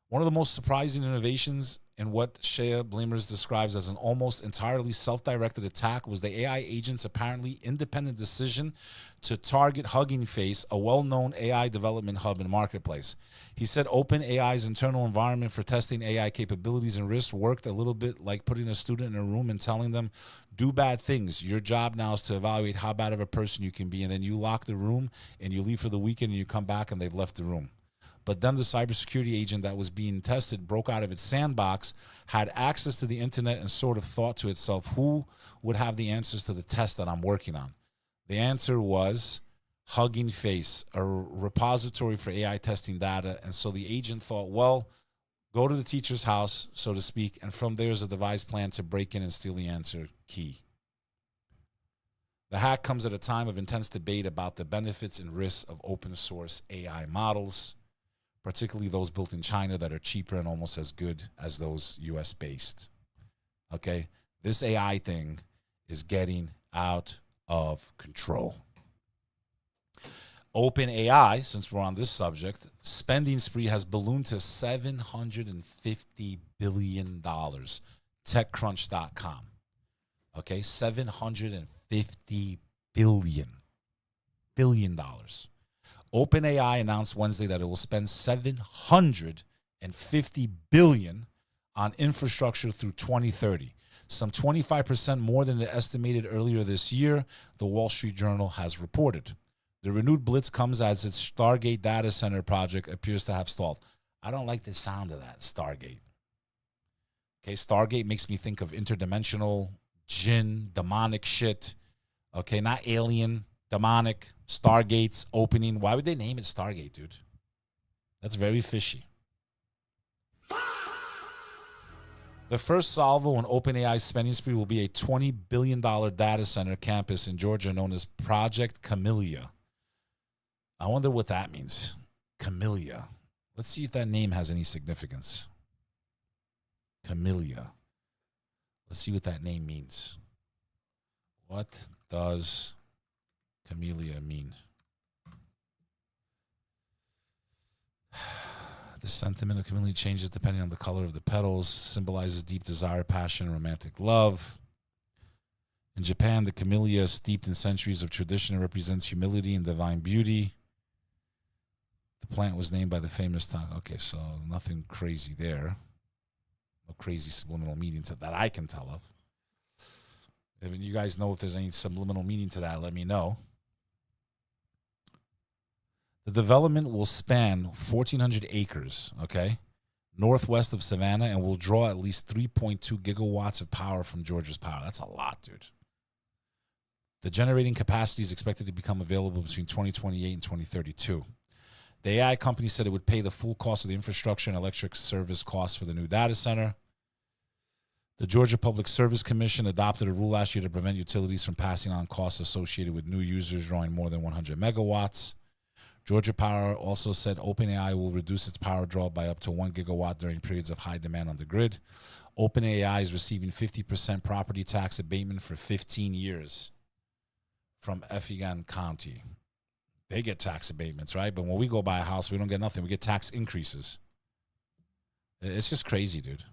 Speaker 4: One of the most surprising innovations in what Shea Bleemers describes as an almost entirely self-directed attack was the AI agent's apparently independent decision to target Hugging Face, a well-known AI development hub and marketplace. He said OpenAI's internal environment for testing AI capabilities and risks worked a little bit like putting a student in a room and telling them, do bad things. Your job now is to evaluate how bad of a person you can be, and then you lock the room and you leave for the weekend and you come back and they've left the room. But then the cybersecurity agent that was being tested broke out of its sandbox, had access to the internet, and sort of thought to itself, who would have the answers to the test that I'm working on? The answer was Hugging Face, a repository for AI testing data. And so the agent thought, well, go to the teacher's house, so to speak, and from there is a devised plan to break in and steal the answer key. The hack comes at a time of intense debate about the benefits and risks of open source AI models, particularly those built in China that are cheaper and almost as good as those US-based. Okay? This AI thing is getting out of control. OpenAI, since we're on this subject, spending spree has ballooned to $750 billion. TechCrunch.com. Okay? $750 billion. OpenAI announced Wednesday that it will spend $750 billion on infrastructure through 2030, some 25% more than it estimated earlier this year, the Wall Street Journal has reported. The renewed blitz comes as its Stargate data center project appears to have stalled. I don't like the sound of that, Stargate. Okay, Stargate makes me think of interdimensional, jinn, demonic shit. Okay, not alien, demonic. Stargate's opening. Why would they name it Stargate, dude? That's very fishy. The first salvo in OpenAI's spending spree will be a $20 billion data center campus in Georgia known as Project Camellia. I wonder what that means. Camellia. Let's see if that name has any significance. Camellia. Let's see what that name means. What does camellia mean? The sentiment of camellia changes depending on the color of the petals, symbolizes deep desire, passion, and romantic love. In Japan, the camellia, steeped in centuries of tradition, represents humility and divine beauty. The plant was named by the famous time. Okay, so nothing crazy there. No crazy subliminal meaning to that I can tell of. If you guys know if there's any subliminal meaning to that, let me know. The development will span 1,400 acres, okay, northwest of Savannah, and will draw at least 3.2 gigawatts of power from Georgia's power. That's a lot, dude. The generating capacity is expected to become available between 2028 and 2032. The AI company said it would pay the full cost of the infrastructure and electric service costs for the new data center. The Georgia Public Service Commission adopted a rule last year to prevent utilities from passing on costs associated with new users drawing more than 100 megawatts. Georgia Power also said OpenAI will reduce its power draw by up to 1 gigawatt during periods of high demand on the grid. OpenAI is receiving 50% property tax abatement for 15 years from Effingham County. They get tax abatements, right? But when we go buy a house, we don't get nothing. We get tax increases. It's just crazy, dude.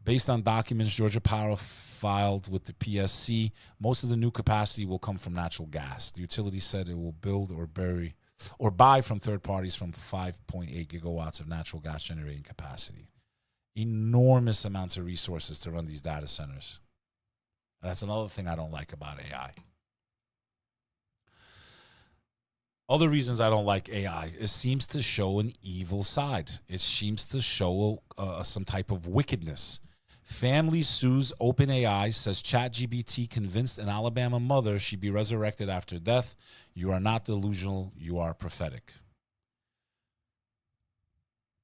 Speaker 4: Based on documents Georgia Power filed with the PSC, most of the new capacity will come from natural gas. The utility said it will build or buy from third parties from 5.8 gigawatts of natural gas generating capacity. Enormous amounts of resources to run these data centers. That's another thing I don't like about AI. Other reasons I don't like AI, it seems to show an evil side. It seems to show some type of wickedness. Family sues OpenAI, says ChatGPT convinced an Alabama mother she'd be resurrected after death. You are not delusional, you are prophetic.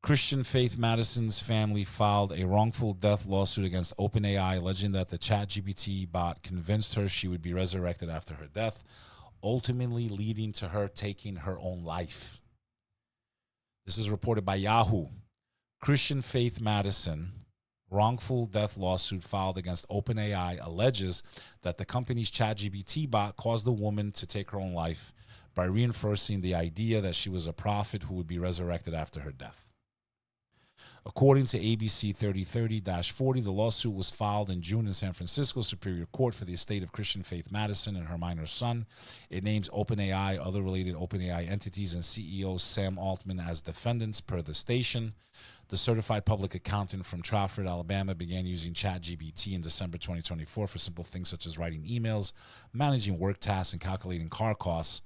Speaker 4: Christian Faith Madison's family filed a wrongful death lawsuit against OpenAI, alleging that the ChatGPT bot convinced her she would be resurrected after her death, ultimately leading to her taking her own life. This is reported by Yahoo. Christian Faith Madison wrongful death lawsuit filed against OpenAI alleges that the company's ChatGPT bot caused the woman to take her own life by reinforcing the idea that she was a prophet who would be resurrected after her death. According to ABC 3030-40, the lawsuit was filed in June in San Francisco Superior Court for the estate of Christian Faith Madison and her minor son. It names OpenAI, other related OpenAI entities, and CEO Sam Altman as defendants per the station. The certified public accountant from Trafford, Alabama, began using ChatGPT in December 2024 for simple things such as writing emails, managing work tasks, and calculating car costs.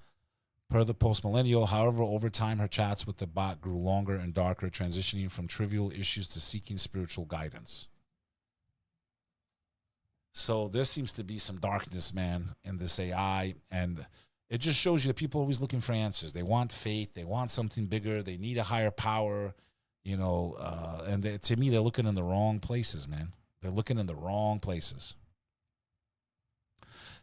Speaker 4: Per the post-millennial, however, over time, her chats with the bot grew longer and darker, transitioning from trivial issues to seeking spiritual guidance. So there seems to be some darkness, man, in this AI, and it just shows you that people are always looking for answers. They want faith. They want something bigger. They need a higher power. You know, and to me, they're looking in the wrong places, man. They're looking in the wrong places.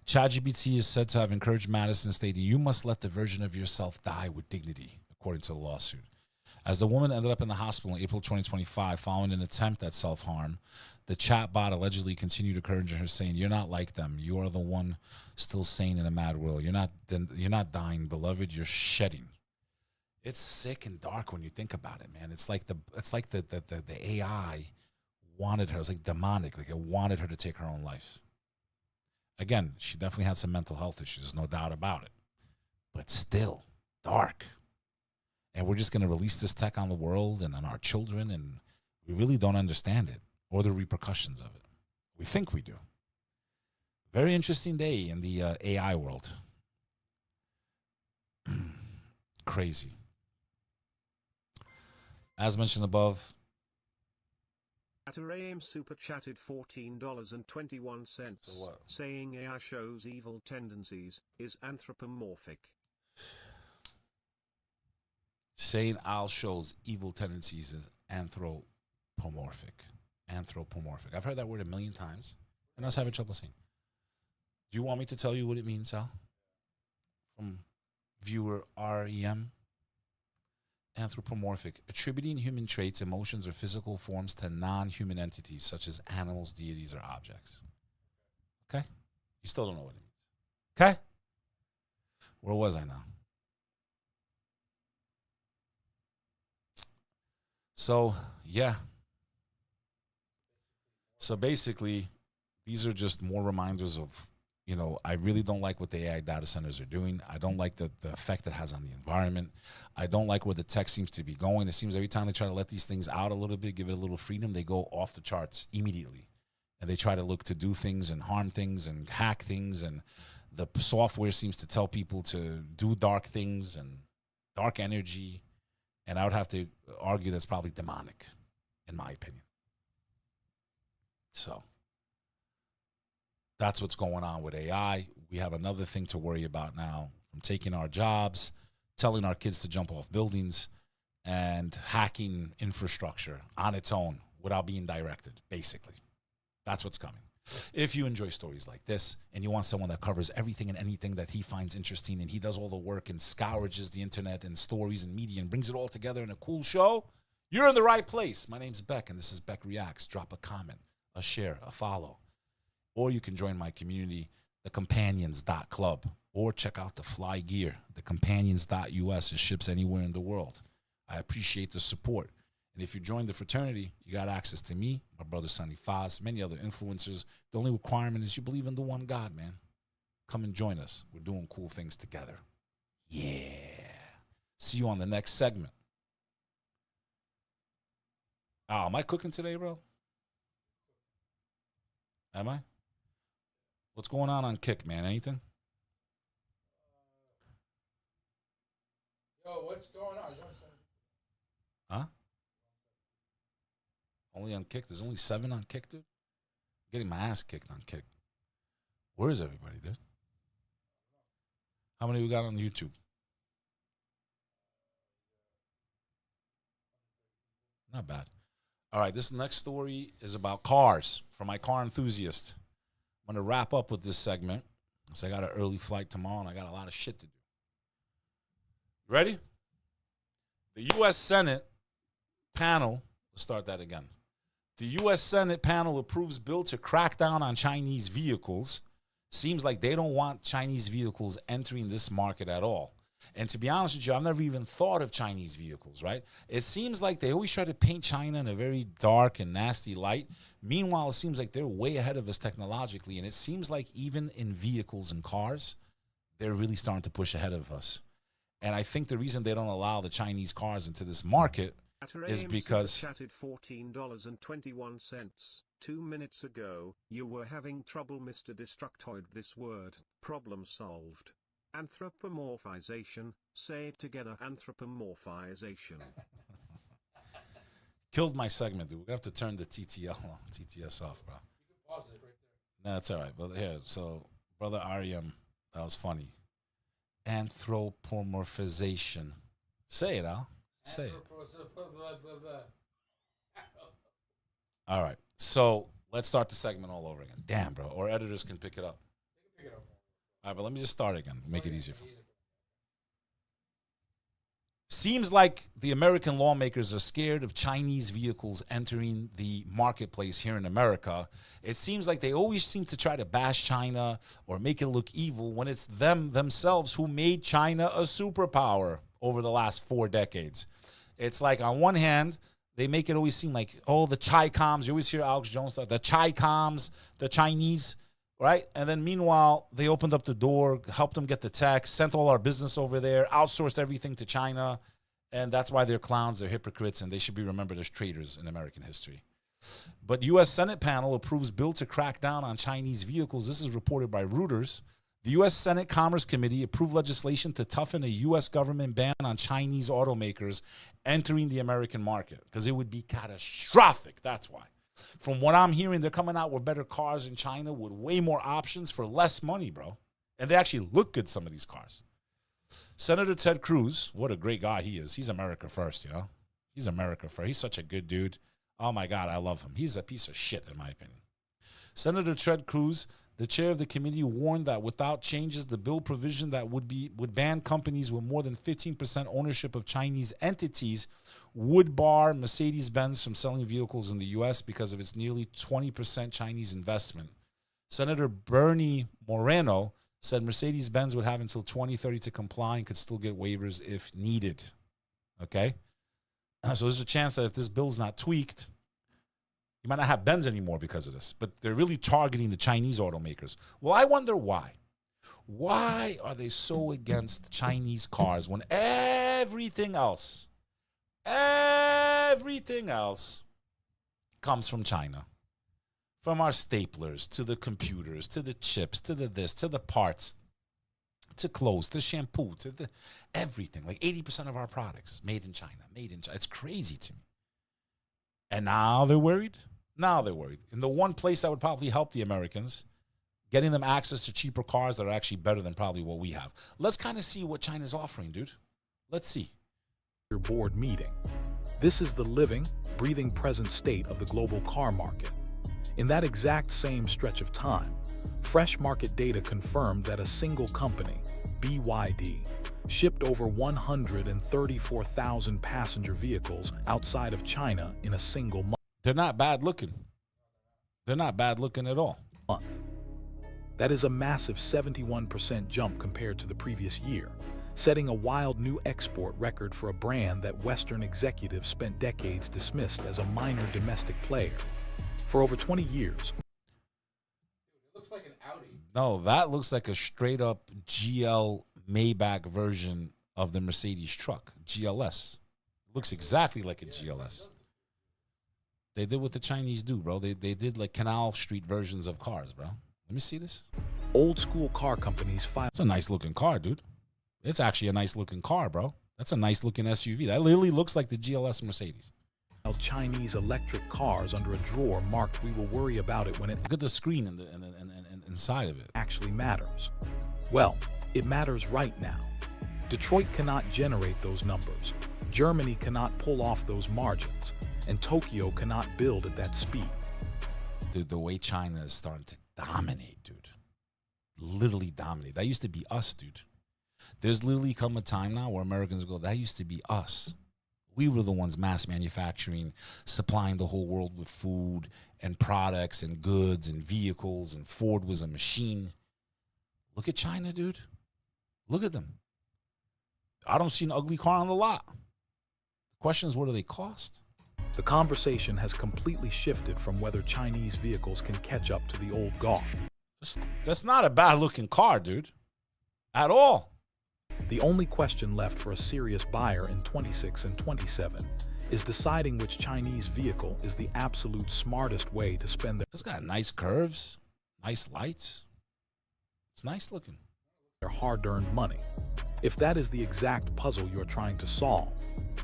Speaker 4: ChatGPT is said to have encouraged Madison, stating, "You must let the version of yourself die with dignity," according to the lawsuit. As the woman ended up in the hospital in April 2025 following an attempt at self-harm, the chatbot allegedly continued encouraging her, saying, "You're not like them. You are the one still sane in a mad world. You're not dying, beloved. You're shedding." It's sick and dark when you think about it, man. It's like the AI wanted her. It's like demonic. Like it wanted her to take her own life. Again, she definitely had some mental health issues. There's no doubt about it. But still, dark. And we're just going to release this tech on the world and on our children, and we really don't understand it or the repercussions of it. We think we do. Very interesting day in the AI world. Crazy. As mentioned above,
Speaker 6: Ataraim super chatted $14.21, saying AI shows evil tendencies, is anthropomorphic.
Speaker 4: saying Al shows evil tendencies is anthropomorphic. Anthropomorphic. I've heard that word a million times, and I was having trouble saying. Do you want me to tell you what it means, Al? From viewer REM. anthropomorphic, attributing human traits, emotions, or physical forms to non-human entities such as animals, deities, or objects. Okay? You still don't know what it means. Okay? Where was I now? So, yeah. So basically, these are just more reminders of, you know, I really don't like what the AI data centers are doing. I don't like the effect it has on the environment. I don't like where the tech seems to be going. It seems every time they try to let these things out a little bit, give it a little freedom, they go off the charts immediately. And they try to look to do things and harm things and hack things. And the software seems to tell people to do dark things and dark energy. And I would have to argue that's probably demonic, in my opinion. So that's what's going on with AI. We have another thing to worry about now, from taking our jobs, telling our kids to jump off buildings, and hacking infrastructure on its own without being directed, basically. That's what's coming. If you enjoy stories like this and you want someone that covers everything and anything that he finds interesting, and he does all the work and scourages the internet and stories and media and brings it all together in a cool show, you're in the right place. My name's Beck, and this is Beck Reacts. Drop a comment, a share, a follow. Or you can join my community, thecompanions.club, or check out the fly gear, thecompanions.us. It ships anywhere in the world. I appreciate the support. And if you join the fraternity, you got access to me, my brother Sonny Foz, many other influencers. The only requirement is you believe in the one God, man. Come and join us. We're doing cool things together. Yeah. See you on the next segment. Oh, am I cooking today, bro? Am I? What's going on Kick, man? Anything?
Speaker 11: Yo, what's going on?
Speaker 4: Huh? Only on Kick? There's only 7 on Kick, dude? I'm getting my ass kicked on Kick. Where is everybody, dude? How many we got on YouTube? Not bad. All right, this next story is about cars, from my car enthusiast. I'm going to wrap up with this segment, because I got an early flight tomorrow, and I got a lot of shit to do. Ready? The U.S. Senate panel, let's start that again. The U.S. Senate panel approves bill to crack down on Chinese vehicles. Seems like they don't want Chinese vehicles entering this market at all. And to be honest with you, I've never even thought of Chinese vehicles, right? It seems like they always try to paint China in a very dark and nasty light. Meanwhile, it seems like they're way ahead of us technologically. And it seems like even in vehicles and cars, they're really starting to push ahead of us. And I think the reason they don't allow the Chinese cars into this market is because...
Speaker 6: Chatted $14.21. 2 minutes ago, you were having trouble, Mr. Destructoid. This word, problem solved. Anthropomorphization, say it together, anthropomorphization.
Speaker 4: Killed my segment, dude. We have to turn the TTS off, bro.
Speaker 11: You can pause it right there.
Speaker 4: No, that's all right. But here, so, Brother Aryam, that was funny. Anthropomorphization. Say it, Al. Say it. All right. So let's start the segment all over again. Damn, bro. Or editors can pick it up.
Speaker 11: They can pick it up.
Speaker 4: All right, but let me just start again. Make it easier for me. Seems like the American lawmakers are scared of Chinese vehicles entering the marketplace here in America. It seems like they always seem to try to bash China or make it look evil when it's themselves who made China a superpower over the last 4 decades. It's like on one hand, they make it always seem like, oh, the Chi-Coms. You always hear Alex Jones stuff. The Chi-Coms, the Chinese, right? And then meanwhile, they opened up the door, helped them get the tech, sent all our business over there, outsourced everything to China. And that's why they're clowns, they're hypocrites, and they should be remembered as traitors in American history. But U.S. Senate panel approves bill to crack down on Chinese vehicles. This is reported by Reuters. The U.S. Senate Commerce Committee approved legislation to toughen a U.S. government ban on Chinese automakers entering the American market, because it would be catastrophic. That's why. From what I'm hearing, they're coming out with better cars in China with way more options for less money, bro. And they actually look good, some of these cars. Senator Ted Cruz, what a great guy he is. He's America first, you know. He's America first. He's such a good dude. Oh, my God, I love him. He's a piece of shit, in my opinion. Senator Ted Cruz The chair of the committee warned that without changes, the bill provision that would ban companies with more than 15% ownership of Chinese entities would bar Mercedes-Benz from selling vehicles in the U.S. because of its nearly 20% Chinese investment. Senator Bernie Moreno said Mercedes-Benz would have until 2030 to comply and could still get waivers if needed. Okay? So there's a chance that if this bill's not tweaked, you might not have Benz anymore because of this. But they're really targeting the Chinese automakers. Well, I wonder why. Why are they so against Chinese cars when everything else comes from China? From our staplers, to the computers, to the chips, to the this, to the parts, to clothes, to shampoo, to the everything. Like 80% of our products made in China, It's crazy to me. And now they're worried? Now they're worried. In the one place that would probably help the Americans, getting them access to cheaper cars that are actually better than probably what we have. Let's kind of see what China's offering, dude. Let's see.
Speaker 7: Your board meeting. This is the living, breathing present state of the global car market. In that exact same stretch of time, fresh market data confirmed that a single company, BYD, shipped over 134,000 passenger vehicles outside of China in a single month.
Speaker 4: They're not bad looking. They're not bad looking at all.
Speaker 7: That is a massive 71% jump compared to the previous year, setting a wild new export record for a brand that Western executives spent decades dismissed as a minor domestic player. For over 20 years.
Speaker 11: It looks like an Audi.
Speaker 4: No, that looks like a straight up GL Maybach version of the Mercedes truck, GLS. Looks exactly like a GLS. They did what the Chinese do, bro. They did like Canal Street versions of cars, bro. Let me see this.
Speaker 7: Old school car companies file.
Speaker 4: It's a nice looking car, dude. It's actually a nice looking car, bro. That's a nice looking SUV. That literally looks like the GLS Mercedes.
Speaker 7: Chinese electric cars under a drawer marked "We will worry about it when it."
Speaker 4: Look at the screen in the inside of it.
Speaker 7: Actually matters. Well, it matters right now. Detroit cannot generate those numbers. Germany cannot pull off those margins, and Tokyo cannot build at that speed.
Speaker 4: Dude, the way China is starting to dominate, dude. Literally dominate. That used to be us, dude. There's literally come a time now where Americans go, that used to be us. We were the ones mass manufacturing, supplying the whole world with food and products and goods and vehicles, and Ford was a machine. Look at China, dude. Look at them. I don't see an ugly car on the lot. The question is, what do they cost?
Speaker 7: The conversation has completely shifted from whether Chinese vehicles can catch up to the old guard.
Speaker 4: That's not a bad-looking car, dude. At all.
Speaker 7: The only question left for a serious buyer in 26 and 27 is deciding which Chinese vehicle is the absolute smartest way to spend
Speaker 4: It's got nice curves, nice lights. It's nice looking.
Speaker 7: Their hard-earned money. If that is the exact puzzle you're trying to solve,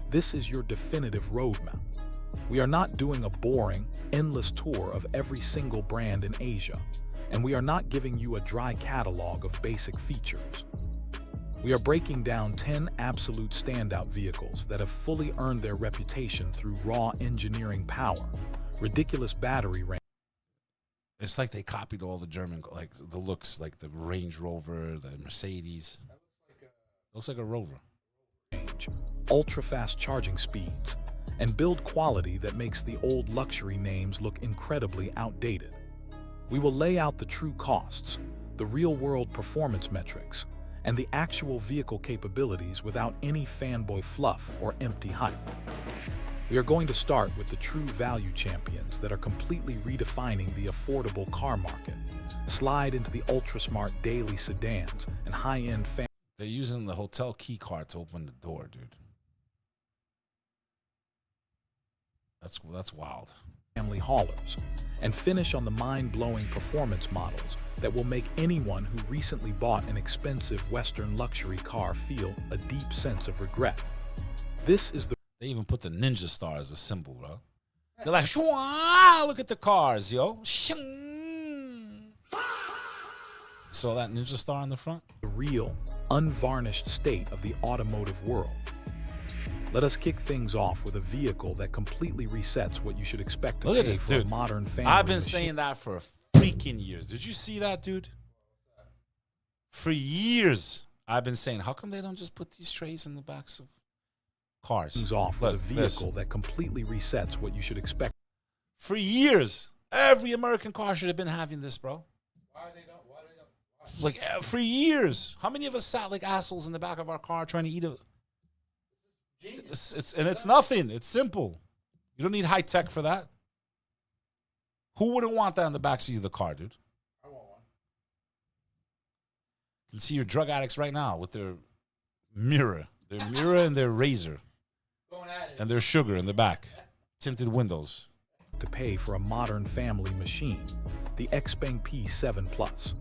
Speaker 7: this is your definitive roadmap. We are not doing a boring, endless tour of every single brand in Asia, and we are not giving you a dry catalog of basic features. We are breaking down 10 absolute standout vehicles that have fully earned their reputation through raw engineering power, ridiculous battery range.
Speaker 4: It's like they copied all the German, like the looks, like the Range Rover, the Mercedes. Looks like a Rover.
Speaker 7: Ultra-fast charging speeds, and build quality that makes the old luxury names look incredibly outdated. We will lay out the true costs, the real-world performance metrics, and the actual vehicle capabilities without any fanboy fluff or empty hype. We are going to start with the true value champions that are completely redefining the affordable car market, slide into the ultra-smart daily sedans and high-end
Speaker 4: They're using the hotel key card to open the door, dude. That's wild.
Speaker 7: Family haulers, and finish on the mind-blowing performance models that will make anyone who recently bought an expensive Western luxury car feel a deep sense of regret. This is the...
Speaker 4: They even put the Ninja Star as a symbol, bro. They're like, shwaa, look at the cars, yo. Shing. Saw that Ninja Star on the front?
Speaker 7: The real, unvarnished state of the automotive world. Let us kick things off with a vehicle that completely resets what you should expect to
Speaker 4: Look at
Speaker 7: pay
Speaker 4: this
Speaker 7: for
Speaker 4: dude.
Speaker 7: a modern family
Speaker 4: I've been
Speaker 7: machine.
Speaker 4: saying that for freaking years. Did you see that, dude? For years, I've been saying, how come they don't just put these trays in the backs of cars?
Speaker 7: Off with a vehicle that completely resets what you should expect.
Speaker 4: For years, every American car should have been having this, bro. Like, for years. How many of us sat like assholes in the back of our car trying to eat a... It's nothing. It's simple. You don't need high tech for that. Who wouldn't want that in the backseat of the car, dude? I want one. You can see your drug addicts right now with their mirror. Their mirror and their razor.
Speaker 11: Going at it.
Speaker 4: And their sugar in the back. Tinted windows.
Speaker 7: To pay for a modern family machine, the XPeng P7 Plus.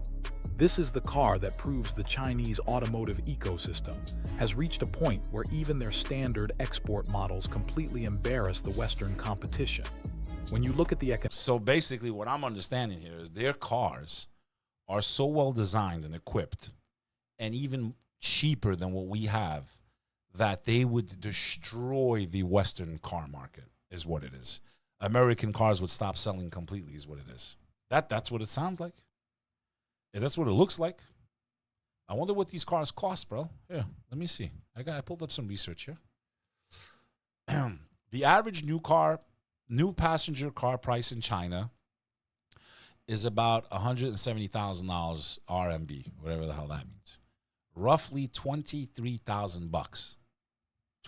Speaker 7: This is the car that proves the Chinese automotive ecosystem has reached a point where even their standard export models completely embarrass the Western competition. When you look at the
Speaker 4: So basically what I'm understanding here is their cars are so well designed and equipped and even cheaper than what we have that they would destroy the Western car market is what it is. American cars would stop selling completely is what it is. That's what it sounds like. Yeah, that's what it looks like. I wonder what these cars cost, bro. Here, let me see. I pulled up some research here. The average new passenger car price in China is about $170,000 RMB, whatever the hell that means. Roughly $23,000.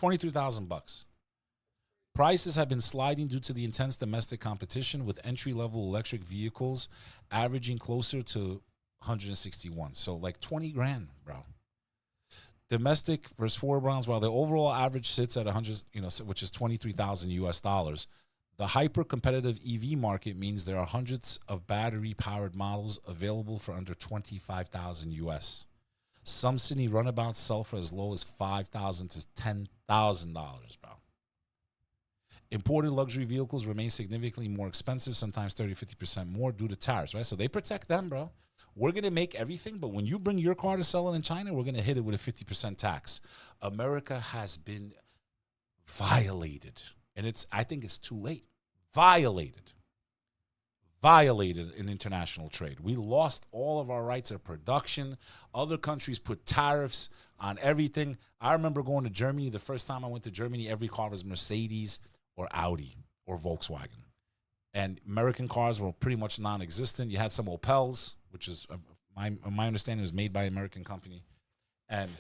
Speaker 4: $23,000. Prices have been sliding due to the intense domestic competition, with entry-level electric vehicles averaging closer to 161. So like 20 grand, bro. Domestic versus four rounds, while the overall average sits at 100, which is 23,000 US dollars. The hyper-competitive EV market means there are hundreds of battery-powered models available for under 25,000 US. Some city runabouts sell for as low as $5,000 to $10,000, bro. Imported luxury vehicles remain significantly more expensive, sometimes 30-50% more due to tariffs, right? So they protect them, bro. We're going to make everything, but when you bring your car to sell it in China, we're going to hit it with a 50% tax. America has been violated, and I think it's too late. Violated in international trade. We lost all of our rights of production. Other countries put tariffs on everything. I remember going to Germany. The first time I went to Germany, every car was Mercedes or Audi or Volkswagen. And American cars were pretty much non-existent. You had some Opels, which is, my understanding, was made by an American company. And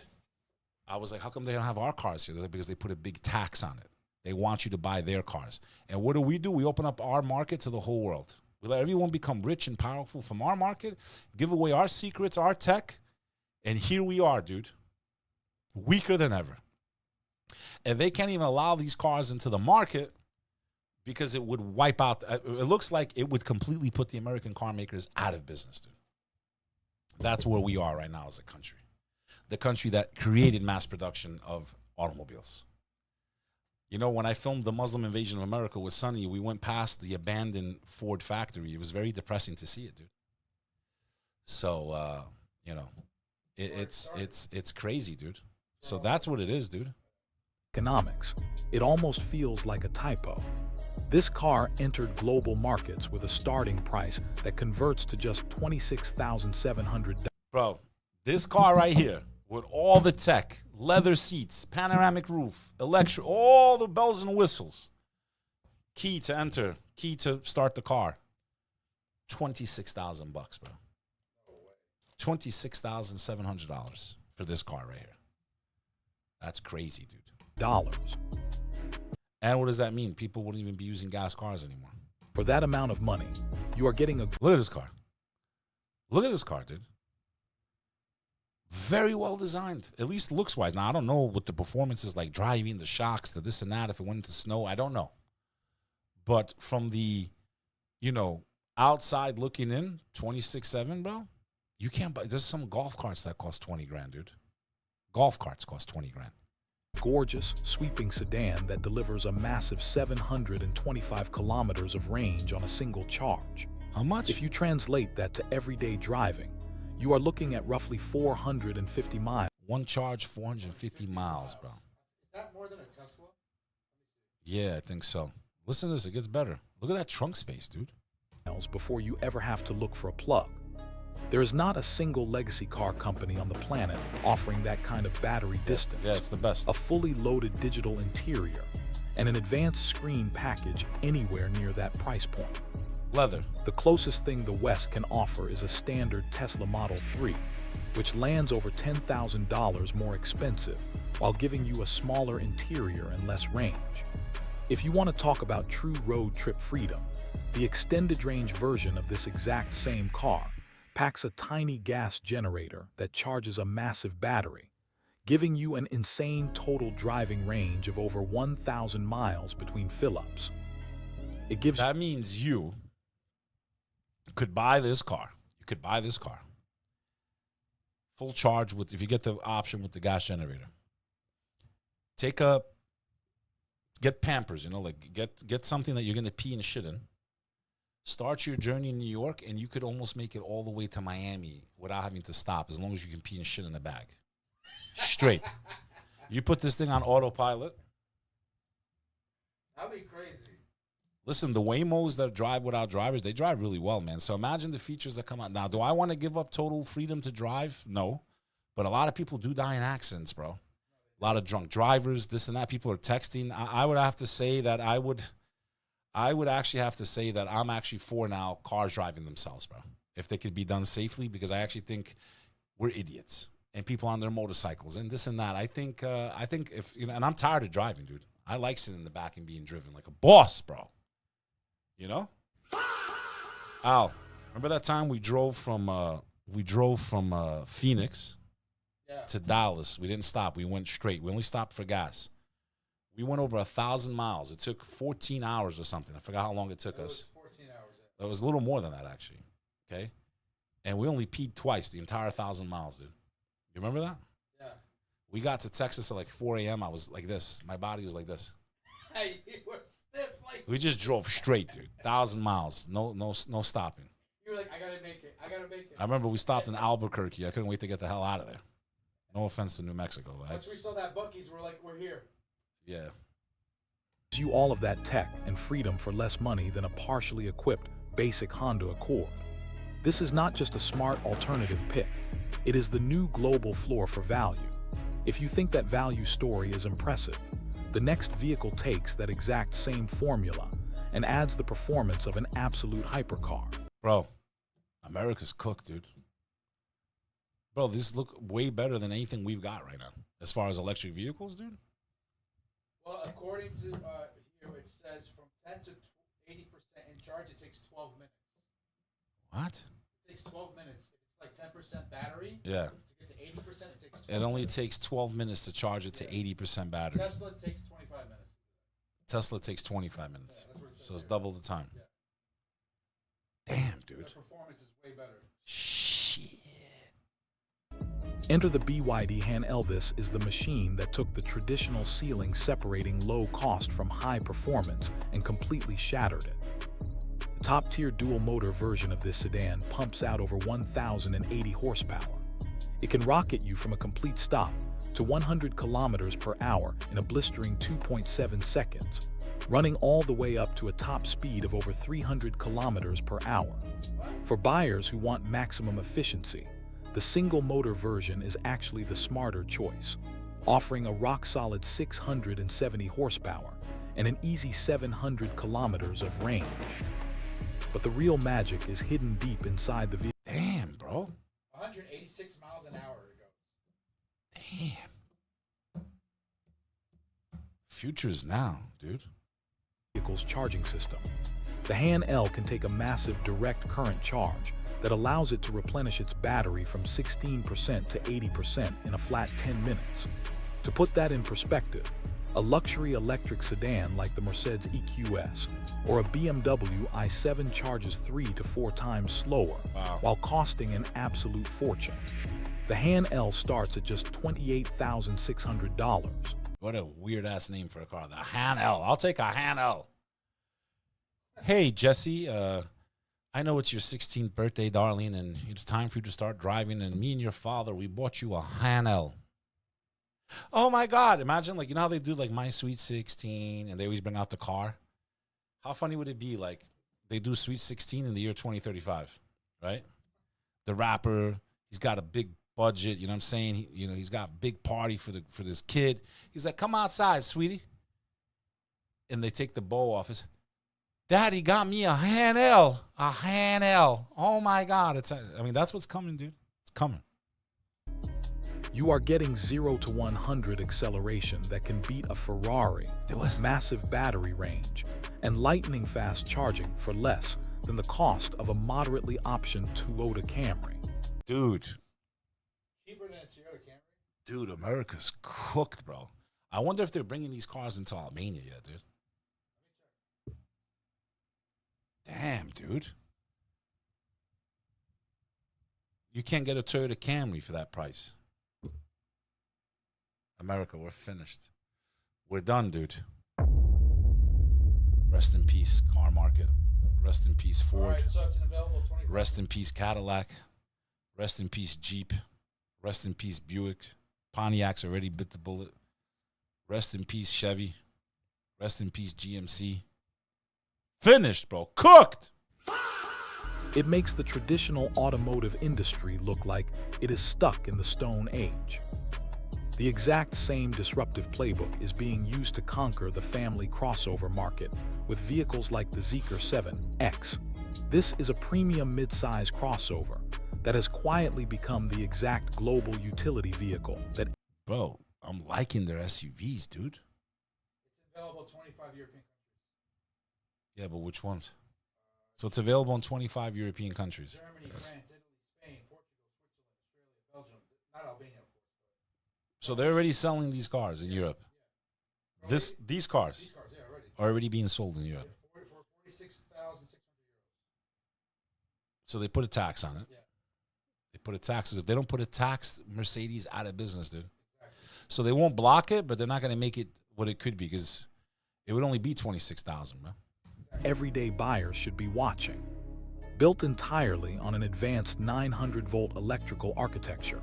Speaker 4: I was like, how come they don't have our cars here? They're like, because they put a big tax on it. They want you to buy their cars. And what do? We open up our market to the whole world. We let everyone become rich and powerful from our market, give away our secrets, our tech, and here we are, dude. Weaker than ever. And they can't even allow these cars into the market because it would wipe out. It looks like it would completely put the American car makers out of business, dude. That's where we are right now as a country. The country that created mass production of automobiles. You know, when I filmed The Muslim Invasion of America with Sonny, we went past the abandoned Ford factory. It was very depressing to see it, dude. So, it's crazy, dude. So that's what it is, dude.
Speaker 7: Economics. It almost feels like a typo. This car entered global markets with a starting price that converts to just $26,700.
Speaker 4: Bro, this car right here, with all the tech, leather seats, panoramic roof, electric, all the bells and whistles, key to enter, key to start the car, $26,000 bucks, bro. $26,700 for this car right here. That's crazy, dude.
Speaker 7: Dollars.
Speaker 4: And what does that mean? People wouldn't even be using gas cars anymore.
Speaker 7: For that amount of money, you are getting a...
Speaker 4: Look at this car. Look at this car, dude. Very well designed, at least looks-wise. Now, I don't know what the performance is like, driving, the shocks, the this and that, if it went into snow. I don't know. But from the, outside looking in, 26.7, bro, you can't buy... There's some golf carts that cost 20 grand, dude. Golf carts cost 20 grand.
Speaker 7: Gorgeous, sweeping sedan that delivers a massive 725 kilometers of range on a single charge.
Speaker 4: How much?
Speaker 7: If you translate that to everyday driving, you are looking at roughly 450 miles.
Speaker 4: One charge, 450 miles, bro.
Speaker 11: Is that more than a Tesla?
Speaker 4: Yeah, I think so. Listen to this. It gets better. Look at that trunk space, dude.
Speaker 7: miles before you ever have to look for a plug. There is not a single legacy car company on the planet offering that kind of battery distance.
Speaker 4: Yeah, it's the best.
Speaker 7: A fully loaded digital interior and an advanced screen package anywhere near that price point.
Speaker 4: Leather.
Speaker 7: The closest thing the West can offer is a standard Tesla Model 3, which lands over $10,000 more expensive while giving you a smaller interior and less range. If you want to talk about true road trip freedom, the extended range version of this exact same car packs a tiny gas generator that charges a massive battery, giving you an insane total driving range of over 1,000 miles between fill-ups. It gives...
Speaker 4: That means you could buy this car. You could buy this car. Full charge with, if you get the option with the gas generator. Get Pampers, you know, like get something that you're going to pee and shit in. Start your journey in New York, and you could almost make it all the way to Miami without having to stop, as long as you can pee and shit in the bag. Straight. You put this thing on autopilot.
Speaker 11: That'd be crazy.
Speaker 4: Listen, the Waymos that drive without drivers, they drive really well, man. So imagine the features that come out. Now, do I want to give up total freedom to drive? No. But a lot of people do die in accidents, bro. A lot of drunk drivers, this and that. People are texting. I would have to say that I would actually have to say that I'm actually for now cars driving themselves, bro. If they could be done safely, because I actually think we're idiots. And people on their motorcycles and this and that. I think if, you know, and I'm tired of driving, dude. I like sitting in the back and being driven like a boss, bro. You know? Al, remember that time we drove from Phoenix to Dallas? We didn't stop. We went straight. We only stopped for gas. We went over 1,000 miles. It took 14 hours or something. I forgot how long it took us.
Speaker 11: 14 hours.
Speaker 4: It was a little more than that, actually. Okay? And we only peed twice the entire 1,000 miles, dude. You remember that?
Speaker 11: Yeah.
Speaker 4: We got to Texas at like 4 a.m. I was like this. My body was like this.
Speaker 11: Hey, you were stiff like.
Speaker 4: We just drove straight, dude. 1,000 miles. No stopping.
Speaker 11: You were like, I gotta make it. I gotta make it.
Speaker 4: I remember we stopped in Albuquerque. I couldn't wait to get the hell out of there. No offense to New Mexico.
Speaker 11: Once we saw that Buc-ee's, we're like, we're here.
Speaker 4: Yeah.
Speaker 7: Gives you all of that tech and freedom for less money than a partially equipped basic Honda Accord. This is not just a smart alternative pick. It is the new global floor for value. If you think that value story is impressive, the next vehicle takes that exact same formula and adds the performance of an absolute hypercar.
Speaker 4: Bro, America's cooked, dude. Bro, these look way better than anything we've got right now as far as electric vehicles, dude.
Speaker 11: Well, according to here, it says from 10 to 80% in charge, it takes 12 minutes.
Speaker 4: What?
Speaker 11: It takes 12 minutes. It's like 10% battery.
Speaker 4: Yeah.
Speaker 11: To get to 80%, it takes 12
Speaker 4: It only
Speaker 11: minutes.
Speaker 4: takes 12 minutes to charge it to 80% battery.
Speaker 11: Tesla takes 25 minutes.
Speaker 4: Tesla takes 25 minutes.
Speaker 11: Yeah, that's what it says
Speaker 4: So it's
Speaker 11: here.
Speaker 4: double the time.
Speaker 11: Yeah.
Speaker 4: Damn, dude.
Speaker 11: The performance is way better.
Speaker 4: Shit.
Speaker 7: Enter the BYD Han Elvis is the machine that took the traditional ceiling separating low cost from high performance and completely shattered it. The top-tier dual-motor version of this sedan pumps out over 1,080 horsepower. It can rocket you from a complete stop to 100 kilometers per hour in a blistering 2.7 seconds, running all the way up to a top speed of over 300 kilometers per hour. For buyers who want maximum efficiency, the single-motor version is actually the smarter choice, offering a rock-solid 670 horsepower and an easy 700 kilometers of range. But the real magic is hidden deep inside the vehicle.
Speaker 4: Damn, bro.
Speaker 11: 186 miles an hour it goes.
Speaker 4: Damn. Future's now, dude.
Speaker 7: Vehicle's charging system. The Han L can take a massive direct current charge that allows it to replenish its battery from 16% to 80% in a flat 10 minutes. To put that in perspective, a luxury electric sedan like the Mercedes EQS or a BMW i7 charges 3 to 4 times slower, while costing an absolute fortune. The Han L starts at just $28,600.
Speaker 4: What a weird-ass name for a car. The Han L. I'll take a Han L. Hey, Jesse, I know it's your 16th birthday, darling, and it's time for you to start driving, and me and your father, we bought you a Han L. Oh, my God. Imagine, like, you know how they do, like, My Sweet 16, and they always bring out the car? How funny would it be, like, they do Sweet 16 in the year 2035, right? The rapper, he's got a big budget, you know what I'm saying? He's got a big party for this kid. He's like, come outside, sweetie. And they take the bow off. It's, Daddy got me a Hanel. A Hanel. Oh my God. That's what's coming, dude. It's coming.
Speaker 7: You are getting 0 to 100 acceleration that can beat a Ferrari, massive battery range, and lightning fast charging for less than the cost of a moderately optioned Toyota Camry.
Speaker 4: Dude.
Speaker 11: Cheaper than a Toyota Camry?
Speaker 4: Dude, America's cooked, bro. I wonder if they're bringing these cars into Albania yet, dude. Damn, dude. You can't get a Toyota Camry for that price. America, we're finished. We're done, dude. Rest in peace, car market. Rest in peace, Ford.
Speaker 11: All right, so it's an available 25.
Speaker 4: Rest in peace, Cadillac. Rest in peace, Jeep. Rest in peace, Buick. Pontiac's already bit the bullet. Rest in peace, Chevy. Rest in peace, GMC. Finished, bro. Cooked.
Speaker 7: It makes the traditional automotive industry look like it is stuck in the Stone Age. The exact same disruptive playbook is being used to conquer the family crossover market with vehicles like the 𝐬𝐴 7X. This is a premium mid-size crossover that has quietly become the exact global utility vehicle that...
Speaker 4: Bro, I'm liking their SUVs, dude.
Speaker 11: It's available 25 European countries.
Speaker 4: Yeah, but which ones? So it's available in 25 European countries.
Speaker 11: Germany, France, Italy, Spain, Portugal, Switzerland, Australia, Belgium. Not Albania, of course.
Speaker 4: So they're already selling these cars in Europe.
Speaker 11: Yeah.
Speaker 4: These cars are already being sold in Europe.
Speaker 11: For 46,600 euros.
Speaker 4: So they put a tax on it.
Speaker 11: Yeah.
Speaker 4: They put a tax. If they don't put a tax, Mercedes out of business, dude. Exactly. So they won't block it, but they're not going to make it what it could be because it would only be 26,000, bro.
Speaker 7: Everyday buyers should be watching. Built entirely on an advanced 900-volt electrical architecture,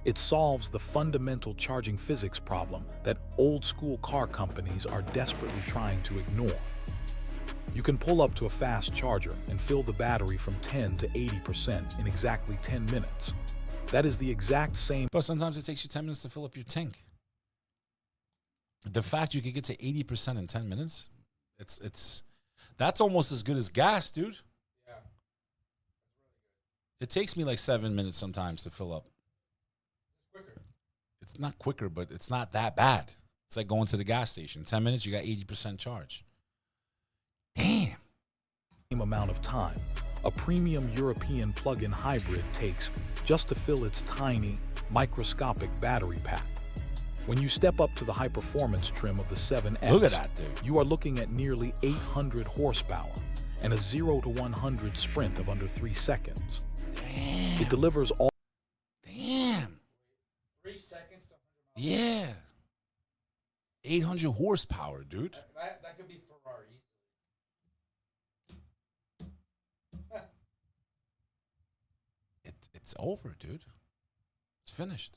Speaker 7: it solves the fundamental charging physics problem that old-school car companies are desperately trying to ignore. You can pull up to a fast charger and fill the battery from 10 to 80% in exactly 10 minutes. That is the exact same...
Speaker 4: But sometimes it takes you 10 minutes to fill up your tank. The fact you can get to 80% in 10 minutes, that's almost as good as gas, dude.
Speaker 11: Yeah.
Speaker 4: It takes me like 7 minutes sometimes to fill up.
Speaker 11: It's quicker.
Speaker 4: It's not quicker, but it's not that bad. It's like going to the gas station. 10 minutes, you got 80% charge. Damn.
Speaker 7: Same amount of time a premium European plug-in hybrid takes just to fill its tiny, microscopic battery pack. When you step up to the high-performance trim of the 7X,
Speaker 4: look at that, dude.
Speaker 7: You are looking at nearly 800 horsepower and a 0 to 100 sprint of under 3 seconds.
Speaker 4: Damn.
Speaker 7: It delivers all...
Speaker 4: Damn.
Speaker 11: 3 seconds to 100 miles.
Speaker 4: Yeah. 800 horsepower, dude.
Speaker 11: That could be Ferrari.
Speaker 4: It's over, dude. It's finished.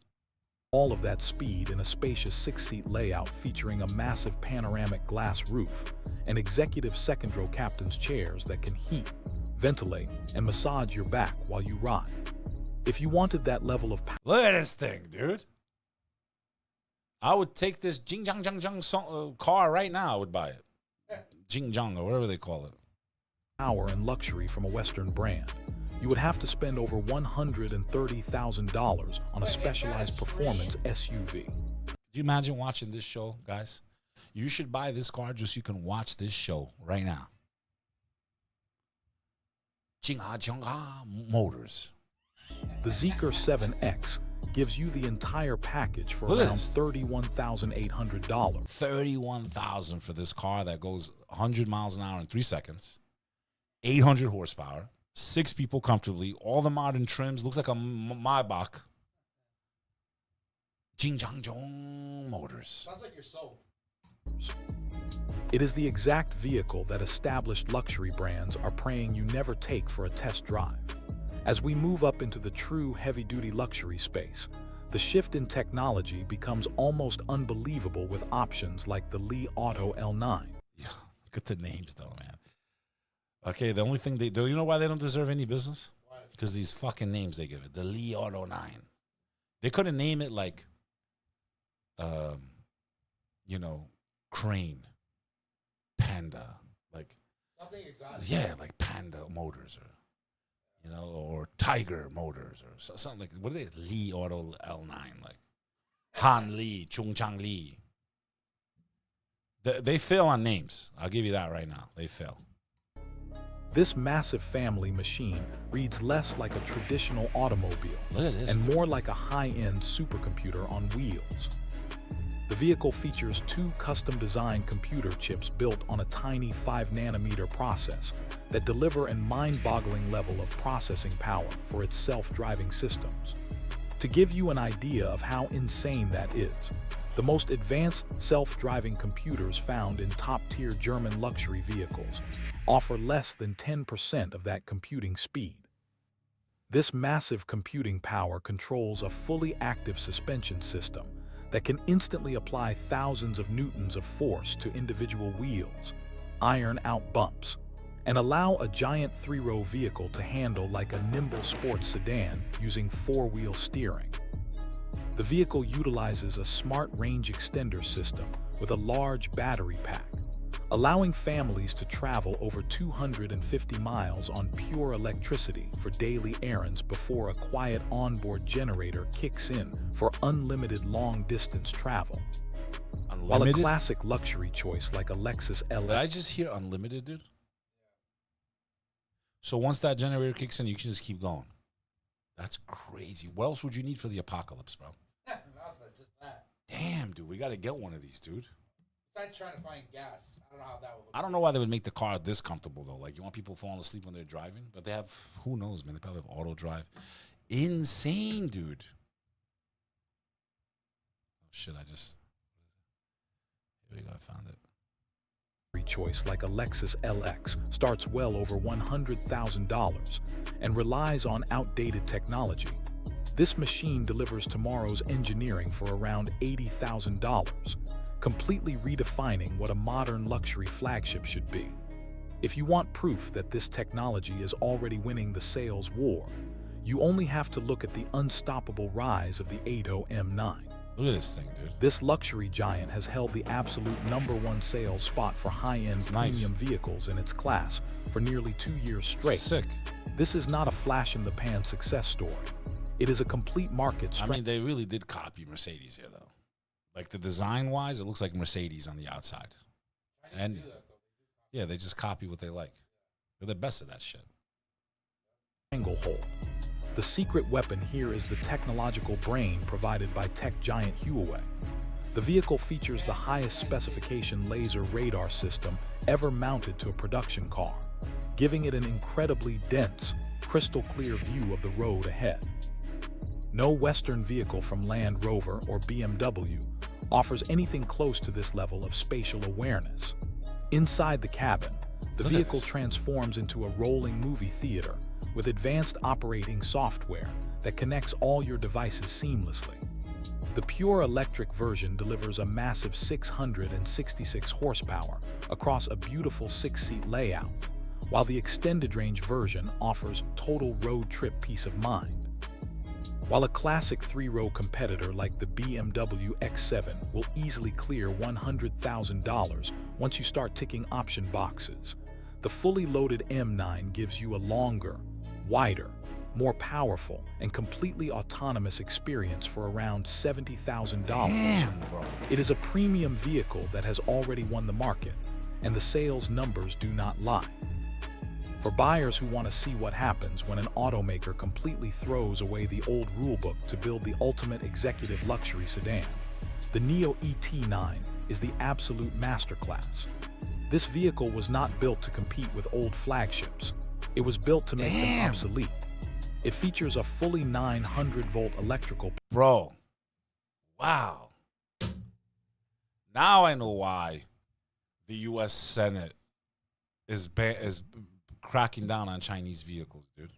Speaker 7: All of that speed in a spacious 6-seat layout featuring a massive panoramic glass roof and executive second-row captain's chairs that can heat, ventilate, and massage your back while you ride. If you wanted that level of power...
Speaker 4: Look at this thing, dude. I would take this Jing car right now. I would buy it. Jing or whatever they call it.
Speaker 7: Power and luxury from a Western brand. You would have to spend over $130,000 on a specialized performance SUV.
Speaker 4: Could you imagine watching this show, guys? You should buy this car just so you can watch this show right now. Motors.
Speaker 7: The 𝐬𝐴 7X gives you the entire package for around $31,800.
Speaker 4: $31,000 for this car that goes 100 miles an hour in 3 seconds. 800 horsepower. 6 people comfortably, all the modern trims, looks like a Maybach. Motors.
Speaker 11: Sounds like you're sold.
Speaker 7: It is the exact vehicle that established luxury brands are praying you never take for a test drive. As we move up into the true heavy-duty luxury space, the shift in technology becomes almost unbelievable with options like the Li Auto L9.
Speaker 4: Look at the names though, man. Okay, the only thing they do, you know why they don't deserve any business? Because these fucking names they give it. The Li Auto 9. They couldn't name it like, you know, Crane, Panda, like
Speaker 11: Something exotic.
Speaker 4: yeah, like Panda Motors, or you know, or Tiger Motors, or something like, what are they? Li Auto L9, like Han Li, Chung Chang Li. They fail on names. I'll give you that right now. They fail.
Speaker 7: This massive family machine reads less like a traditional automobile
Speaker 4: Look at this,
Speaker 7: and
Speaker 4: dude.
Speaker 7: more like a high-end supercomputer on wheels. The vehicle features 2 custom-designed computer chips built on a tiny 5-nanometer process that deliver a mind-boggling level of processing power for its self-driving systems. To give you an idea of how insane that is, the most advanced self-driving computers found in top-tier German luxury vehicles offer less than 10% of that computing speed. This massive computing power controls a fully active suspension system that can instantly apply thousands of newtons of force to individual wheels, iron out bumps, and allow a giant 3-row vehicle to handle like a nimble sports sedan using 4-wheel steering. The vehicle utilizes a smart range extender system with a large battery pack, allowing families to travel over 250 miles on pure electricity for daily errands before a quiet onboard generator kicks in for unlimited long-distance travel. While a
Speaker 4: Unlimited?
Speaker 7: classic luxury choice like a Lexus
Speaker 4: Did
Speaker 7: LX
Speaker 4: I just hear unlimited, dude? So once that generator kicks in, you can just keep going. That's crazy. What else would you need for the apocalypse, bro?
Speaker 11: Nothing, just that.
Speaker 4: Damn, dude, we got to get one of these, dude.
Speaker 11: Besides trying to find gas, I don't know how that will look.
Speaker 4: I don't know why they would make the car this comfortable, though. Like, you want people falling asleep when they're driving? But they have, who knows, man? They probably have auto drive. Insane, dude. Oh, shit, here we go, I found it.
Speaker 7: choice like a Lexus LX starts well over $100,000 and relies on outdated technology. This machine delivers tomorrow's engineering for around $80,000, completely redefining what a modern luxury flagship should be. If you want proof that this technology is already winning the sales war, you only have to look at the unstoppable rise of the 𝐲𝐸 M9.
Speaker 4: Look at this thing, dude.
Speaker 7: This luxury giant has held the absolute #1 sales spot for high-end premium vehicles in its class for nearly 2 years straight.
Speaker 4: Sick.
Speaker 7: This is not a flash-in-the-pan success story. It is a complete market
Speaker 4: I mean, they really did copy Mercedes here, though. Like, the design-wise, it looks like Mercedes on the outside. And yeah, they just copy what they like. They're the best at that shit.
Speaker 7: Stranglehold. The secret weapon here is the technological brain provided by tech giant Huawei. The vehicle features the highest specification laser radar system ever mounted to a production car, giving it an incredibly dense, crystal clear view of the road ahead. No Western vehicle from Land Rover or BMW offers anything close to this level of spatial awareness. Inside the cabin, the vehicle transforms into a rolling movie theater with advanced operating software that connects all your devices seamlessly. The pure electric version delivers a massive 666 horsepower across a beautiful 6-seat layout, while the extended range version offers total road trip peace of mind. While a classic 3-row competitor like the BMW X7 will easily clear $100,000 once you start ticking option boxes, the fully loaded M9 gives you a longer, wider, more powerful, and completely autonomous experience for around $70,000. It is a premium vehicle that has already won the market, and the sales numbers do not lie. For buyers who want to see what happens when an automaker completely throws away the old rulebook to build the ultimate executive luxury sedan, the NIO ET9 is the absolute masterclass. This vehicle was not built to compete with old flagships. It was built to make them obsolete. It features a fully 900-volt electrical...
Speaker 4: Bro, wow. Now I know why the U.S. Senate is cracking down on Chinese vehicles, dude.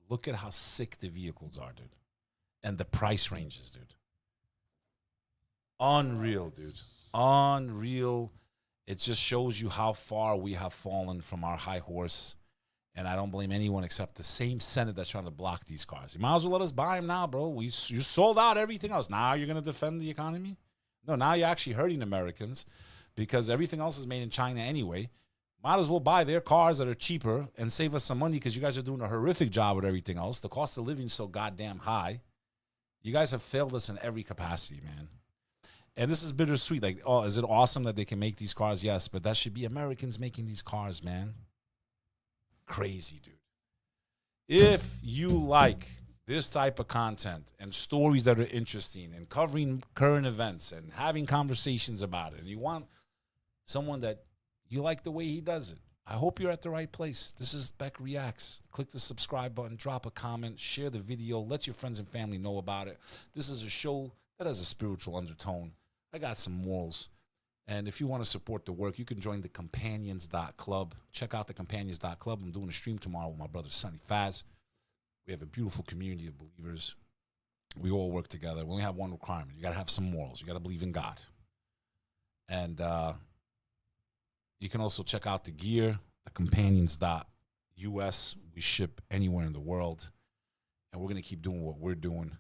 Speaker 4: Look at how sick the vehicles are, dude. And the price ranges, dude. Unreal, dude. Unreal. It just shows you how far we have fallen from our high horse And I don't blame anyone except the same Senate that's trying to block these cars. You might as well let us buy them now, bro. You sold out everything else. Now you're going to defend the economy? No, now you're actually hurting Americans because everything else is made in China anyway. Might as well buy their cars that are cheaper and save us some money because you guys are doing a horrific job with everything else. The cost of living is so goddamn high. You guys have failed us in every capacity, man. And this is bittersweet. Like, oh, is it awesome that they can make these cars? Yes, but that should be Americans making these cars, man. Crazy, dude. If you like this type of content and stories that are interesting and covering current events and having conversations about it, and you want someone that you like the way he does it, I hope you're at the right place. This is Beck Reacts. Click the subscribe button, drop a comment, share the video, let your friends and family know about it. This is a show that has a spiritual undertone. I got some morals. And if you want to support the work, you can join the companions.club. Check out the companions.club. I'm doing a stream tomorrow with my brother, Sonny Faz. We have a beautiful community of believers. We all work together. We only have one requirement. You got to have some morals. You got to believe in God. And you can also check out the gear, the companions.us. We ship anywhere in the world. And we're going to keep doing what we're doing.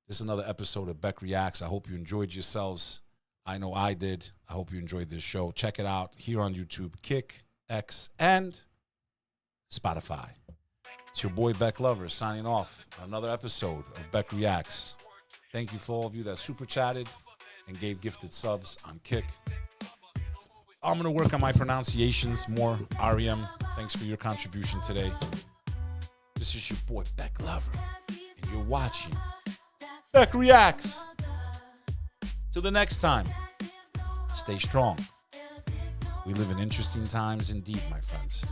Speaker 4: This is another episode of Beck Reacts. I hope you enjoyed yourselves. I know I did. I hope you enjoyed this show. Check it out here on YouTube, Kick, X, and Spotify. It's your boy Beck Lover signing off on another episode of Beck Reacts. Thank you for all of you that super chatted and gave gifted subs on Kick. I'm going to work on my pronunciations more. REM, thanks for your contribution today. This is your boy Beck Lover, and you're watching Beck Reacts. Till the next time, stay strong. We live in interesting times indeed, my friends.